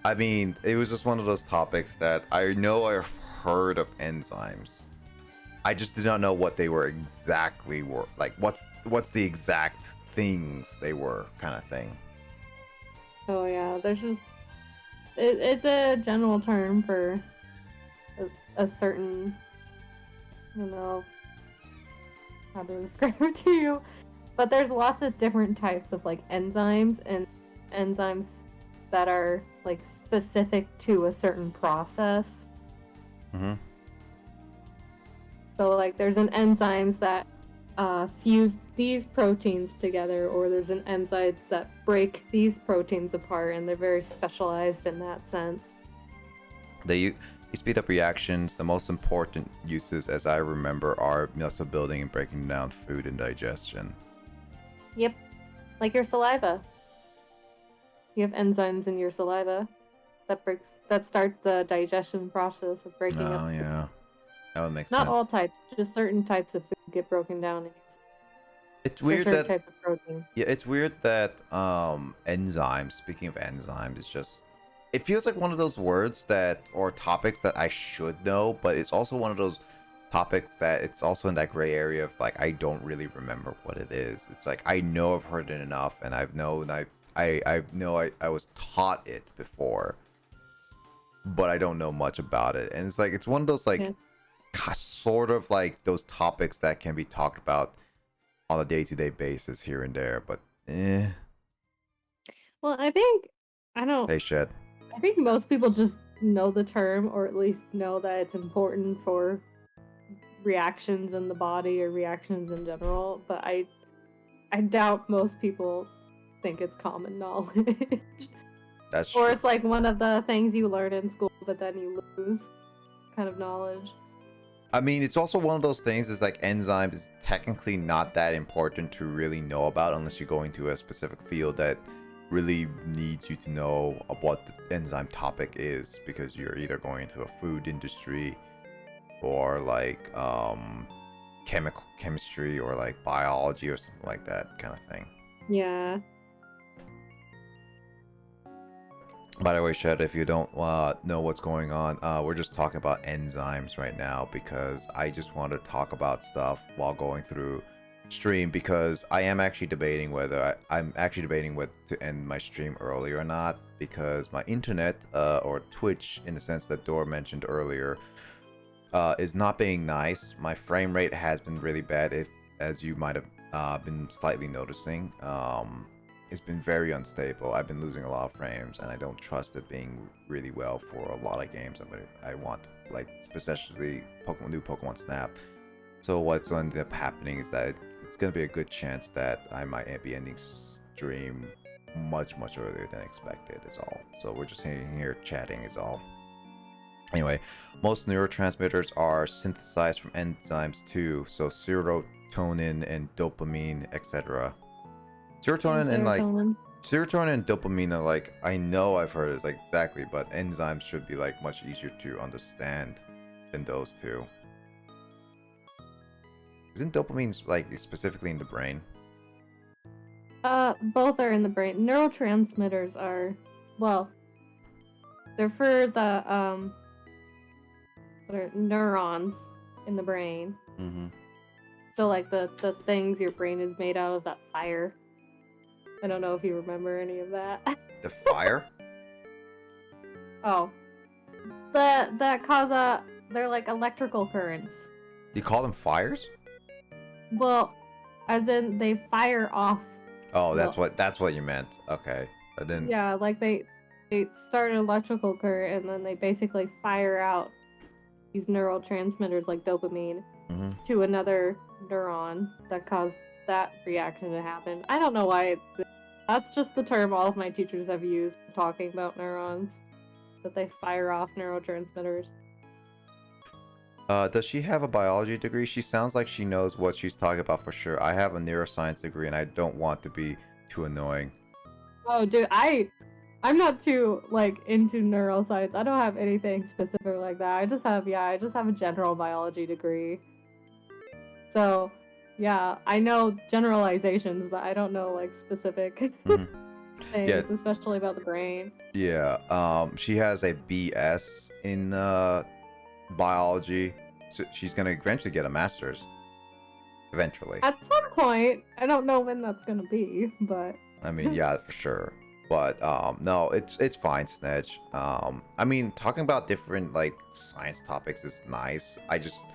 I mean, it was just one of those topics that I know I've heard of enzymes. I just did not know what they were exactly like. What's the exact things they were, kind of thing. Oh yeah, there's just it's a general term for a certain, I don't know how to describe it to you, but there's lots of different types of like enzymes and enzymes that are like specific to a certain process. Mm-hmm. So like there's an enzymes that fuse these proteins together, or there's an enzymes that break these proteins apart, and they're very specialized in that sense. They speed up reactions. The most important uses, as I remember, are muscle building and breaking down food and digestion. Yep, like your saliva. You have enzymes in your saliva that starts the digestion process of breaking up. Oh yeah, that would make sense. Not all types, just certain types of food get broken down in your It's weird certain that type of protein. yeah, it's weird that enzymes. Speaking of enzymes, it's just it feels like one of those words that or topics that I should know, but it's also one of those topics that it's also in that gray area of like I don't really remember what it is. It's like I know I've heard it enough, and I've known I know I was taught it before, but I don't know much about it. And it's like it's one of those like sort of like those topics that can be talked about on a day-to-day basis here and there, but Well, I think They should. I think most people just know the term, or at least know that it's important for reactions in the body or reactions in general. But I doubt most people think it's common knowledge. That's Or true. it's like one of the things you learn in school, but then you lose kind of knowledge. I mean, it's also one of those things. Is like enzymes is technically not that important to really know about unless you go into a specific field that really needs you to know what the enzyme topic is, because you're either going into the food industry or like chemistry or like biology or something like that kind of thing. Yeah. By the way, Shed, if you don't know what's going on, we're just talking about enzymes right now because I just want to talk about stuff while going through stream, because I am actually debating whether I'm actually debating whether to end my stream early or not, because my internet or Twitch, in the sense that Dora mentioned earlier, is not being nice. My frame rate has been really bad, if as you might have been slightly noticing. It's been very unstable. I've been losing a lot of frames, and I don't trust it being really well for a lot of games I want, like especially new Pokemon Snap. So what's going to end up happening is that it's going to be a good chance that I might be ending stream much earlier than expected is all. So we're just sitting here chatting is all. Anyway, most neurotransmitters are synthesized from enzymes too, so serotonin and dopamine, etc. Serotonin and dopamine are like, I know I've heard it's like exactly, but enzymes should be like much easier to understand than those two. Isn't dopamine like specifically in the brain? Both are in the brain. Neurotransmitters are, well, they're for the what are neurons in the brain. Mm-hmm. So like the things your brain is made out of, that fire. I don't know if you remember any of that. The fire? Oh. That cause they're like electrical currents. You call them fires? Well, as in they fire off. Oh, that's what you meant. Okay. Then Yeah, like they start an electrical current and then they basically fire out these neurotransmitters like dopamine to another neuron that cause that reaction to happen. I don't know why. That's just the term all of my teachers have used talking about neurons. That they fire off neurotransmitters. does she have a biology degree? She sounds like she knows what she's talking about for sure. I have a neuroscience degree and I don't want to be too annoying. Oh, dude, I'm not too like into neuroscience. I don't have anything specific like that. I just have a general biology degree. So, yeah, I know generalizations, but I don't know like specific things, especially about the brain. Yeah, she has a BS in biology. So she's gonna eventually get a master's. Eventually. At some point, I don't know when that's gonna be, but I mean, yeah, for sure. But no, it's fine, Snedge. I mean, talking about different like science topics is nice. I just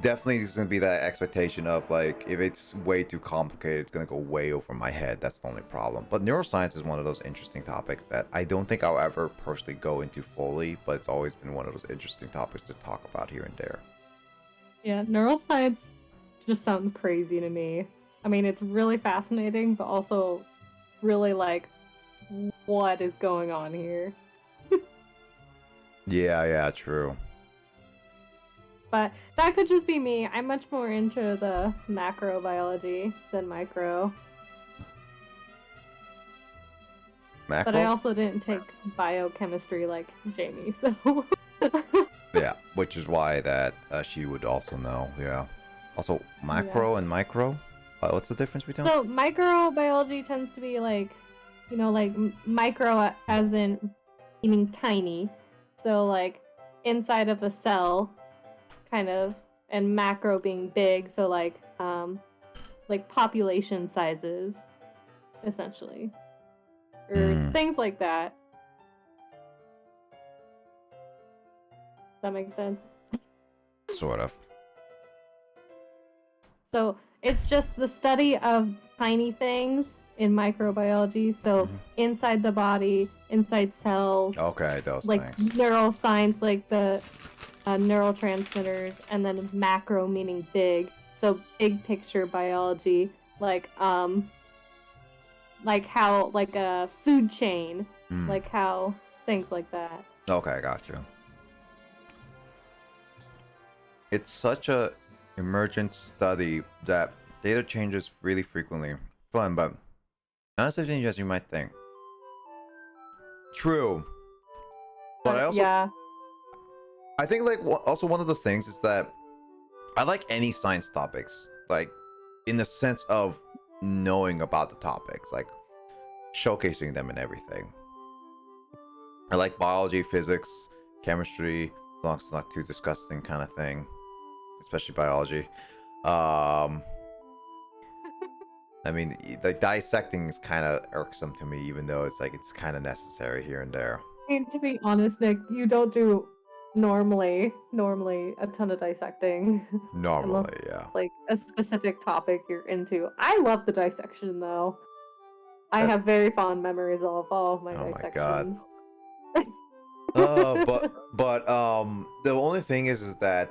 definitely is gonna be that expectation of like, if it's way too complicated, it's gonna go way over my head. That's the only problem. But neuroscience is one of those interesting topics that I don't think I'll ever personally go into fully, but it's always been one of those interesting topics to talk about here and there. yeah, neuroscience just sounds crazy to me. I mean, it's really fascinating, but also really like, what is going on here? Yeah, true. But that could just be me. I'm much more into the macrobiology than micro. Macro? But I also didn't take biochemistry like Jamie, so... Yeah, which is why that she would also know, yeah. Also, macro and micro? What's the difference between them? So, microbiology tends to be like, you know, like micro as in meaning tiny. So, like, inside of a cell, kind of, and macro being big, so like population sizes, essentially. Or things like that. Does that make sense? Sort of. So it's just the study of tiny things in microbiology. So inside the body, inside cells. Okay, those like things. Neuroscience, like the neurotransmitters, and then macro meaning big. So big picture biology, like like how like a food chain, Hmm. like how things like that. Okay, gotcha. It's such a emergent study that data changes really frequently. Fun, but not as changing as you might think. True, but Yeah. I think like also one of the things is that I like any science topics, like in the sense of knowing about the topics, like showcasing them and everything. I like biology, physics, chemistry, as long as it's not too disgusting kind of thing, especially biology. I mean, like dissecting is kind of irksome to me, even though it's like it's kind of necessary here and there. I mean, to be honest, Nick, you don't do normally a ton of dissecting. Unless Normally, yeah. like a specific topic you're into. I love the dissection though. I That- have very fond memories of all of my Oh my God. dissections. But the only thing is that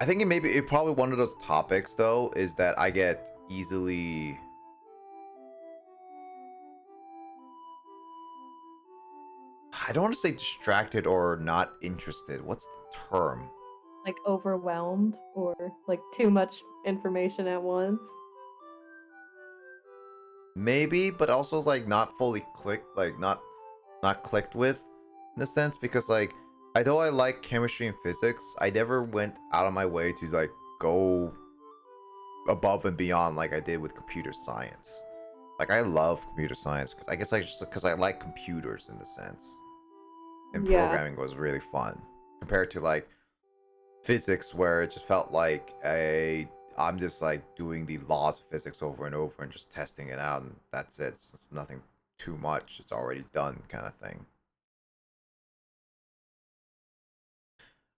I think it probably one of those topics though is that I get easily. I don't want to say distracted or not interested. What's the term? Like overwhelmed or like too much information at once. Maybe, but also like not fully clicked, like not clicked with in a sense, because like although I like chemistry and physics, I never went out of my way to like go above and beyond like I did with computer science. Like I love computer science because I guess I just because I like computers in the sense. And Yeah. programming was really fun compared to like physics where it just felt like I'm just like doing the laws of physics over and over and just testing it out and that's it. It's nothing too much. It's already done kind of thing.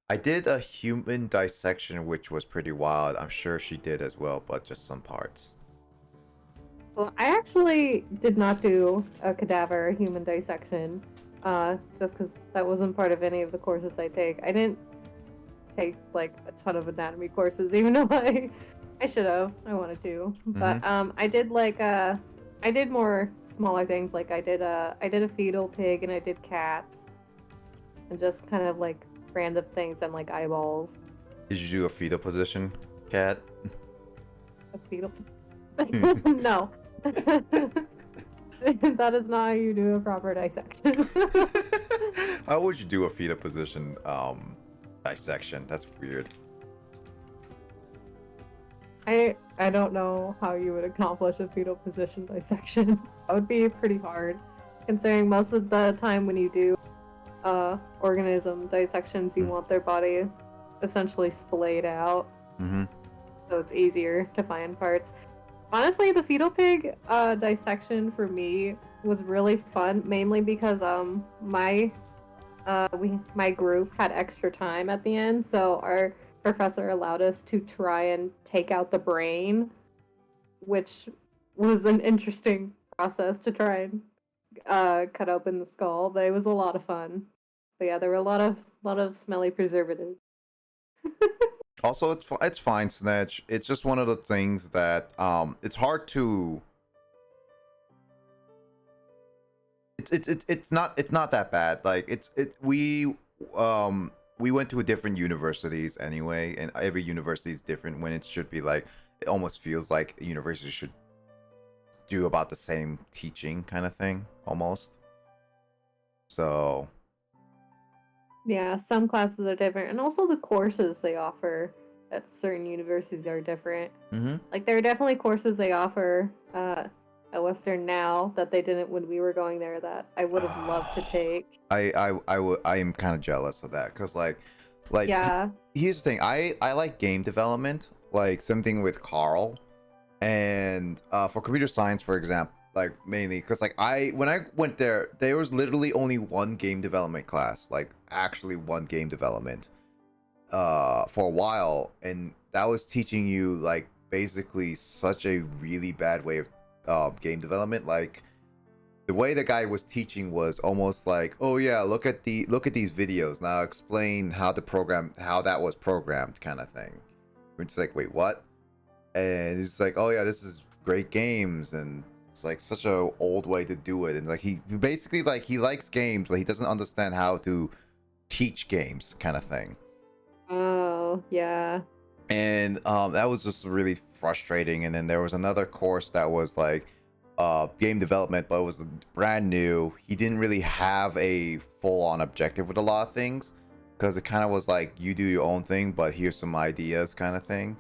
I did a human dissection which was pretty wild. I'm sure she did as well, but just some parts. Well, I actually did not do a cadaver human dissection, just because that wasn't part of any of the courses I take. I didn't take like a ton of anatomy courses, even though I should have. I wanted to, but I did like I did more smaller things. Like I did a fetal pig and I did cats, and just kind of like random things and like eyeballs. Did you do a fetal position, cat? A fetal. No. That is not how you do a proper dissection. How would you do a fetal position dissection? That's weird. I don't know how you would accomplish a fetal position dissection. That would be pretty hard, considering most of the time when you do organism dissections, you want their body essentially splayed out. So it's easier to find parts. Honestly, the fetal pig dissection for me was really fun, mainly because my group had extra time at the end, so our professor allowed us to try and take out the brain, which was an interesting process to try and cut open the skull, but it was a lot of fun. But yeah, there were a lot of smelly preservatives. Also, it's fine, Snatch. It's just one of the things that it's hard to. It's not that bad. Like we went to different universities anyway, and every university is different. When it should be like it almost feels like a university should do about the same teaching kind of thing almost. So Yeah, some classes are different, and also the courses they offer at certain universities are different. Like there are definitely courses they offer at Western now that they didn't when we were going there that I would have loved to take. I am kind of jealous of that because like Yeah. here's the thing. I like game development, like something with Carl, and for computer science, for example, like mainly because like when I went there was literally only one game development class, like actually one game development for a while, and that was teaching you like basically such a really bad way of game development. Like the way the guy was teaching was almost like, oh yeah, look at these videos, now explain how that was programmed kind of thing. It's like, wait, what? And it's like, oh yeah, this is great games, and it's like such a old way to do it. And like he basically like he likes games, but he doesn't understand how to teach games, kind of thing. Oh, yeah. And that was just really frustrating. And then there was another course that was like game development, but it was brand new. He didn't really have a full-on objective with a lot of things, because it kind of was like, you do your own thing, but here's some ideas kind of thing.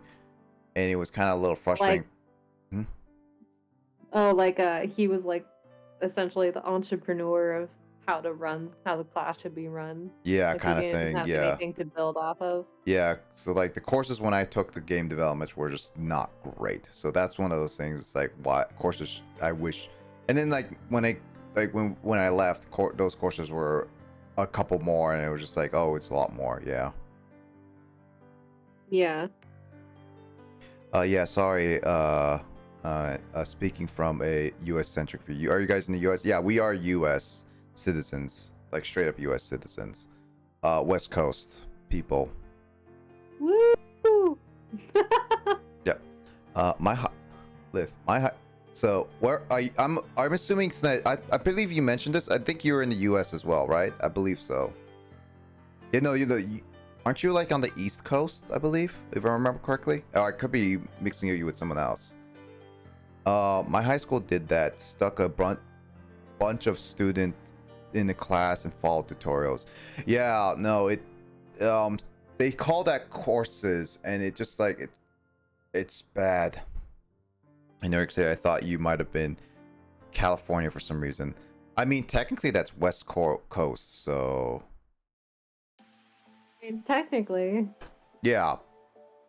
And it was kind of a little frustrating. He was like essentially the entrepreneur of how the class should be run. Yeah, If kind he of didn't thing. have Yeah. anything to build off of. Yeah. So like the courses when I took the game development were just not great. So that's one of those things. It's like, what courses I wish. And then like when I left, those courses were a couple more, and it was just like, oh, it's a lot more. Yeah. Yeah. Yeah. Sorry. Speaking from a U.S. centric view, are you guys in the U.S.? Yeah, we are U.S. citizens, like straight up U.S. citizens. West Coast people. Woo! Yep. So where are you? I'm assuming I believe you mentioned this. I think you're in the U.S. as well, right? I believe so. You know, aren't you like on the East Coast? I believe, if I remember correctly. Or I could be mixing you with someone else. My high school did that. Stuck a bunch of students in the class and followed tutorials. Yeah, no, they call that courses, and it just like it's bad. And Eric said, I thought you might have been California for some reason. I mean, technically that's West Coast, so I mean, technically. yeah.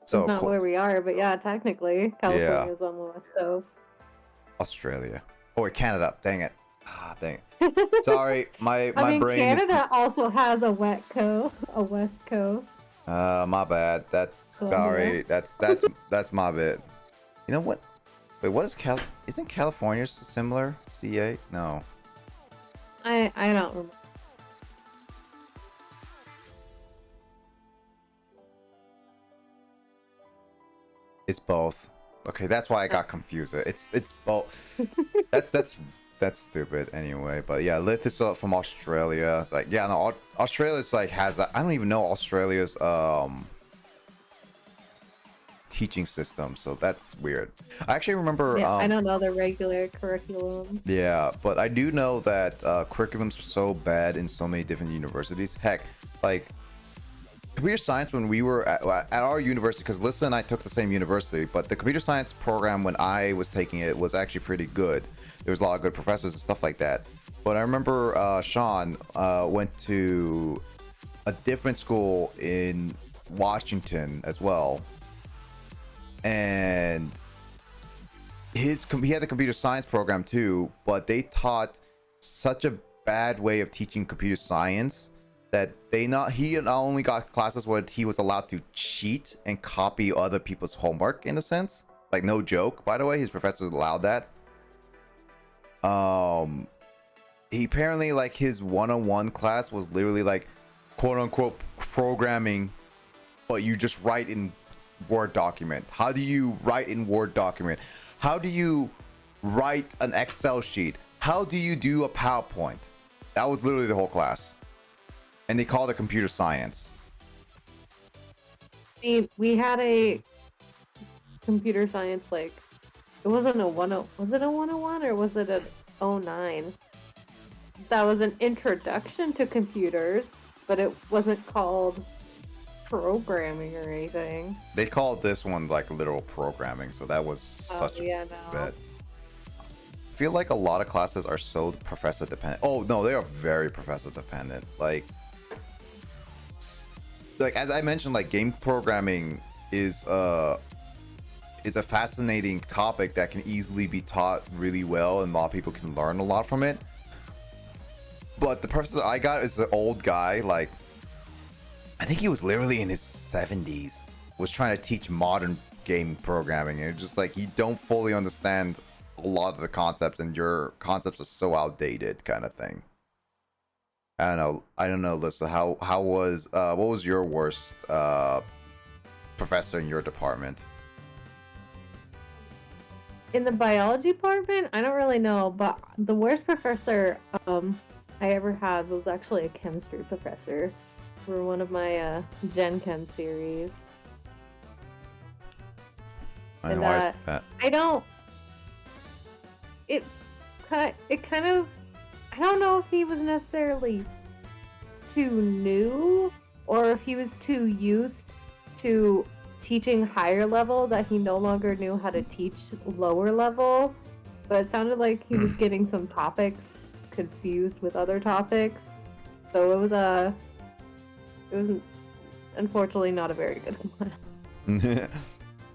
So It's not where we are, but yeah, technically, California's on the West Coast. Australia. Oh, wait, Canada. Dang it. Dang it. Sorry, my brain Canada also has a West Coast. My bad. Sorry. That's my bad. You know what? Wait, what is isn't California similar? CA? No. I don't remember. It's both. Okay, that's why I got confused. It's both. That's stupid anyway. But yeah, Lith is from Australia. It's like, yeah, no, Australia's like has that. I don't even know Australia's teaching system, so that's weird. I actually remember. Yeah, I don't know the regular curriculum. Yeah, but I do know that curriculums are so bad in so many different universities. Heck, like computer science when we were at our university, because Lissa and I took the same university, but the computer science program when I was taking it was actually pretty good. There was a lot of good professors and stuff like that. But I remember Sean went to a different school in Washington as well, and he had the computer science program too, but they taught such a bad way of teaching computer science that he not only got classes where he was allowed to cheat and copy other people's homework, in a sense. Like, no joke, by the way, his professors allowed that. He apparently, like, his one-on-one class was literally like quote unquote programming, but you just write in Word document. How do you write in Word document? How do you write an Excel sheet? How do you do a PowerPoint? That was literally the whole class. And they called it computer science. We had a computer science, like, it wasn't a 10, was it a 101 or was it a 09? That was an introduction to computers, but it wasn't called programming or anything. They called this one like literal programming, so that was such a bad. I feel like a lot of classes are so professor dependent. Oh no, they are very professor dependent. Like as I mentioned, like game programming is a fascinating topic that can easily be taught really well, and a lot of people can learn a lot from it. But the professor I got is an old guy, like I think he was literally in his 70s, was trying to teach modern game programming, and it's just like you don't fully understand a lot of the concepts, and your concepts are so outdated, kind of thing. I don't know, Alyssa. How was what was your worst professor in your department? In the biology department, I don't really know, but the worst professor I ever had was actually a chemistry professor for one of my Gen Chem series. I And know that. I don't. It kind of. I don't know if he was necessarily too new or if he was too used to teaching higher level that he no longer knew how to teach lower level. But it sounded like he was getting some topics confused with other topics. So it was unfortunately not a very good one.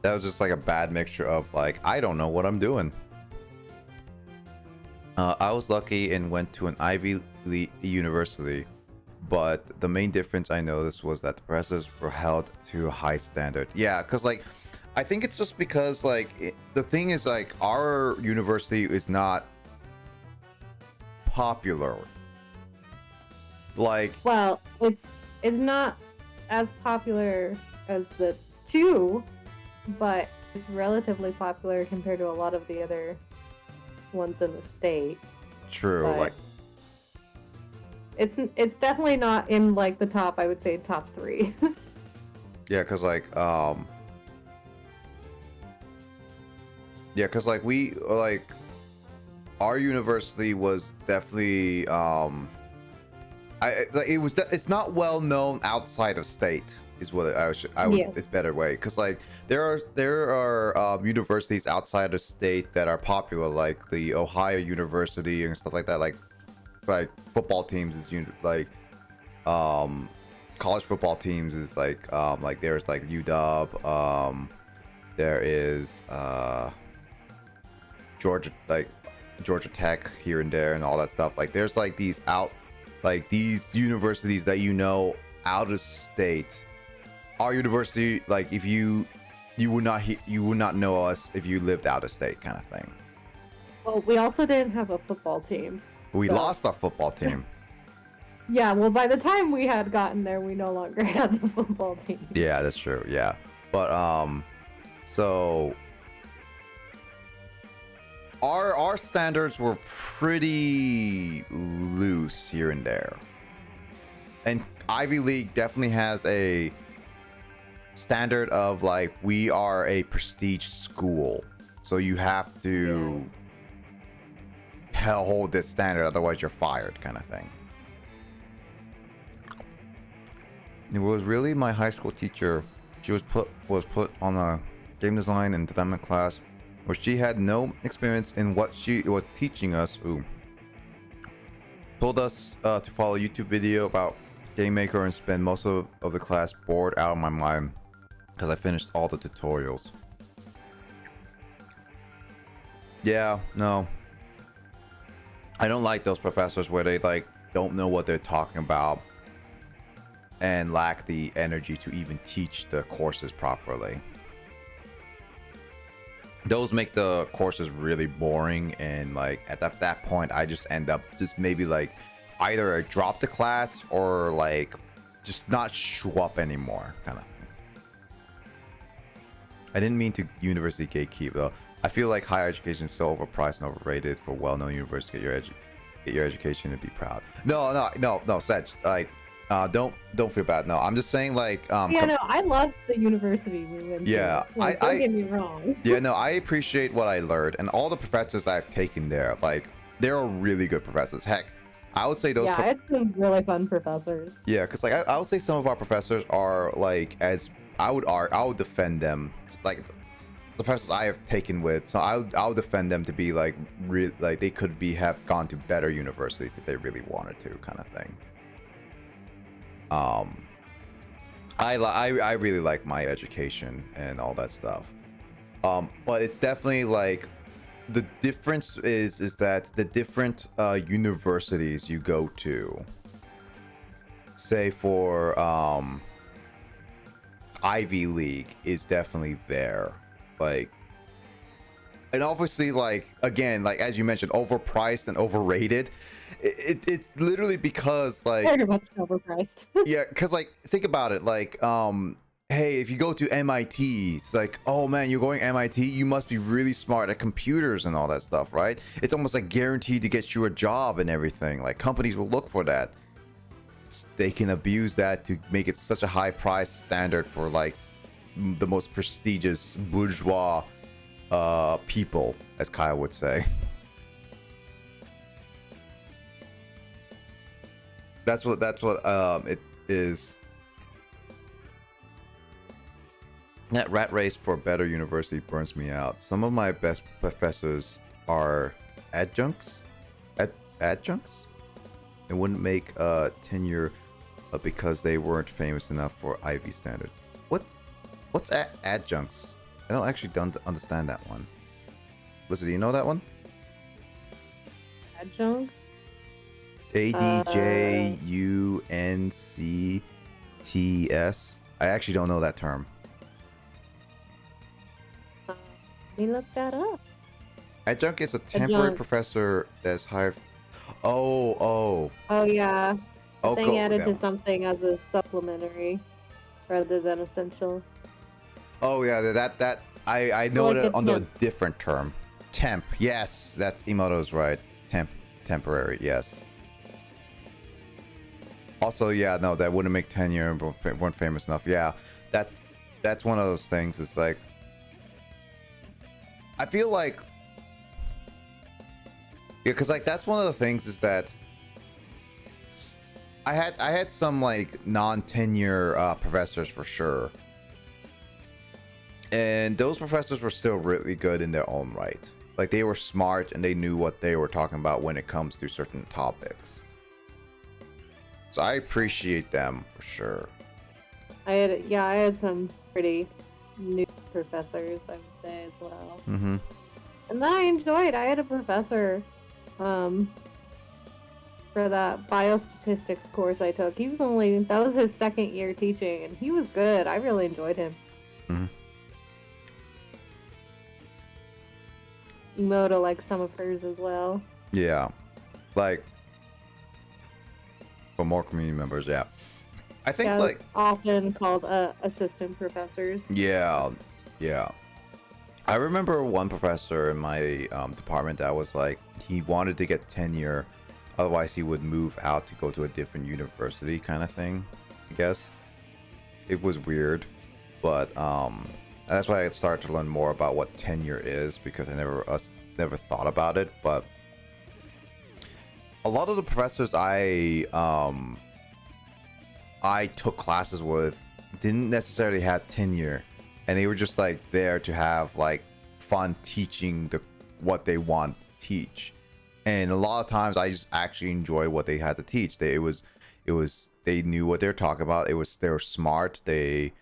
That was just like a bad mixture of like, I don't know what I'm doing. I was lucky and went to an Ivy League university, but the main difference I noticed was that the professors were held to a high standard. Yeah, because like, I think it's just because like, the thing is like, our university is not popular. Like, Well, it's not as popular as the two, but it's relatively popular compared to a lot of the other ones in the state. true, But like, it's definitely not in like the top, I would say top 3. yeah, because like, yeah, because like we like, our university was definitely it's not well known outside of state is what I would Yeah. it's better way, because like there are universities outside of state that are popular, like the Ohio University and stuff like that, like football teams is college football teams is like there's like UW, there is Georgia Tech here and there and all that stuff. Like there's like these universities that out of state. Our university, like if you would not know us if you lived out of state, kind of thing. Well, we also didn't have a football team. We So- lost our football team. Yeah, well, by the time we had gotten there, we no longer had the football team. Yeah, that's true. Yeah, but so our standards were pretty loose here and there, and Ivy League definitely has a standard of like, we are a prestige school, so you have to hold this standard, otherwise you're fired, kind of thing. It was really my high school teacher. She was put on a game design and development class where she had no experience in what she was teaching us. Told us to follow a YouTube video about Game Maker and spend most of the class bored out of my mind because I finished all the tutorials. Yeah, no. I don't like those professors where they like don't know what they're talking about and lack the energy to even teach the courses properly. Those make the courses really boring, and like at that point I just end up just maybe like either I drop the class or like just not show up anymore, kind of thing. I didn't mean to university gatekeep though. I feel like higher education is so overpriced and overrated for well-known universities. Get your education and be proud. No, Sedge. Like, don't feel bad. No, I'm just saying like. Yeah, no, I love the university we went to. Yeah, Like, don't get me wrong. Yeah, no, I appreciate what I learned, and all the professors that I've taken there. Like, they're really good professors. Heck, I would say those. Yeah, I had some really fun professors. Yeah, because like I would say some of our professors are like, as I would defend them, like the professors I have taken with. So I would defend them to be like like they could have gone to better universities if they really wanted to, kind of thing. I really like my education and all that stuff. But it's definitely like the difference is that the different universities you go to, say for Ivy League, is definitely there. Like, and obviously, like, again, like as you mentioned, overpriced and overrated. It's literally because like Very much overpriced. yeah, because like think about it, like hey, if you go to MIT, it's like, oh man, you're going MIT, you must be really smart at computers and all that stuff, right? It's almost like guaranteed to get you a job and everything. Like companies will look for that. They can abuse that to make it such a high price standard for like the most prestigious bourgeois people, as Kyle would say. That's what it is. That rat race for a better university burns me out. Some of my best professors are adjuncts. Adjuncts? It wouldn't make tenure because they weren't famous enough for Ivy standards. What's adjuncts? I don't actually understand that one. Listen, do you know that one? Adjuncts? ADJUNCTS. I actually don't know that term. Let me look that up. Adjunct is a temporary professor that's hired. Oh, yeah. oh, Thing cool. added Yeah. to something as a supplementary rather than essential. Oh yeah, that I know Like it a under a temp. different term. Temp. Yes, that's Emoto's right. Temporary. Yes. Also, yeah, no, that wouldn't make tenure. Weren't famous enough. Yeah, that's one of those things. It's like I feel like because like that's one of the things is that I had some like non-tenure professors for sure. And those professors were still really good in their own right. Like they were smart and they knew what they were talking about when it comes to certain topics. So I appreciate them for sure. I had some pretty new professors, I would say, as well. Mm-hmm. And then I had a professor for that biostatistics course I took. That was his second year teaching, and he was good. I really enjoyed him. Mm-hmm. Emoto liked some of hers as well. Yeah. Like for more community members, yeah. I think Yeah, like often called assistant professors. yeah. I remember one professor in my department that was like he wanted to get tenure, otherwise he would move out to go to a different university kind of thing. I guess it was weird, but that's why I started to learn more about what tenure is because I never thought about it. But a lot of the professors I took classes with didn't necessarily have tenure, and they were just like there to have like fun teaching what they want to teach. And a lot of times I just actually enjoyed what they had to teach. They knew what they were talking about. They were smart. They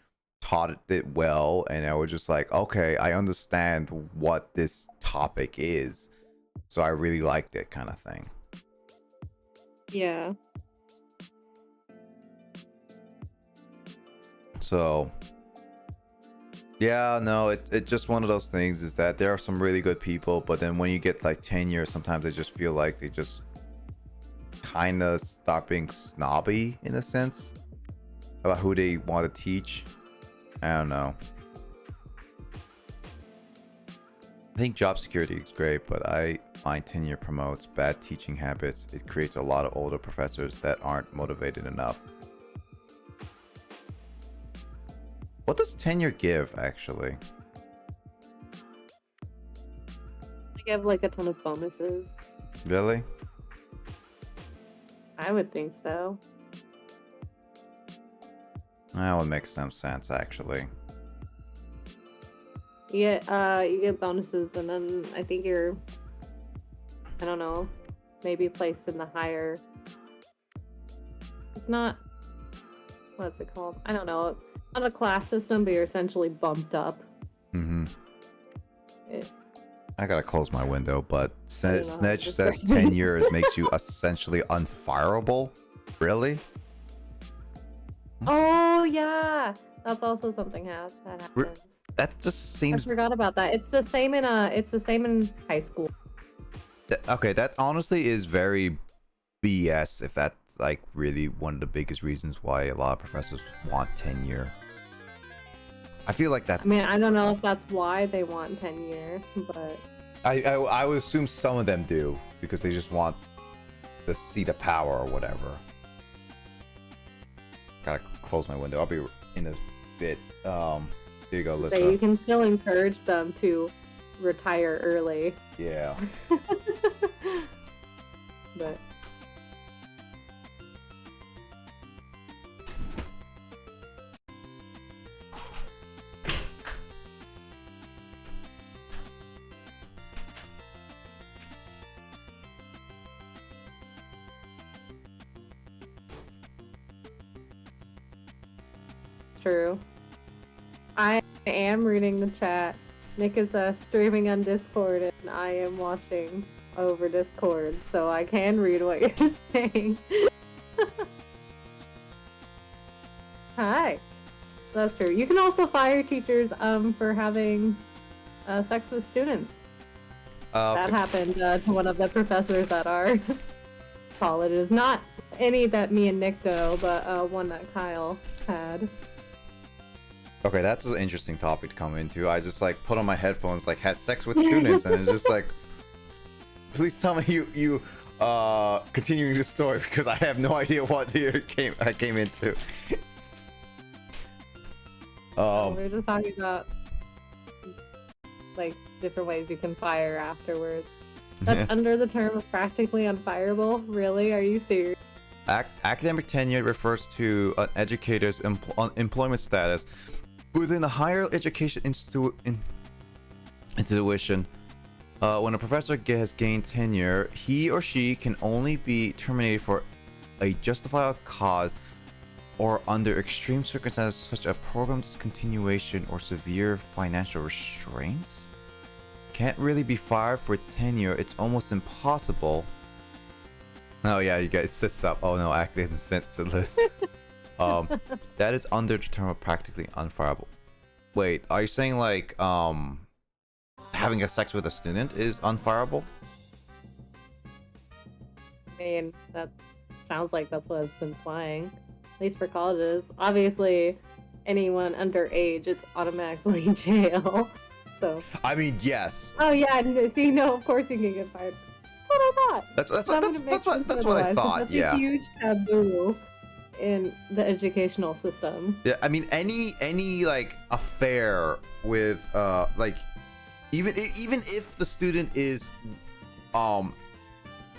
taught it well, and I was just like, okay, I understand what this topic is. So I really liked it, kind of thing. Yeah. So yeah, no, it's just one of those things is that there are some really good people, but then when you get like tenure, sometimes I just feel like they just kind of start being snobby in a sense about who they want to teach. I don't know. I think job security is great, but I find tenure promotes bad teaching habits. It creates a lot of older professors that aren't motivated enough. What does tenure give, actually? I give like a ton of bonuses. Really? I would think so. That would make some sense, actually. You get bonuses, and then I think you're, I don't know, maybe placed in the higher. It's not. What's it called? I don't know. Not a class system, but you're essentially bumped up. Mm-hmm. It, I gotta close my window, but I don't know, Snedge just says like- 10 years makes you essentially unfireable? Really? oh yeah, that's also something that happens. That just I seems... forgot about that. It's the same in high school. Okay, that honestly is very BS if that's like really one of the biggest reasons why a lot of professors want tenure. I feel like that. I mean, I don't know if that's why they want tenure, but I would assume some of them do because they just want to see the power or whatever. Gotta close my window. I'll be in a bit. Here you go, Lissa. so you can still encourage them to retire early. Yeah. But true. I am reading the chat. Nick is streaming on Discord, and I am watching over Discord, so I can read what you're saying. Hi. That's true. You can also fire teachers for having sex with students. That happened to one of the professors at our colleges. Not any that me and Nick know, but one that Kyle had. Okay, that's an interesting topic to come into. I just like put on my headphones, like had sex with students, and it's just like, please tell me you continuing this story because I have no idea what I came into. We were just talking about like different ways you can fire afterwards. That's under the term of practically unfireable. Really? Are you serious? Academic tenure refers to an educator's employment status within a higher education institution. When a professor has gained tenure, he or she can only be terminated for a justifiable cause or under extreme circumstances such as program discontinuation or severe financial restraints. Can't really be fired for tenure. It's almost impossible. Oh yeah, you guys, it sits up. Oh no, actually isn't sent to the list. That is under the term of practically unfireable. Wait, are you saying like having a sex with a student is unfireable? I mean, that sounds like that's what it's implying. At least for colleges. Obviously, anyone underage, it's automatically jail. So. I mean, yes. Oh yeah, see, no, of course you can get fired. That's what I thought. That's what I thought. That's yeah. a huge taboo in the educational system. Yeah, I mean, any like affair with like even if the student is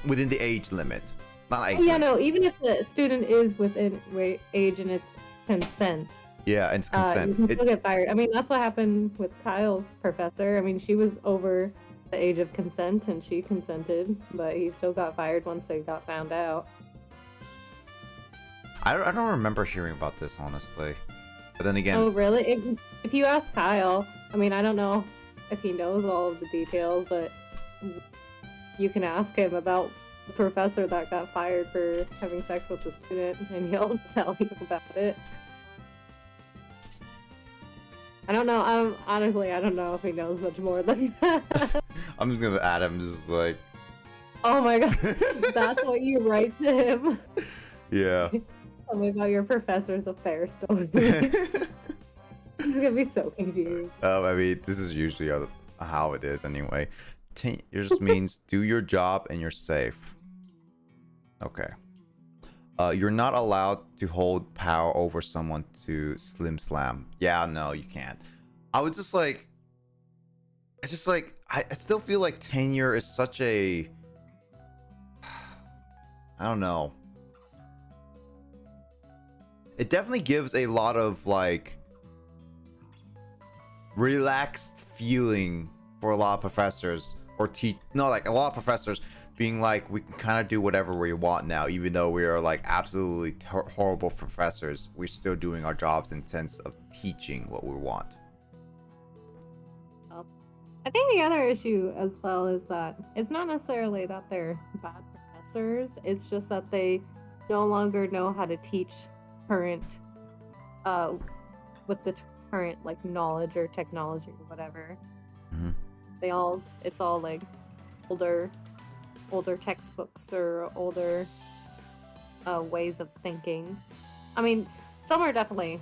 within the age limit, not age. Yeah, limit. no, even if the student is within age and it's consent. Yeah, and it's consent. You can still get fired. I mean, that's what happened with Kyle's professor. I mean, she was over the age of consent and she consented, but he still got fired once they got found out. I don't remember hearing about this, honestly. But then again... Oh, really? If you ask Kyle, I mean, I don't know if he knows all of the details, but you can ask him about the professor that got fired for having sex with the student, and he'll tell you about it. I don't know. Honestly, I don't know if he knows much more than that. I'm just gonna add him, just like... Oh my god. That's what you write to him? Yeah. Tell me about your professor's affair story. He's gonna be so confused. I mean, this is usually how it is anyway. It just means do your job and you're safe. Okay. You're not allowed to hold power over someone to slim slam. Yeah, no, you can't. I would just like... I still feel like tenure is such a... I don't know. It definitely gives a lot of like relaxed feeling for a lot of professors or like a lot of professors being like, we can kind of do whatever we want now, even though we are like absolutely horrible professors. We're still doing our jobs in sense of teaching what we want. I think the other issue as well is that it's not necessarily that they're bad professors, it's just that they no longer know how to teach current with the current like knowledge or technology or whatever. Mm-hmm. It's all like older textbooks or older ways of thinking. I mean, some are definitely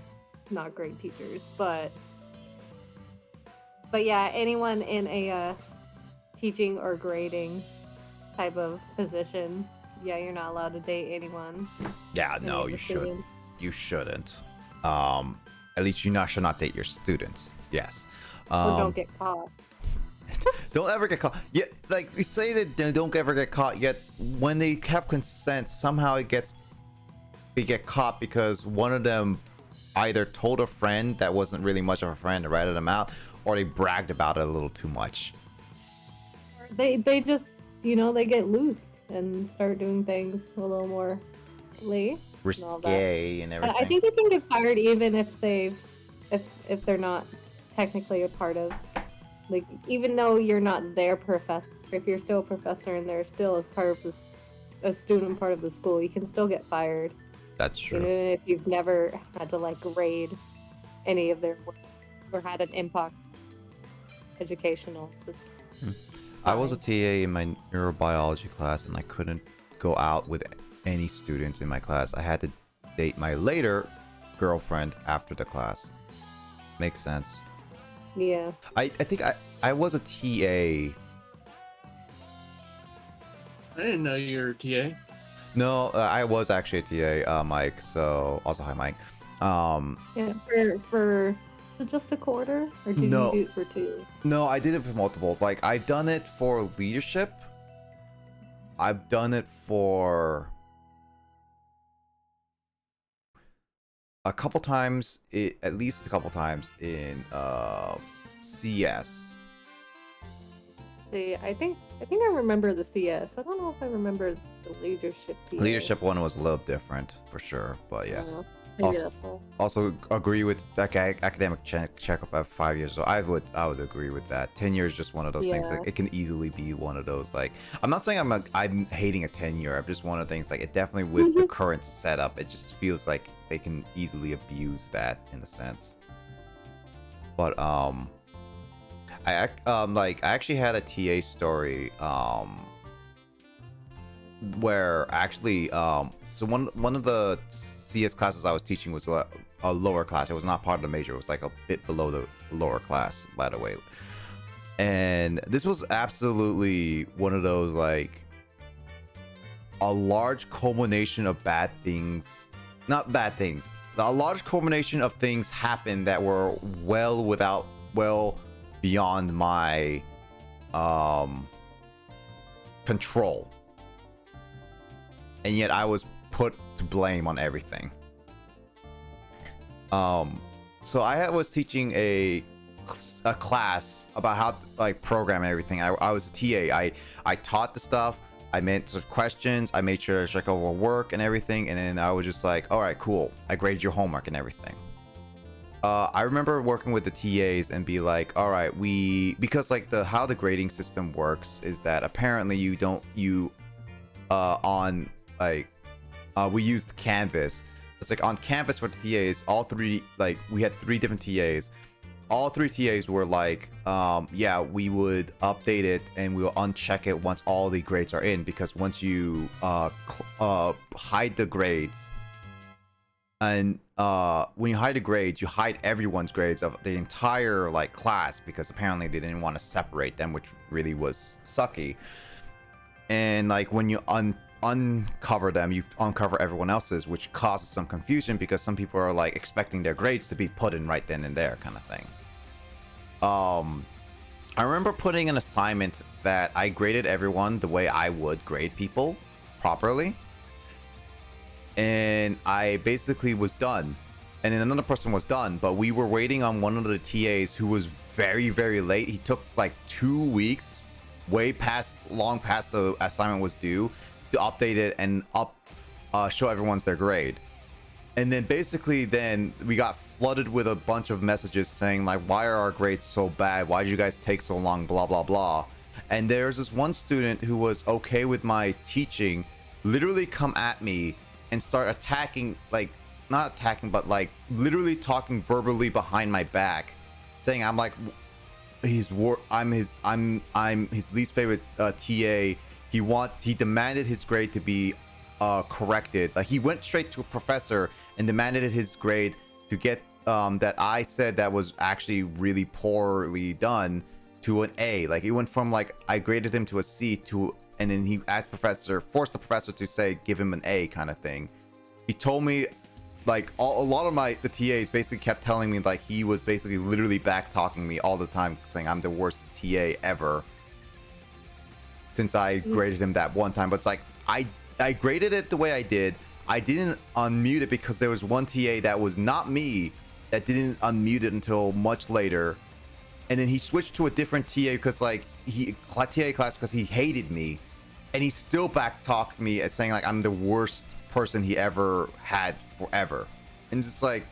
not great teachers, but But yeah, anyone in a teaching or grading type of position, yeah, you're not allowed to date anyone. Yeah, any no, of the you should. students. You shouldn't. At least you not should not date your students. Yes. Or don't get caught. Don't ever get caught. Yeah, like we say that they don't ever get caught. Yet when they have consent, somehow they get caught because one of them either told a friend that wasn't really much of a friend to ratted them out, or they bragged about it a little too much. They just, they get loose and start doing things a little more late. Risque and everything. I think you can get fired even if they're not technically a part of, like, even though you're not their professor. If you're still a professor and they're still as part of a student part of the school, you can still get fired. That's true. Even if you've never had to like grade any of their work or had an impact educational system. I was a TA in my neurobiology class, and I couldn't go out with any students in my class. I had to date my later girlfriend after the class. Makes sense. Yeah. I think I was a TA. I didn't know you were a TA. No, I was actually a TA, Mike. So also hi, Mike. Yeah. For just a quarter, or did No. you do it for 2? No, I did it for multiple. Like, I've done it for leadership. I've done it for a couple times, at least a couple times in CS. See, I think I remember the CS. I don't know if I remember the leadership. TA. Leadership one was a little different for sure, but I yeah. don't know. Maybe Also- that's all. Also agree with like academic checkup at 5 years. So I would agree with that. 10 years is just one of those things. Yeah. Like, it can easily be one of those. Like, I'm not saying I'm hating a 10-year. I'm just one of the things. Like, it definitely with the current setup, it just feels like they can easily abuse that in a sense. But I actually had a TA story where actually so one of the CS classes I was teaching was a lower class. It was not part of the major. It was like a bit below the lower class, by the way. And this was absolutely one of those, like, a large culmination of bad things. Not bad things. A large culmination of things happened that were well beyond my control. And yet I was put to blame on everything. So I was teaching a class about how to, like, program and everything. I was a TA. I taught the stuff. I answered questions. I made sure to check over work and everything. And then I was just like, all right, cool. I graded your homework and everything. I remember working with the TAs and be like, all right, because like how the grading system works is that apparently we used Canvas. It's like on Canvas for the TAs, all three, like, we had 3 different TAs. All 3 TAs were like, yeah, we would update it and we'll uncheck it once all the grades are in, because once you hide the grades, and when you hide the grades, you hide everyone's grades of the entire, like, class, because apparently they didn't want to separate them, which really was sucky. And like when you uncover them, you uncover everyone else's, which causes some confusion because some people are like expecting their grades to be put in right then and there, kind of thing. I remember putting an assignment that I graded everyone the way I would grade people properly, and I basically was done, and then another person was done, but we were waiting on one of the TAs who was very, very late. He took like 2 weeks, long past the assignment was due, to update it and show everyone's their grade. And then basically then we got flooded with a bunch of messages saying like, why are our grades so bad? Why did you guys take so long? Blah, blah, blah. And there's this one student who was okay with my teaching, literally come at me and start attacking, like, not attacking, but like literally talking verbally behind my back, saying I'm like, I'm his least favorite TA. He demanded his grade to be corrected. Like, he went straight to a professor and demanded his grade to get that I said that was actually really poorly done to an A. Like it went from like I graded him to a C to, and then he forced the professor to say give him an A kind of thing. He told me like a lot of the TAs basically kept telling me like he was basically literally back talking me all the time, saying I'm the worst TA ever since I graded him that one time. But it's like I graded it the way I did. I didn't unmute it because there was one TA that was not me that didn't unmute it until much later, and then he switched to a different TA because like TA class because he hated me, and he still back talked me as saying like I'm the worst person he ever had forever. And just like,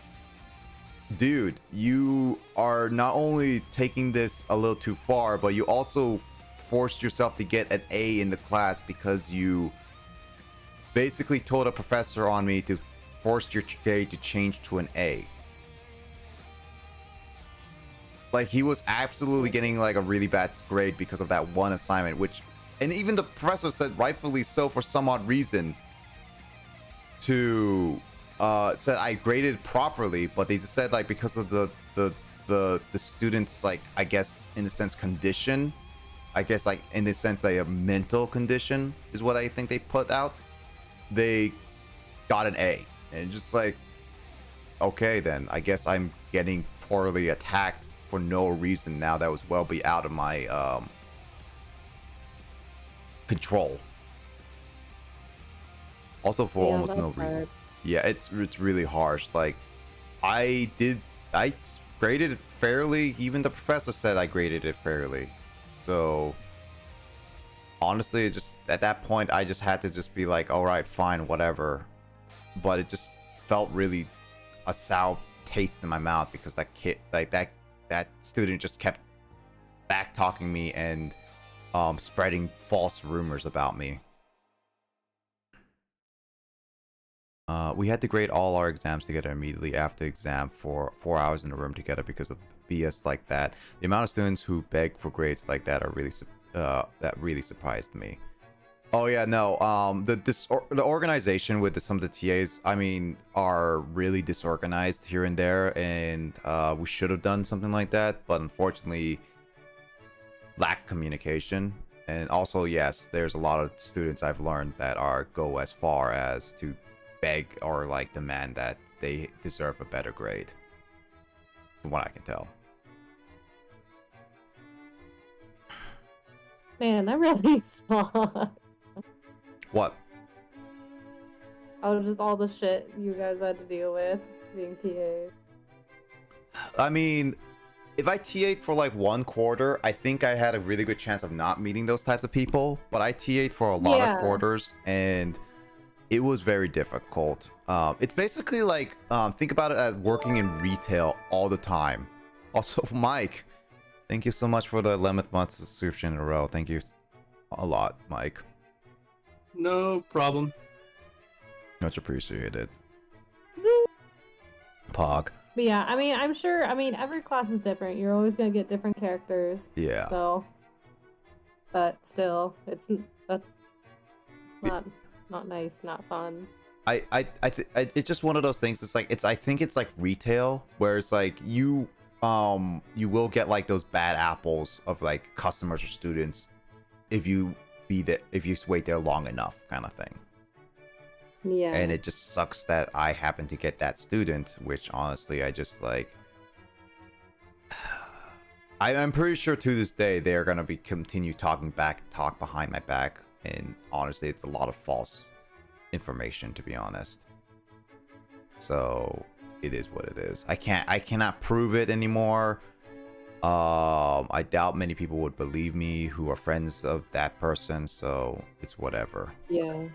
dude, you are not only taking this a little too far, but you also forced yourself to get an A in the class because you basically told a professor on me to force your grade to change to an A. Like he was absolutely getting like a really bad grade because of that one assignment, and even the professor said rightfully so for some odd reason said I graded properly, but they just said like because of the students, like I guess in a sense condition, I guess like in the sense like a mental condition is what I think they put out, they got an A. And just like, okay, then I guess I'm getting poorly attacked for no reason now that was well be out of my control. Also for almost no reason. Yeah, it's really harsh. Like I graded it fairly. Even the professor said I graded it fairly. So honestly, it just at that point I just had to just be like, all right, fine, whatever. But it just felt really a sour taste in my mouth because that kid, like that student just kept back talking me and spreading false rumors about me. We had to grade all our exams together immediately after exam for 4 hours in a room together because of BS like that. The amount of students who beg for grades like that are really that really surprised me. Oh yeah, no. The organization with some of the TAs, I mean, are really disorganized here and there, and we should have done something like that, but unfortunately, lack communication. And also, yes, there's a lot of students I've learned that go as far as to beg or like demand that they deserve a better grade, from what I can tell. Man, that really sucks. What? Oh, just all the shit you guys had to deal with being TAs. I mean, if I TA'd for like 1 quarter, I think I had a really good chance of not meeting those types of people. But I TA'd for a lot of quarters, and it was very difficult. It's basically like, think about it as working in retail all the time. Also, Mike, thank you so much for the 11th month subscription in a row. Thank you a lot, Mike. No problem. Much appreciated. Pog. But yeah, I mean, I'm sure, every class is different. You're always going to get different characters. Yeah. So, but still, it's not nice, not fun. It's just one of those things. It's like, I think it's like retail, where it's like you will get like those bad apples of like customers or students if you wait there long enough, kind of thing. Yeah. And it just sucks that I happen to get that student, which honestly I just like. I'm pretty sure to this day they're gonna continue talk behind my back, and honestly it's a lot of false information, to be honest. So it is what it is. I cannot prove it anymore. I doubt many people would believe me who are friends of that person, so it's whatever. Yeah.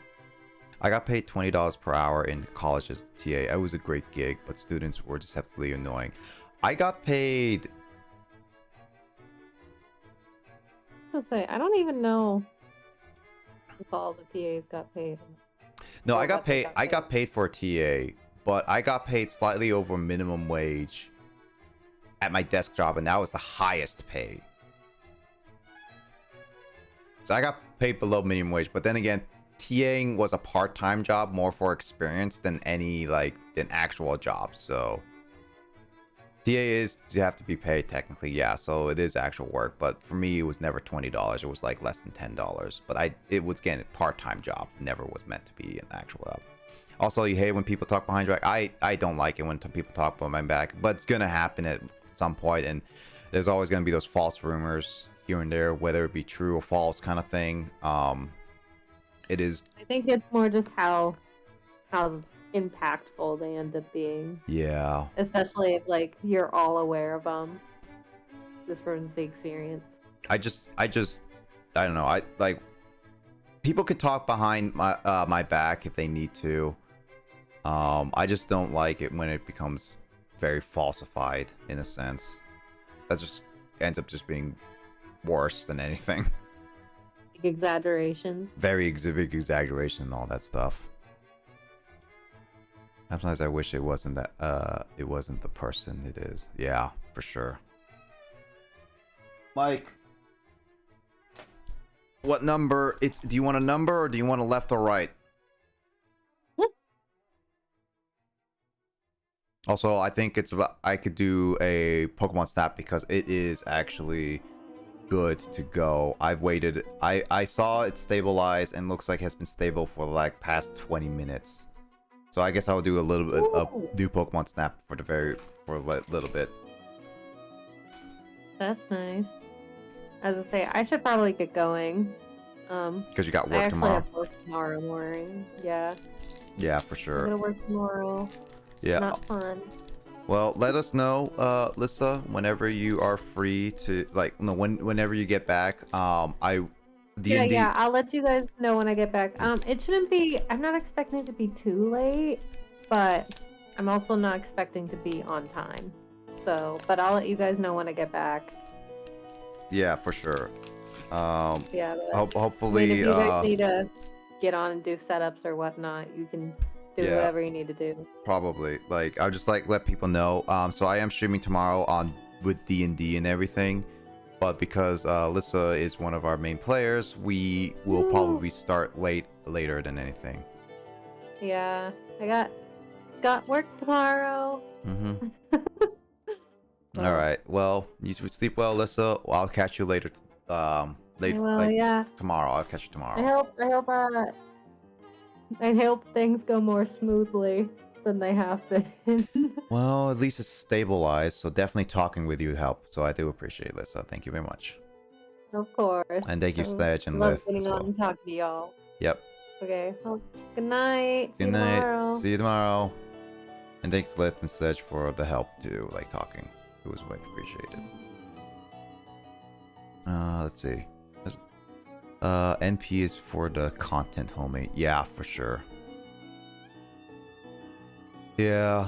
I got paid $20 per hour in college as a TA. It was a great gig, but students were deceptively annoying. I got paid. So say, I don't even know if all the TAs got paid. No, I got paid. I got paid for a TA, but I got paid slightly over minimum wage at my desk job, and that was the highest pay. So I got paid below minimum wage, but then again, TAing was a part-time job, more for experience than actual job. So PA is you have to be paid technically, yeah. So it is actual work, but for me, it was never $20. It was like less than $10. But it was again a part-time job. Never was meant to be an actual job. Also, you hate when people talk behind your back. I don't like it when people talk behind my back, but it's gonna happen at some point, and there's always gonna be those false rumors here and there, whether it be true or false kind of thing. It is. I think it's more just how impactful they end up being. Yeah. Especially if like you're all aware of them. This ruins the experience. I don't know. I like people can talk behind my back if they need to. I just don't like it when it becomes very falsified in a sense. That just ends up just being worse than anything. Like exaggerations. Very big exaggeration and all that stuff. Sometimes I wish it wasn't the person it is. Yeah, for sure. Mike, what number? Do you want a number or do you want a left or right? Also, I think I could do a Pokemon Snap because it is actually good to go. I've waited. I saw it stabilize and looks like it has been stable for like past 20 minutes. So I guess I'll do a little bit of new Pokemon Snap for a little bit. That's nice. As I say, I should probably get going. Because you got I work actually tomorrow. have work tomorrow morning. Yeah. Yeah, for I'm sure. gonna work tomorrow. Yeah. Not fun. Well, let us know, Lissa, whenever you are free to whenever you get back. Yeah, I'll let you guys know when I get back. It shouldn't be. I'm not expecting it to be too late, but I'm also not expecting to be on time. So, but I'll let you guys know when I get back. Yeah, for sure. Yeah. But, Hopefully. if you guys need to get on and do setups or whatnot, you can do whatever you need to do. Probably. Like, I'll just let people know. So I am streaming tomorrow with D&D and everything. But because Lissa is one of our main players, we will probably start later than anything. Yeah, I got work tomorrow. Mm-hmm. All right. Well, you sleep well, Lissa. I'll catch you later. Tomorrow. I'll catch you tomorrow. I hope things go more smoothly than they have been. Well, at least it's stabilized, so definitely talking with you helped. So I do appreciate it, Lissa. Thank you very much. Of course. And thank you, Sledge and love Lith getting as on well. and talking to y'all. Yep. Okay. Well, good night. Good night. See you tomorrow. And thanks, Lith and Sledge, for the help too, like talking. It was much appreciated. Let's see. NP is for the content, homie. Yeah, for sure. Yeah,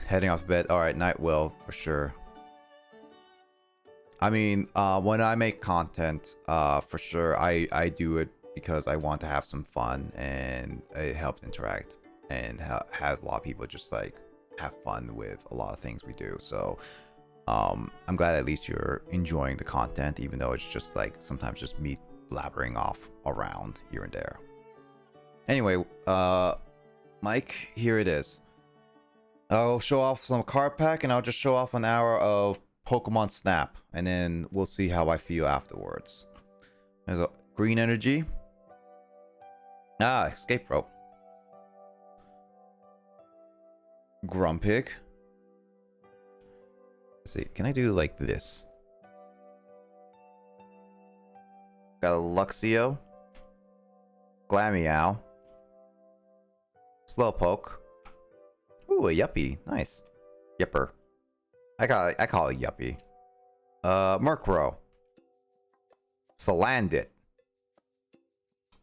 heading off to bed. All right, night will for sure. I mean, when I make content, for sure, I do it because I want to have some fun and it helps interact and has a lot of people just like have fun with a lot of things we do. So, I'm glad at least you're enjoying the content, even though it's just like sometimes just me blabbering off around here and there. Anyway, Mike, here it is. I'll show off some card pack and I'll just show off an hour of Pokemon Snap and then we'll see how I feel afterwards. There's a green energy. Escape rope. Grumpig. Let's see, can I do like this? Got a Luxio. Glameow. Slowpoke. Ooh, a Yuppie. Nice. Yipper. I call it Yuppie. Murkrow. Salandit.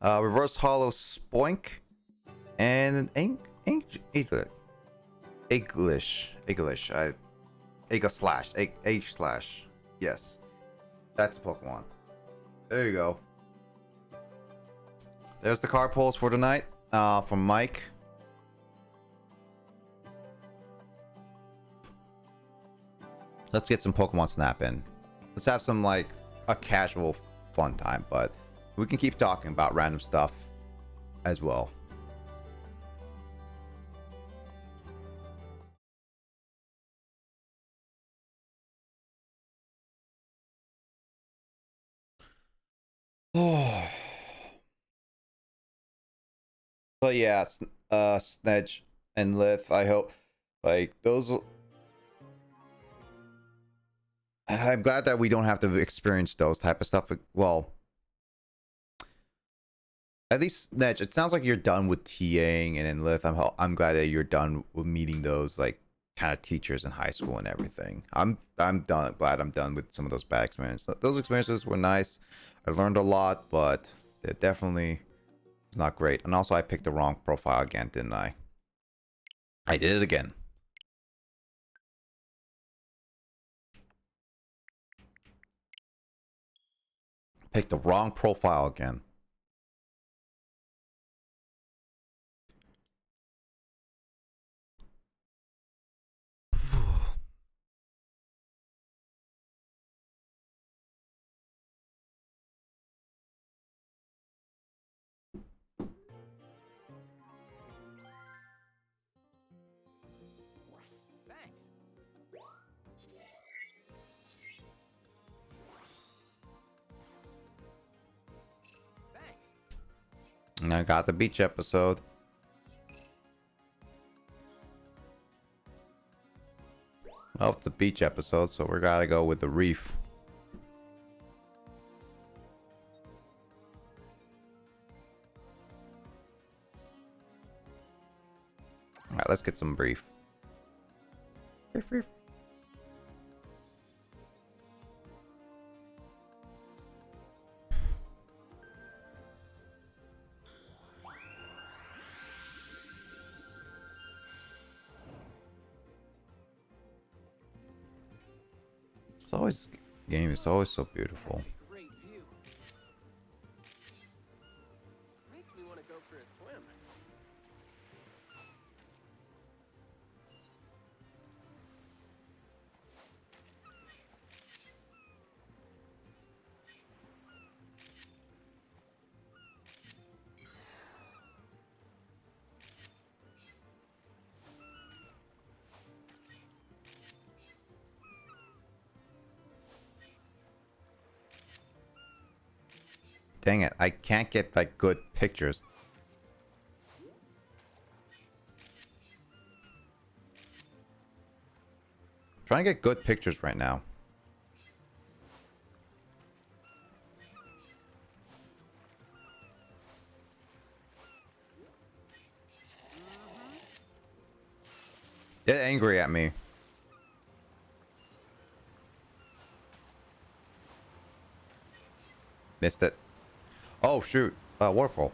Reverse Hollow Spoink. And an English. Slash. Yes. That's a Pokemon. There you go. There's the card pulls for tonight. From Mike. Let's get some Pokemon Snap in. Let's have some like a casual fun time, but we can keep talking about random stuff as well. Oh. But yeah, Snedge and Lith, I hope like those. I'm glad that we don't have to experience those type of stuff. Well, at least Snedge, it sounds like you're done with TAing, and then Lith, I'm glad that you're done with meeting those like kind of teachers in high school and everything. I'm done. Glad I'm done with some of those bad experiences. Those experiences were nice. I learned a lot, but they're definitely not great. And also, I picked the wrong profile again, didn't I? I did it again. Picked the wrong profile again. And I got the beach episode. Well, it's a beach episode, so we're gotta go with the reef. Alright, let's get some brief. Reef. It's always game is always so beautiful. Great view. Makes me want to go for a swim. Dang it, I can't get like good pictures. Trying to get good pictures right now. Get angry at me. Missed it. Oh shoot, waterfall.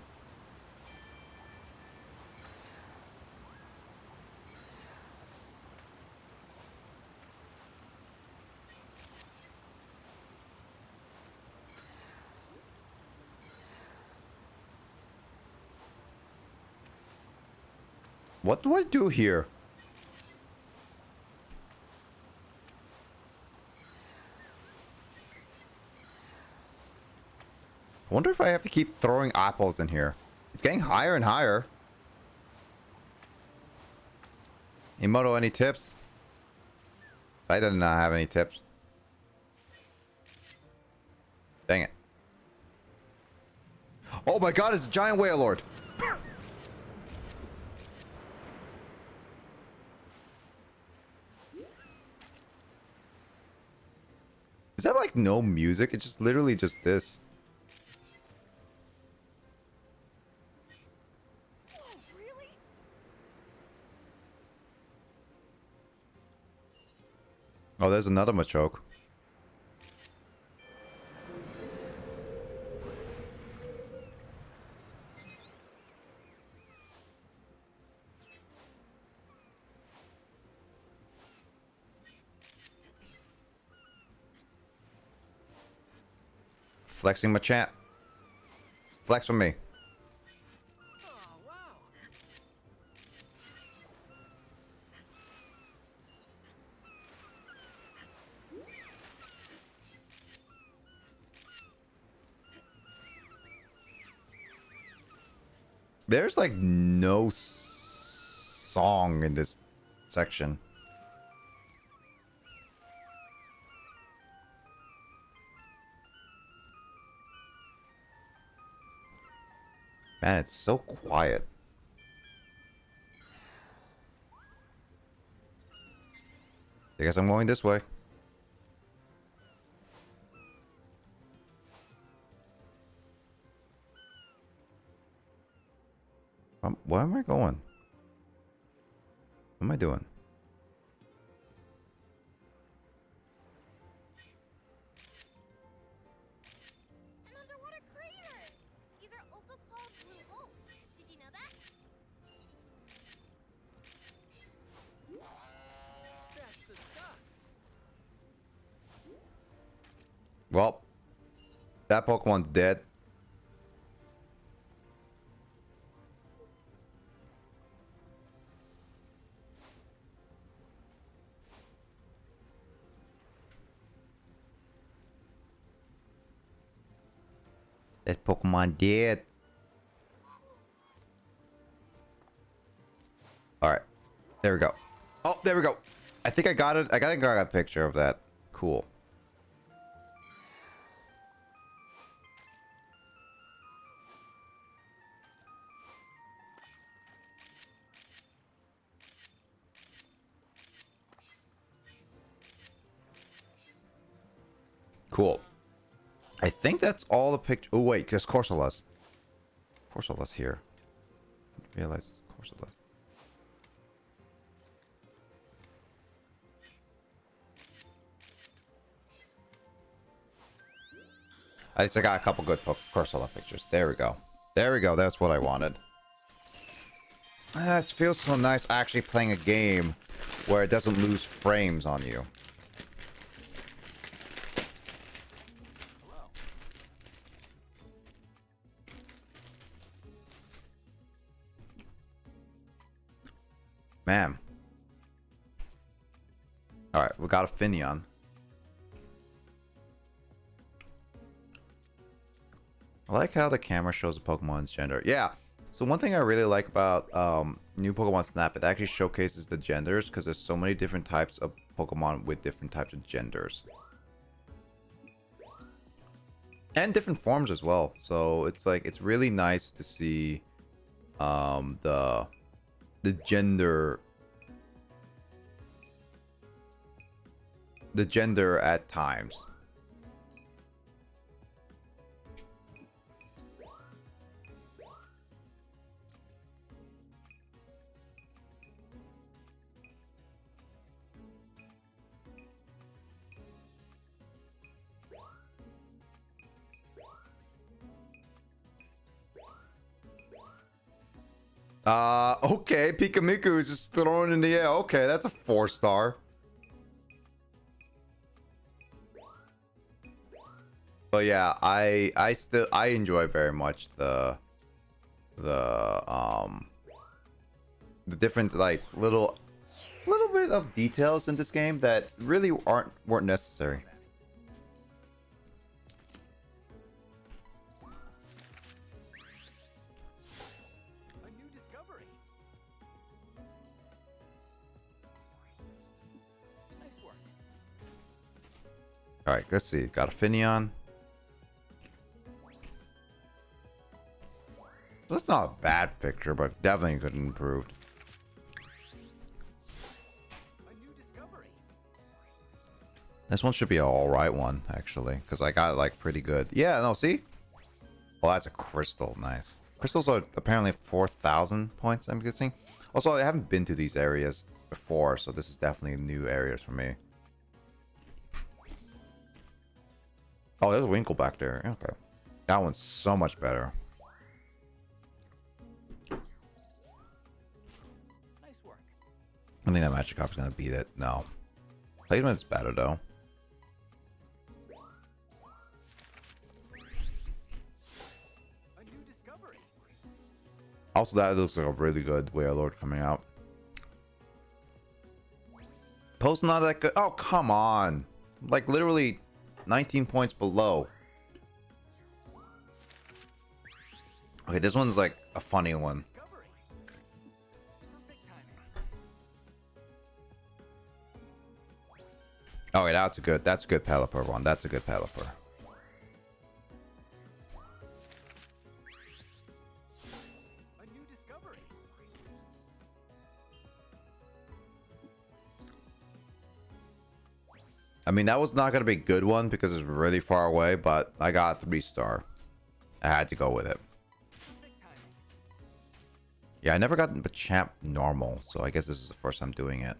What do I do here? I wonder if I have to keep throwing apples in here. It's getting higher and higher. Emoto, any tips? I did not have any tips. Dang it. Oh my god, it's a giant whale lord. Is that like no music? It's just literally just this. Oh, there's another Machoke. Flexing my champ. Flex with me. Oh, wow. There's like no song in this section. Man, it's so quiet. I guess I'm going this way. Where am I going? What am I doing? An underwater crater! These are also called blue holes. Did you know that? That's the stuff. Well, that Pokemon's dead. That Pokemon dead. Alright. There we go. Oh, there we go. I think I got it. I think I got a picture of that. Cool. Cool. I think that's all the picture. Oh wait, because Corsola's here. I didn't realize Corsola's. At least I got a couple good Corsola pictures. There we go. There we go. That's what I wanted. It feels so nice actually playing a game where it doesn't lose frames on you. Man. Alright, we got a Finneon. I like how the camera shows the Pokemon's gender. Yeah. So one thing I really like about new Pokemon Snap, it actually showcases the genders because there's so many different types of Pokemon with different types of genders. And different forms as well. So it's like, it's really nice to see the gender at times. Okay, Pikamiku is just thrown in the air. Okay, that's a 4-star. But yeah, I enjoy very much the different like little bit of details in this game that really weren't necessary. A new discovery. Nice work. All right, let's see. Got a Finneon. That's not a bad picture, but definitely could have improved. A new discovery. This one should be an alright one, actually, because I got it like pretty good. Yeah, no, see? Oh, that's a crystal. Nice. Crystals are apparently 4,000 points, I'm guessing. Also, I haven't been to these areas before, so this is definitely new areas for me. Oh, there's a Winkle back there. Okay. That one's so much better. Nice work. I think that Magikarp's gonna beat it. No. Placement's better, though. A new discovery. Also, that looks like a really good Wailord coming out. Post not that good. Oh, come on. Like, literally 19 points below. Okay, this one's like a funny one. Discovery. Perfect timing. Oh, wait, that's a good Pelipper one. That's a good Pelipper. I mean, that was not going to be a good one because it's really far away, but I got a 3-star. I had to go with it. Perfect timing. Yeah, I never got the champ normal, so I guess this is the first time doing it.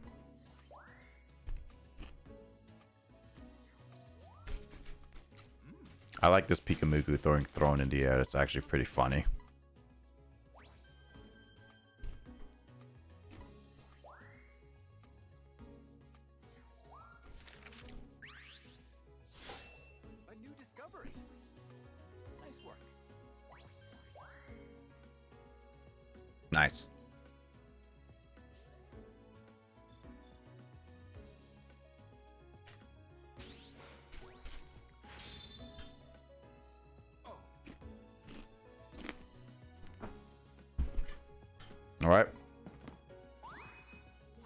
I like this Pikamugu throwing thrown in the air. It's actually pretty funny. A new discovery. Nice work. Nice. Oh, All right.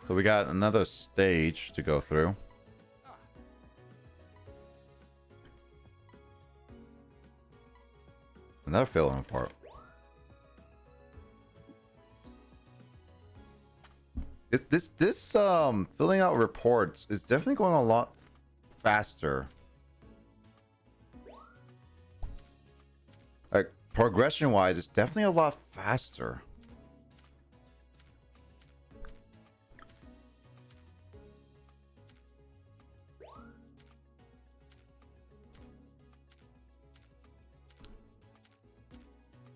So we got another stage to go through. Another filling report. This filling out reports is definitely going a lot faster. Like progression wise, it's definitely a lot faster.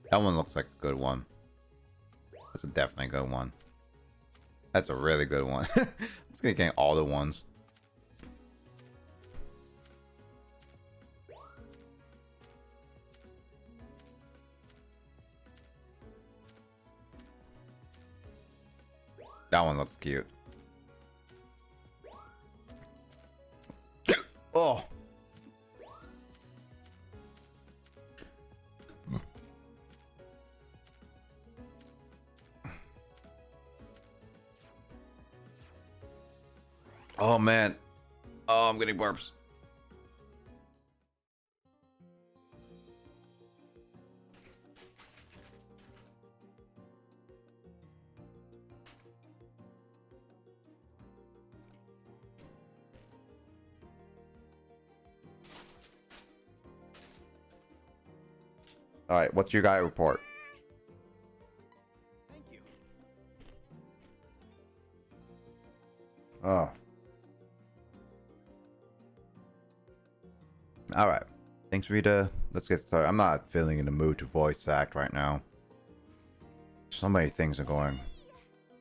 That one looks like a good one. That's a definitely good one. That's a really good one. I'm just gonna get all the ones. That one looks cute. Oh. Oh man. Oh, I'm getting burps. All right, what's your guy report? thank you. Oh. All right. Thanks, Rita. Let's get started. I'm not feeling in the mood to voice act right now. So many things are going.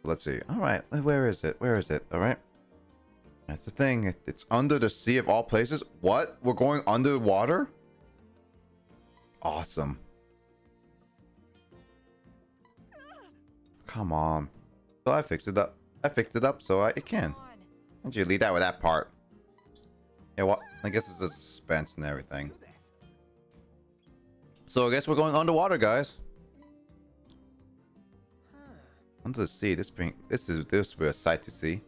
Let's see. All right. Where is it? Where is it? All right. That's the thing. It's under the sea of all places. What? We're going underwater? Awesome. Come on. So I fixed it up. I fixed it up so it can. Why don't you leave that with that part? Yeah, well, I guess it's a suspense and everything. Do this. So I guess we're going underwater, guys. Huh. Under the sea. This will be a sight to see.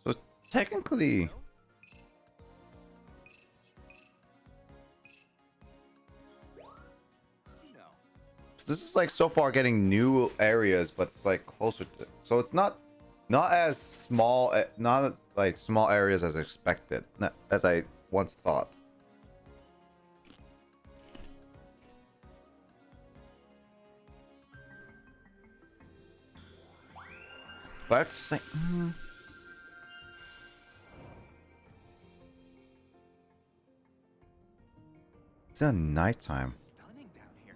So technically, No. this is like so far getting new areas, but it's like closer to. So it's not as small, not like small areas as expected, as I once thought. But it's like, it's at nighttime. Stunning down here.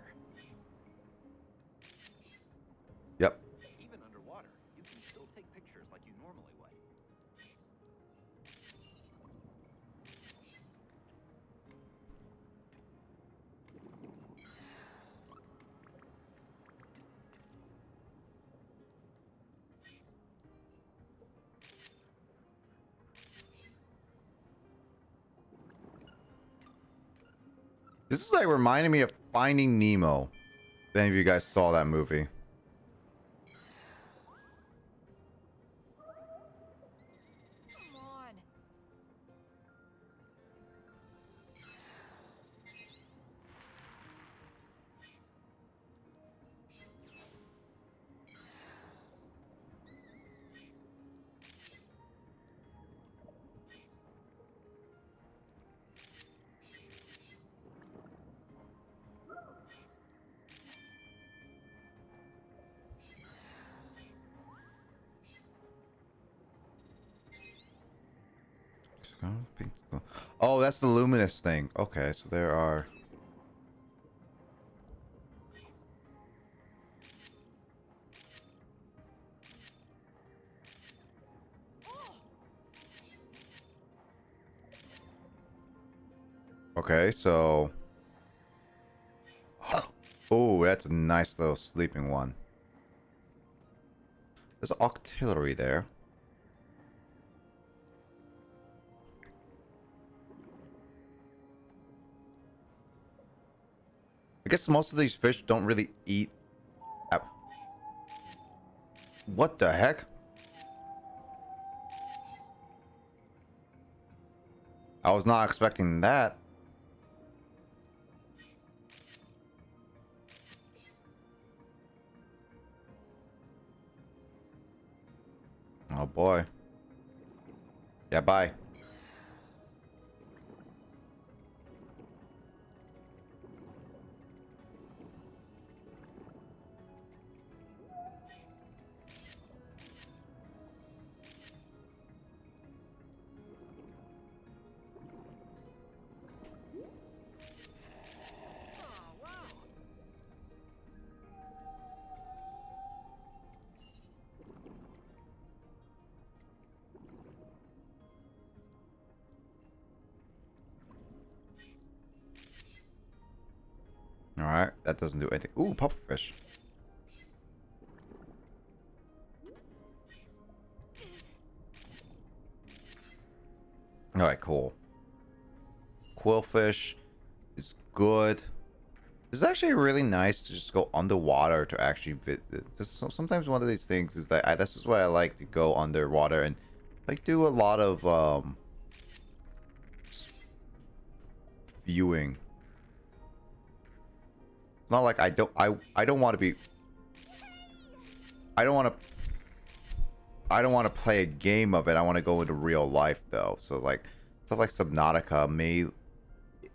Yep. Even underwater, you can still take pictures like you normally would. This is like reminding me of Finding Nemo. If any of you guys saw that movie. Come on. Oh, that's the luminous thing. Okay, so there are. Okay, so. Oh, that's a nice little sleeping one. There's artillery there. I guess most of these fish don't really eat. What the heck? I was not expecting that. Oh boy. Yeah, bye. Alright, that doesn't do anything. Ooh, pufferfish. Alright, cool. Quillfish is good. It's actually really nice to just go underwater to actually sometimes one of these things is that this is why I like to go underwater and like do a lot of viewing. Not like I don't want to be I don't want to play a game of it. I want to go into real life though. So like stuff like Subnautica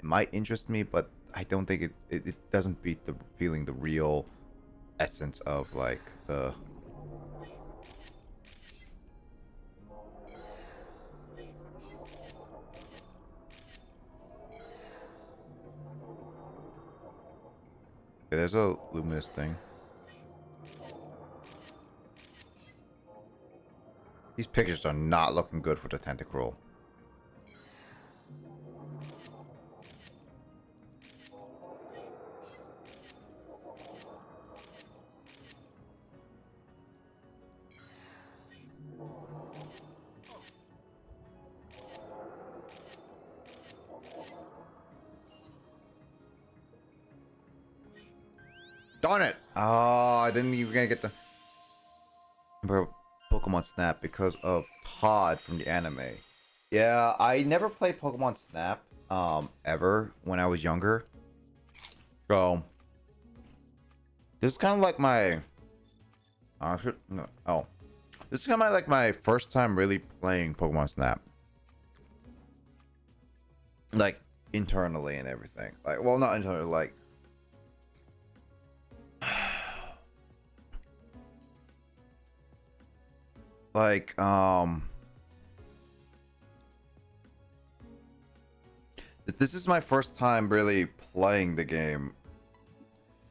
might interest me, but I don't think it doesn't beat the feeling, the real essence of like the there's a luminous thing. These pictures are not looking good for the tentacruel. Darn it! Oh, I didn't even get the Pokemon Snap because of Todd from the anime. Yeah, I never played Pokemon Snap ever when I was younger. So this is kind of like my this is kind of like my first time really playing Pokemon Snap. Like internally and everything. Like, well, not internally, like like this is my first time really playing the game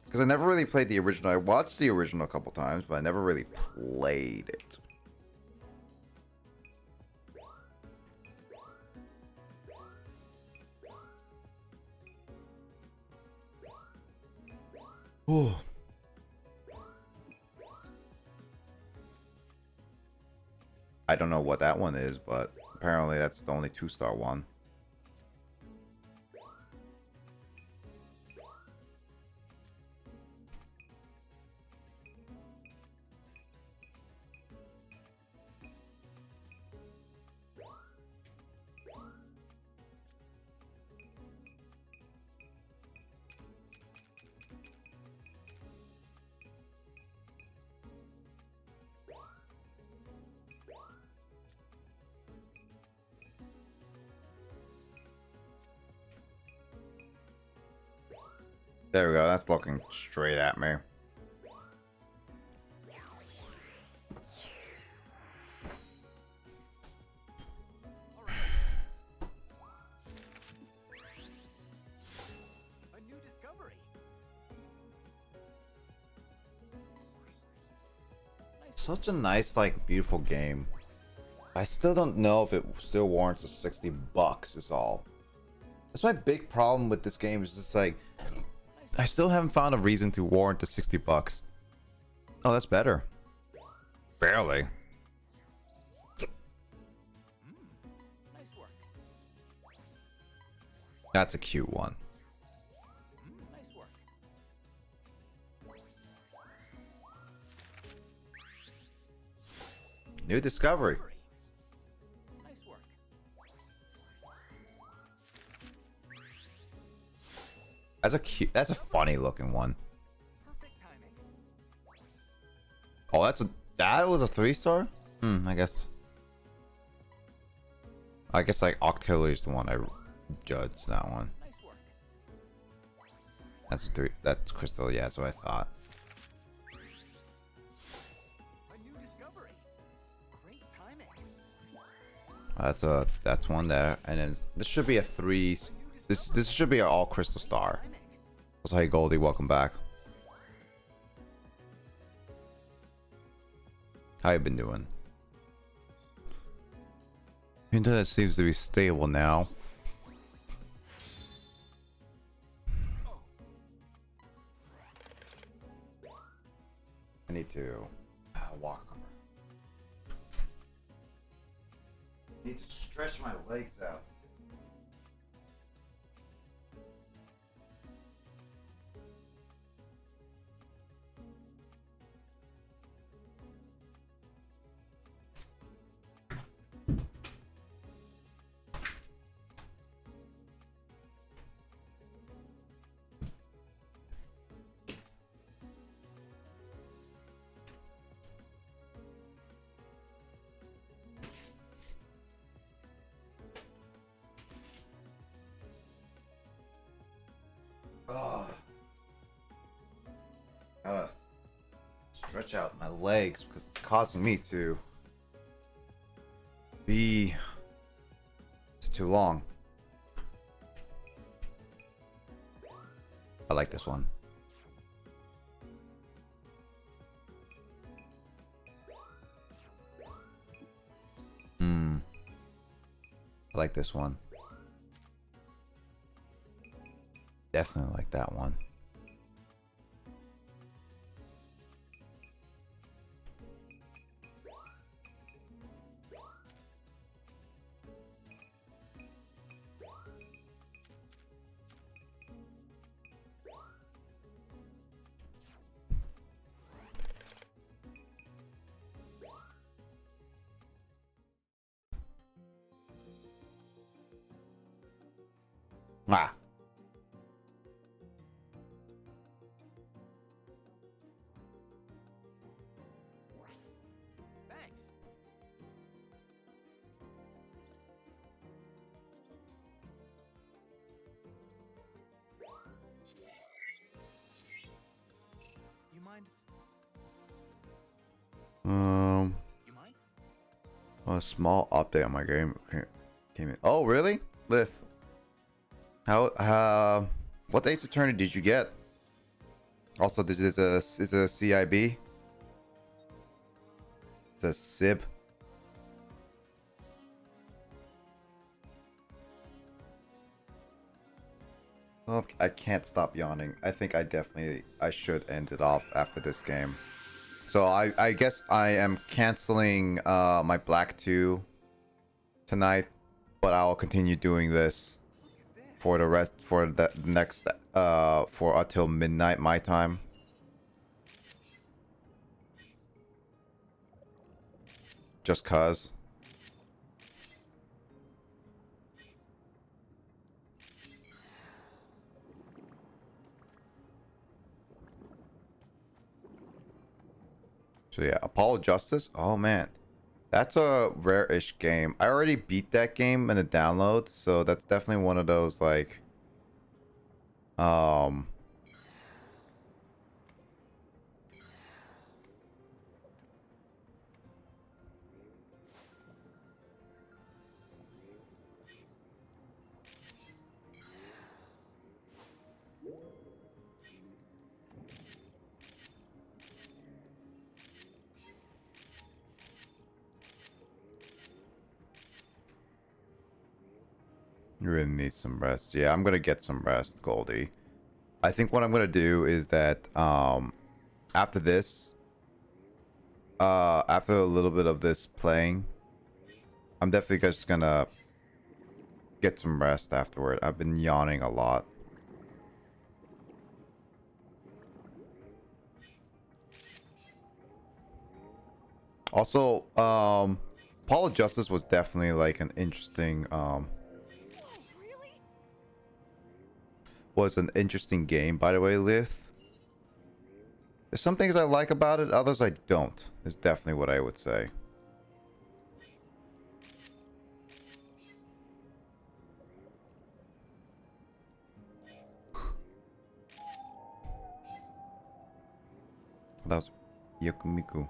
because I never really played the original. I watched the original a couple times, but I never really played it. Ooh. I don't know what that one is, but apparently that's the only 2-star one. There we go. That's looking straight at me. such a nice, like, beautiful game. I still don't know if it still warrants a $60 is all. That's my big problem with this game, is just like, I still haven't found a reason to warrant the $60. Oh, that's better. Barely. Nice work. That's a cute one. Nice work. New discovery. Nice work. That's a funny looking one. Perfect timing. Oh, that was a 3-star? I guess like Octillery is the one I judged that one. Nice work. That's a 3. That's Crystal, yeah, that's what I thought. A new discovery. Great timing. That's one there. And then this should be a 3. This should be an all crystal star. Timing. So hey Goldie, welcome back. How you been doing? Internet seems to be stable now. I need to walk. Need to stretch my legs out. Gotta stretch out my legs because it's causing me to be too long. I like this one. I like this one. Definitely like that one. Ah. Thanks. You mind? You mind? A small update on my game came in. Oh, really? Lith. What Ace Attorney did you get? Also, this is a CIB? It's a SIB. Oh, I can't stop yawning. I think I should end it off after this game. So I guess I am canceling my Black 2 tonight, but I'll continue doing this for the next for until midnight my time. Just cause. So yeah, Apollo Justice. Oh man, that's a rare-ish game. I already beat that game in the download, so that's definitely one of those like You really need some rest. Yeah, I'm gonna get some rest, Goldie. I think what I'm gonna do is that after this, after a little bit of this playing, I'm definitely just gonna get some rest afterward. I've been yawning a lot. Also, Paul of Justice was definitely like an interesting was an interesting game, by the way, Lith. There's some things I like about it, others I don't. Is definitely what I would say. That was Yakumiku.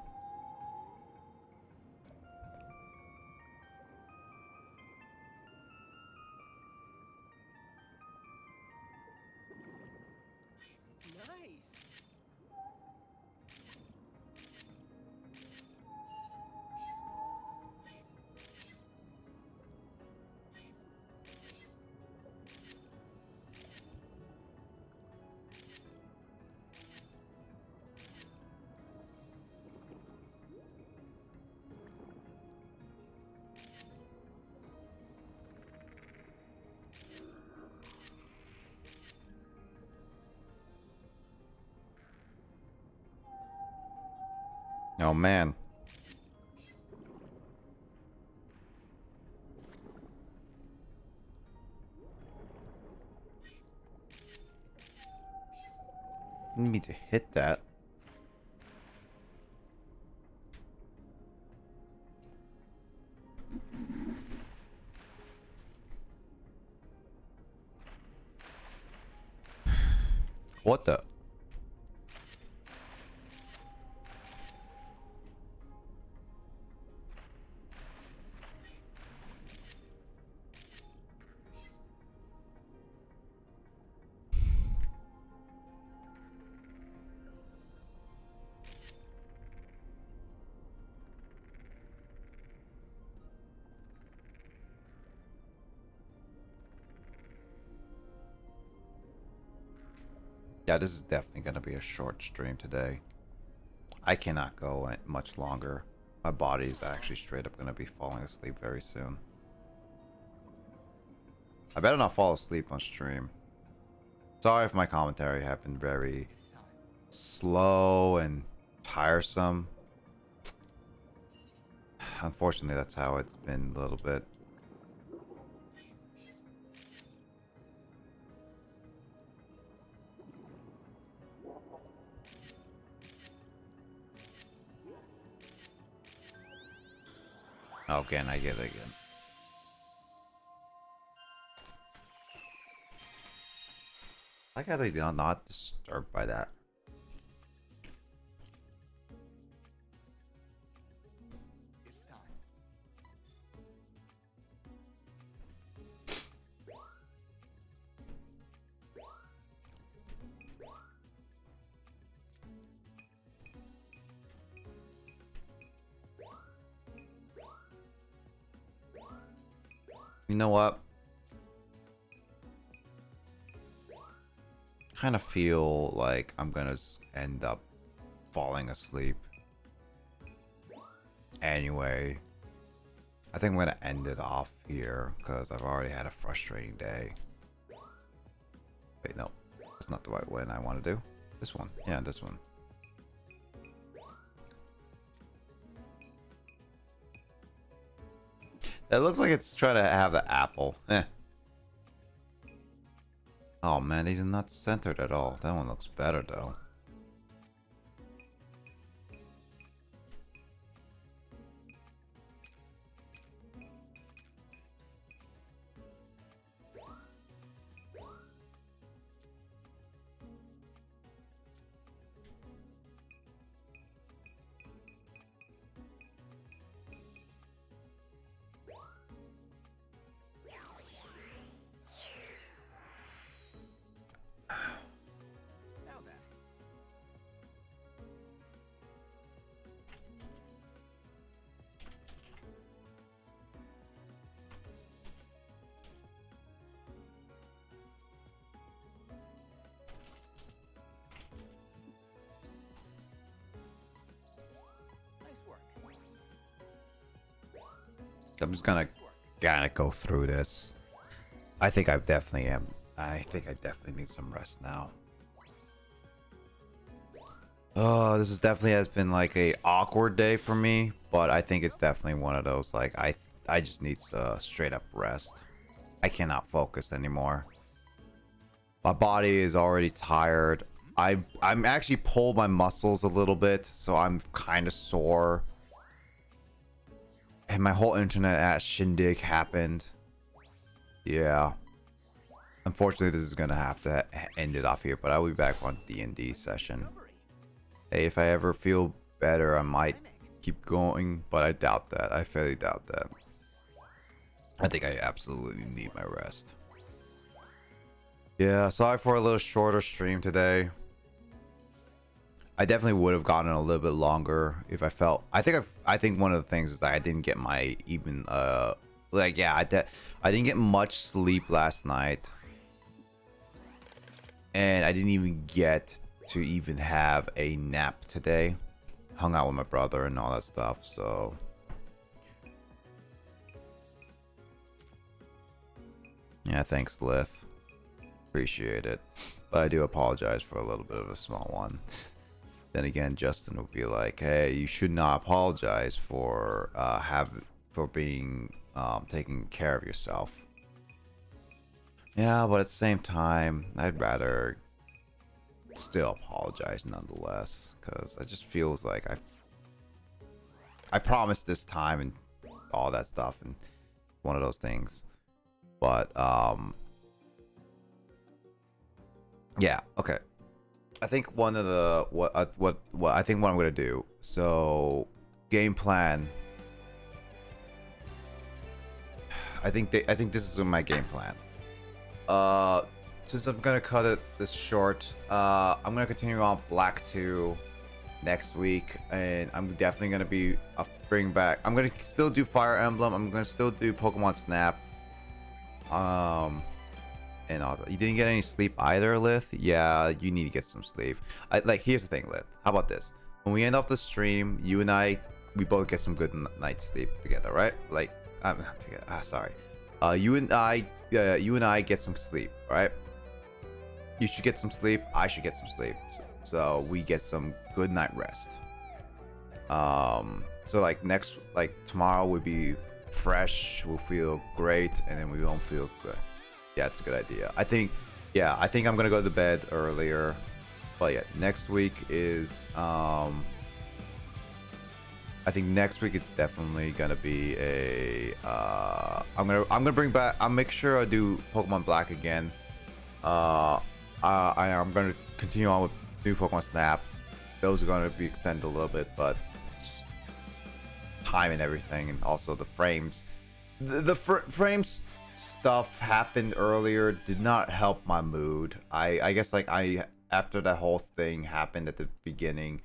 Oh man. Didn't mean to hit that. What the? Yeah, this is definitely going to be a short stream today. I cannot go much longer. My body is actually straight up going to be falling asleep very soon. I better not fall asleep on stream. Sorry if my commentary have been very slow and tiresome. Unfortunately, that's how it's been a little bit. Again, I get it again. I gotta be not disturbed by that. It's time. You know what? Kind of feel like I'm gonna end up falling asleep. Anyway, I think I'm gonna end it off here because I've already had a frustrating day. Wait, no, that's not the right one I want to do. This one, yeah, this one. It looks like it's trying to have the apple. Eh. Oh man, these are not centered at all. That one looks better though. Now then, I'm just gonna go through this. I think I definitely am. I think I definitely need some rest now. Oh, this is definitely has been like a awkward day for me, but I think it's definitely one of those like I just need straight up rest. I cannot focus anymore. My body is already tired. I'm actually pulled my muscles a little bit, so I'm kind of sore. And my whole internet at shindig happened. Yeah. Unfortunately, this is gonna have to end it off here, but I'll be back on D&D session. Hey, if I ever feel better, I might keep going, but I doubt that. I fairly doubt that. I think I absolutely need my rest. Yeah, sorry for a little shorter stream today. I definitely would have gotten a little bit longer if I felt. I think one of the things is that I didn't get my even like yeah, I didn't get much sleep last night. And I didn't even get to even have a nap today. Hung out with my brother and all that stuff, so yeah, thanks Lith. Appreciate it. But I do apologize for a little bit of a small one. Then again, Justin would be like, "Hey, you should not apologize for being taking care of yourself." Yeah, but at the same time, I'd rather still apologize nonetheless, because it just feels like I promised this time and all that stuff, and one of those things. But yeah, okay. I think one of the what I think what I'm gonna do. So game plan. I think this is my game plan. Since I'm gonna cut this short, I'm gonna continue on Black 2 next week, and I'm definitely gonna be bring back. I'm gonna still do Fire Emblem. I'm gonna still do Pokemon Snap. And also, you didn't get any sleep either, Lith? Yeah, you need to get some sleep. Here's the thing, Lith. How about this? When we end off the stream, you and I, we both get some good night's sleep together, right? Like, I'm not together. Sorry. You and I get some sleep, right? You should get some sleep. I should get some sleep. So we get some good night rest. So tomorrow would be fresh. We'll feel great, and then we won't feel good. Yeah, it's a good idea. I think I'm gonna go to bed earlier. But yeah, next week is I think next week is definitely gonna be a I'm gonna bring back. I'll make sure I do Pokemon Black again. I'm gonna continue on with new Pokemon Snap. Those are gonna be extended a little bit, but just time and everything, and also the frames. The frames stuff happened earlier did not help my mood. I guess after that whole thing happened at the beginning,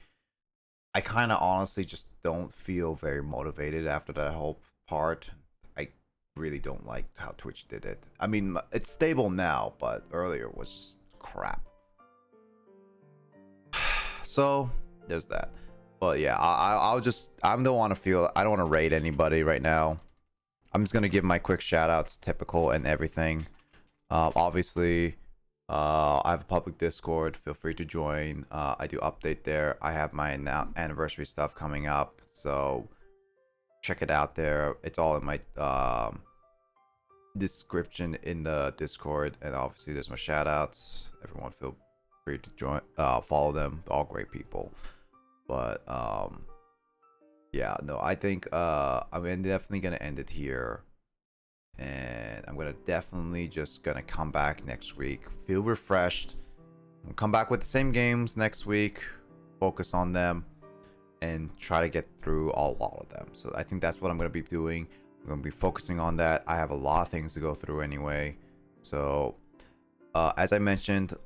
I kind of honestly just don't feel very motivated after that whole part. I really don't like how Twitch did it. I mean, it's stable now, but earlier was just crap. So there's that. But yeah, I don't want to raid anybody right now. I'm just gonna give my quick shout outs, typical and everything. Obviously, I have a public Discord. Feel free to join. I do update there. I have my anniversary stuff coming up, so check it out there. It's all in my description in the Discord, and obviously there's my shout outs. Everyone feel free to join. Follow them. All great people. But yeah, no, I think I'm definitely gonna end it here, and I'm definitely just gonna come back next week, feel refreshed. I'll come back with the same games next week, focus on them, and try to get through all of them. So I think that's what I'm gonna be doing. I'm gonna be focusing on that. I have a lot of things to go through anyway. So as I mentioned,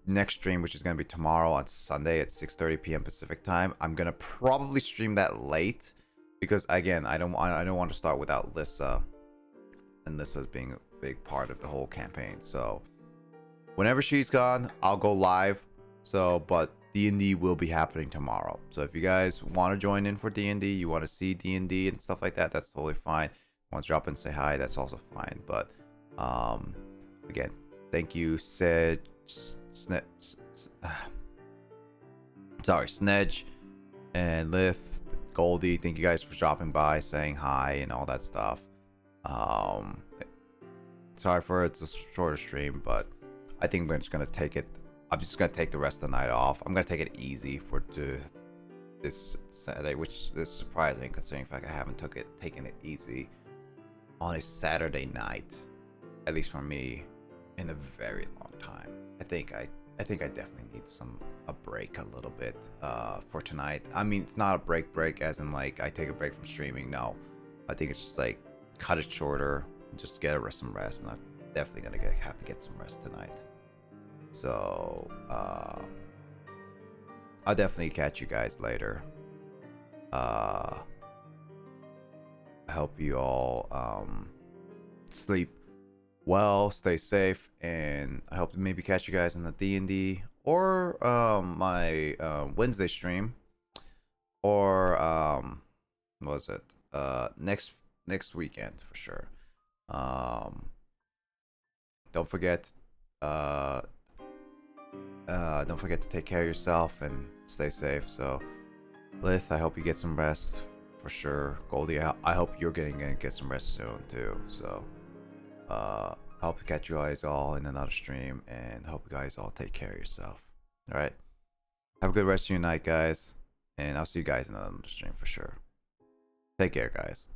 next stream, which is going to be tomorrow on Sunday at 6:30 p.m. Pacific time, I'm going to probably stream that late because again, I don't want to start without Lissa, and Lissa's being a big part of the whole campaign. So whenever she's gone, I'll go live. So but D&D will be happening tomorrow. So if you guys want to join in for D&D, you want to see D&D and stuff like that, that's totally fine. Want to drop in and say hi, that's also fine. But again, thank you, Snedge and Lith, Goldie. Thank you guys for dropping by, saying hi, and all that stuff. Sorry for it's a shorter stream, but I think we're just gonna take it. I'm just gonna take the rest of the night off. I'm gonna take it easy for this Saturday, which is surprising considering the fact I haven't taken it easy on a Saturday night, at least for me, in a very long time. I think I definitely need a break a little bit for tonight. I mean, it's not a break as in like I take a break from streaming. No, I think it's just like cut it shorter, just get some rest, and I'm definitely gonna have to get some rest tonight. So I'll definitely catch you guys later. I hope you all sleep well, stay safe, and I hope to maybe catch you guys in the D&D or my Wednesday stream, or what was it, next weekend for sure. Don't forget to take care of yourself and stay safe. So Lith, I hope you get some rest for sure. Goldie, I hope you're gonna get some rest soon too. So I hope to catch you guys all in another stream, and hope you guys all take care of yourself. All right, have a good rest of your night, guys, and I'll see you guys in another stream for sure. Take care, guys.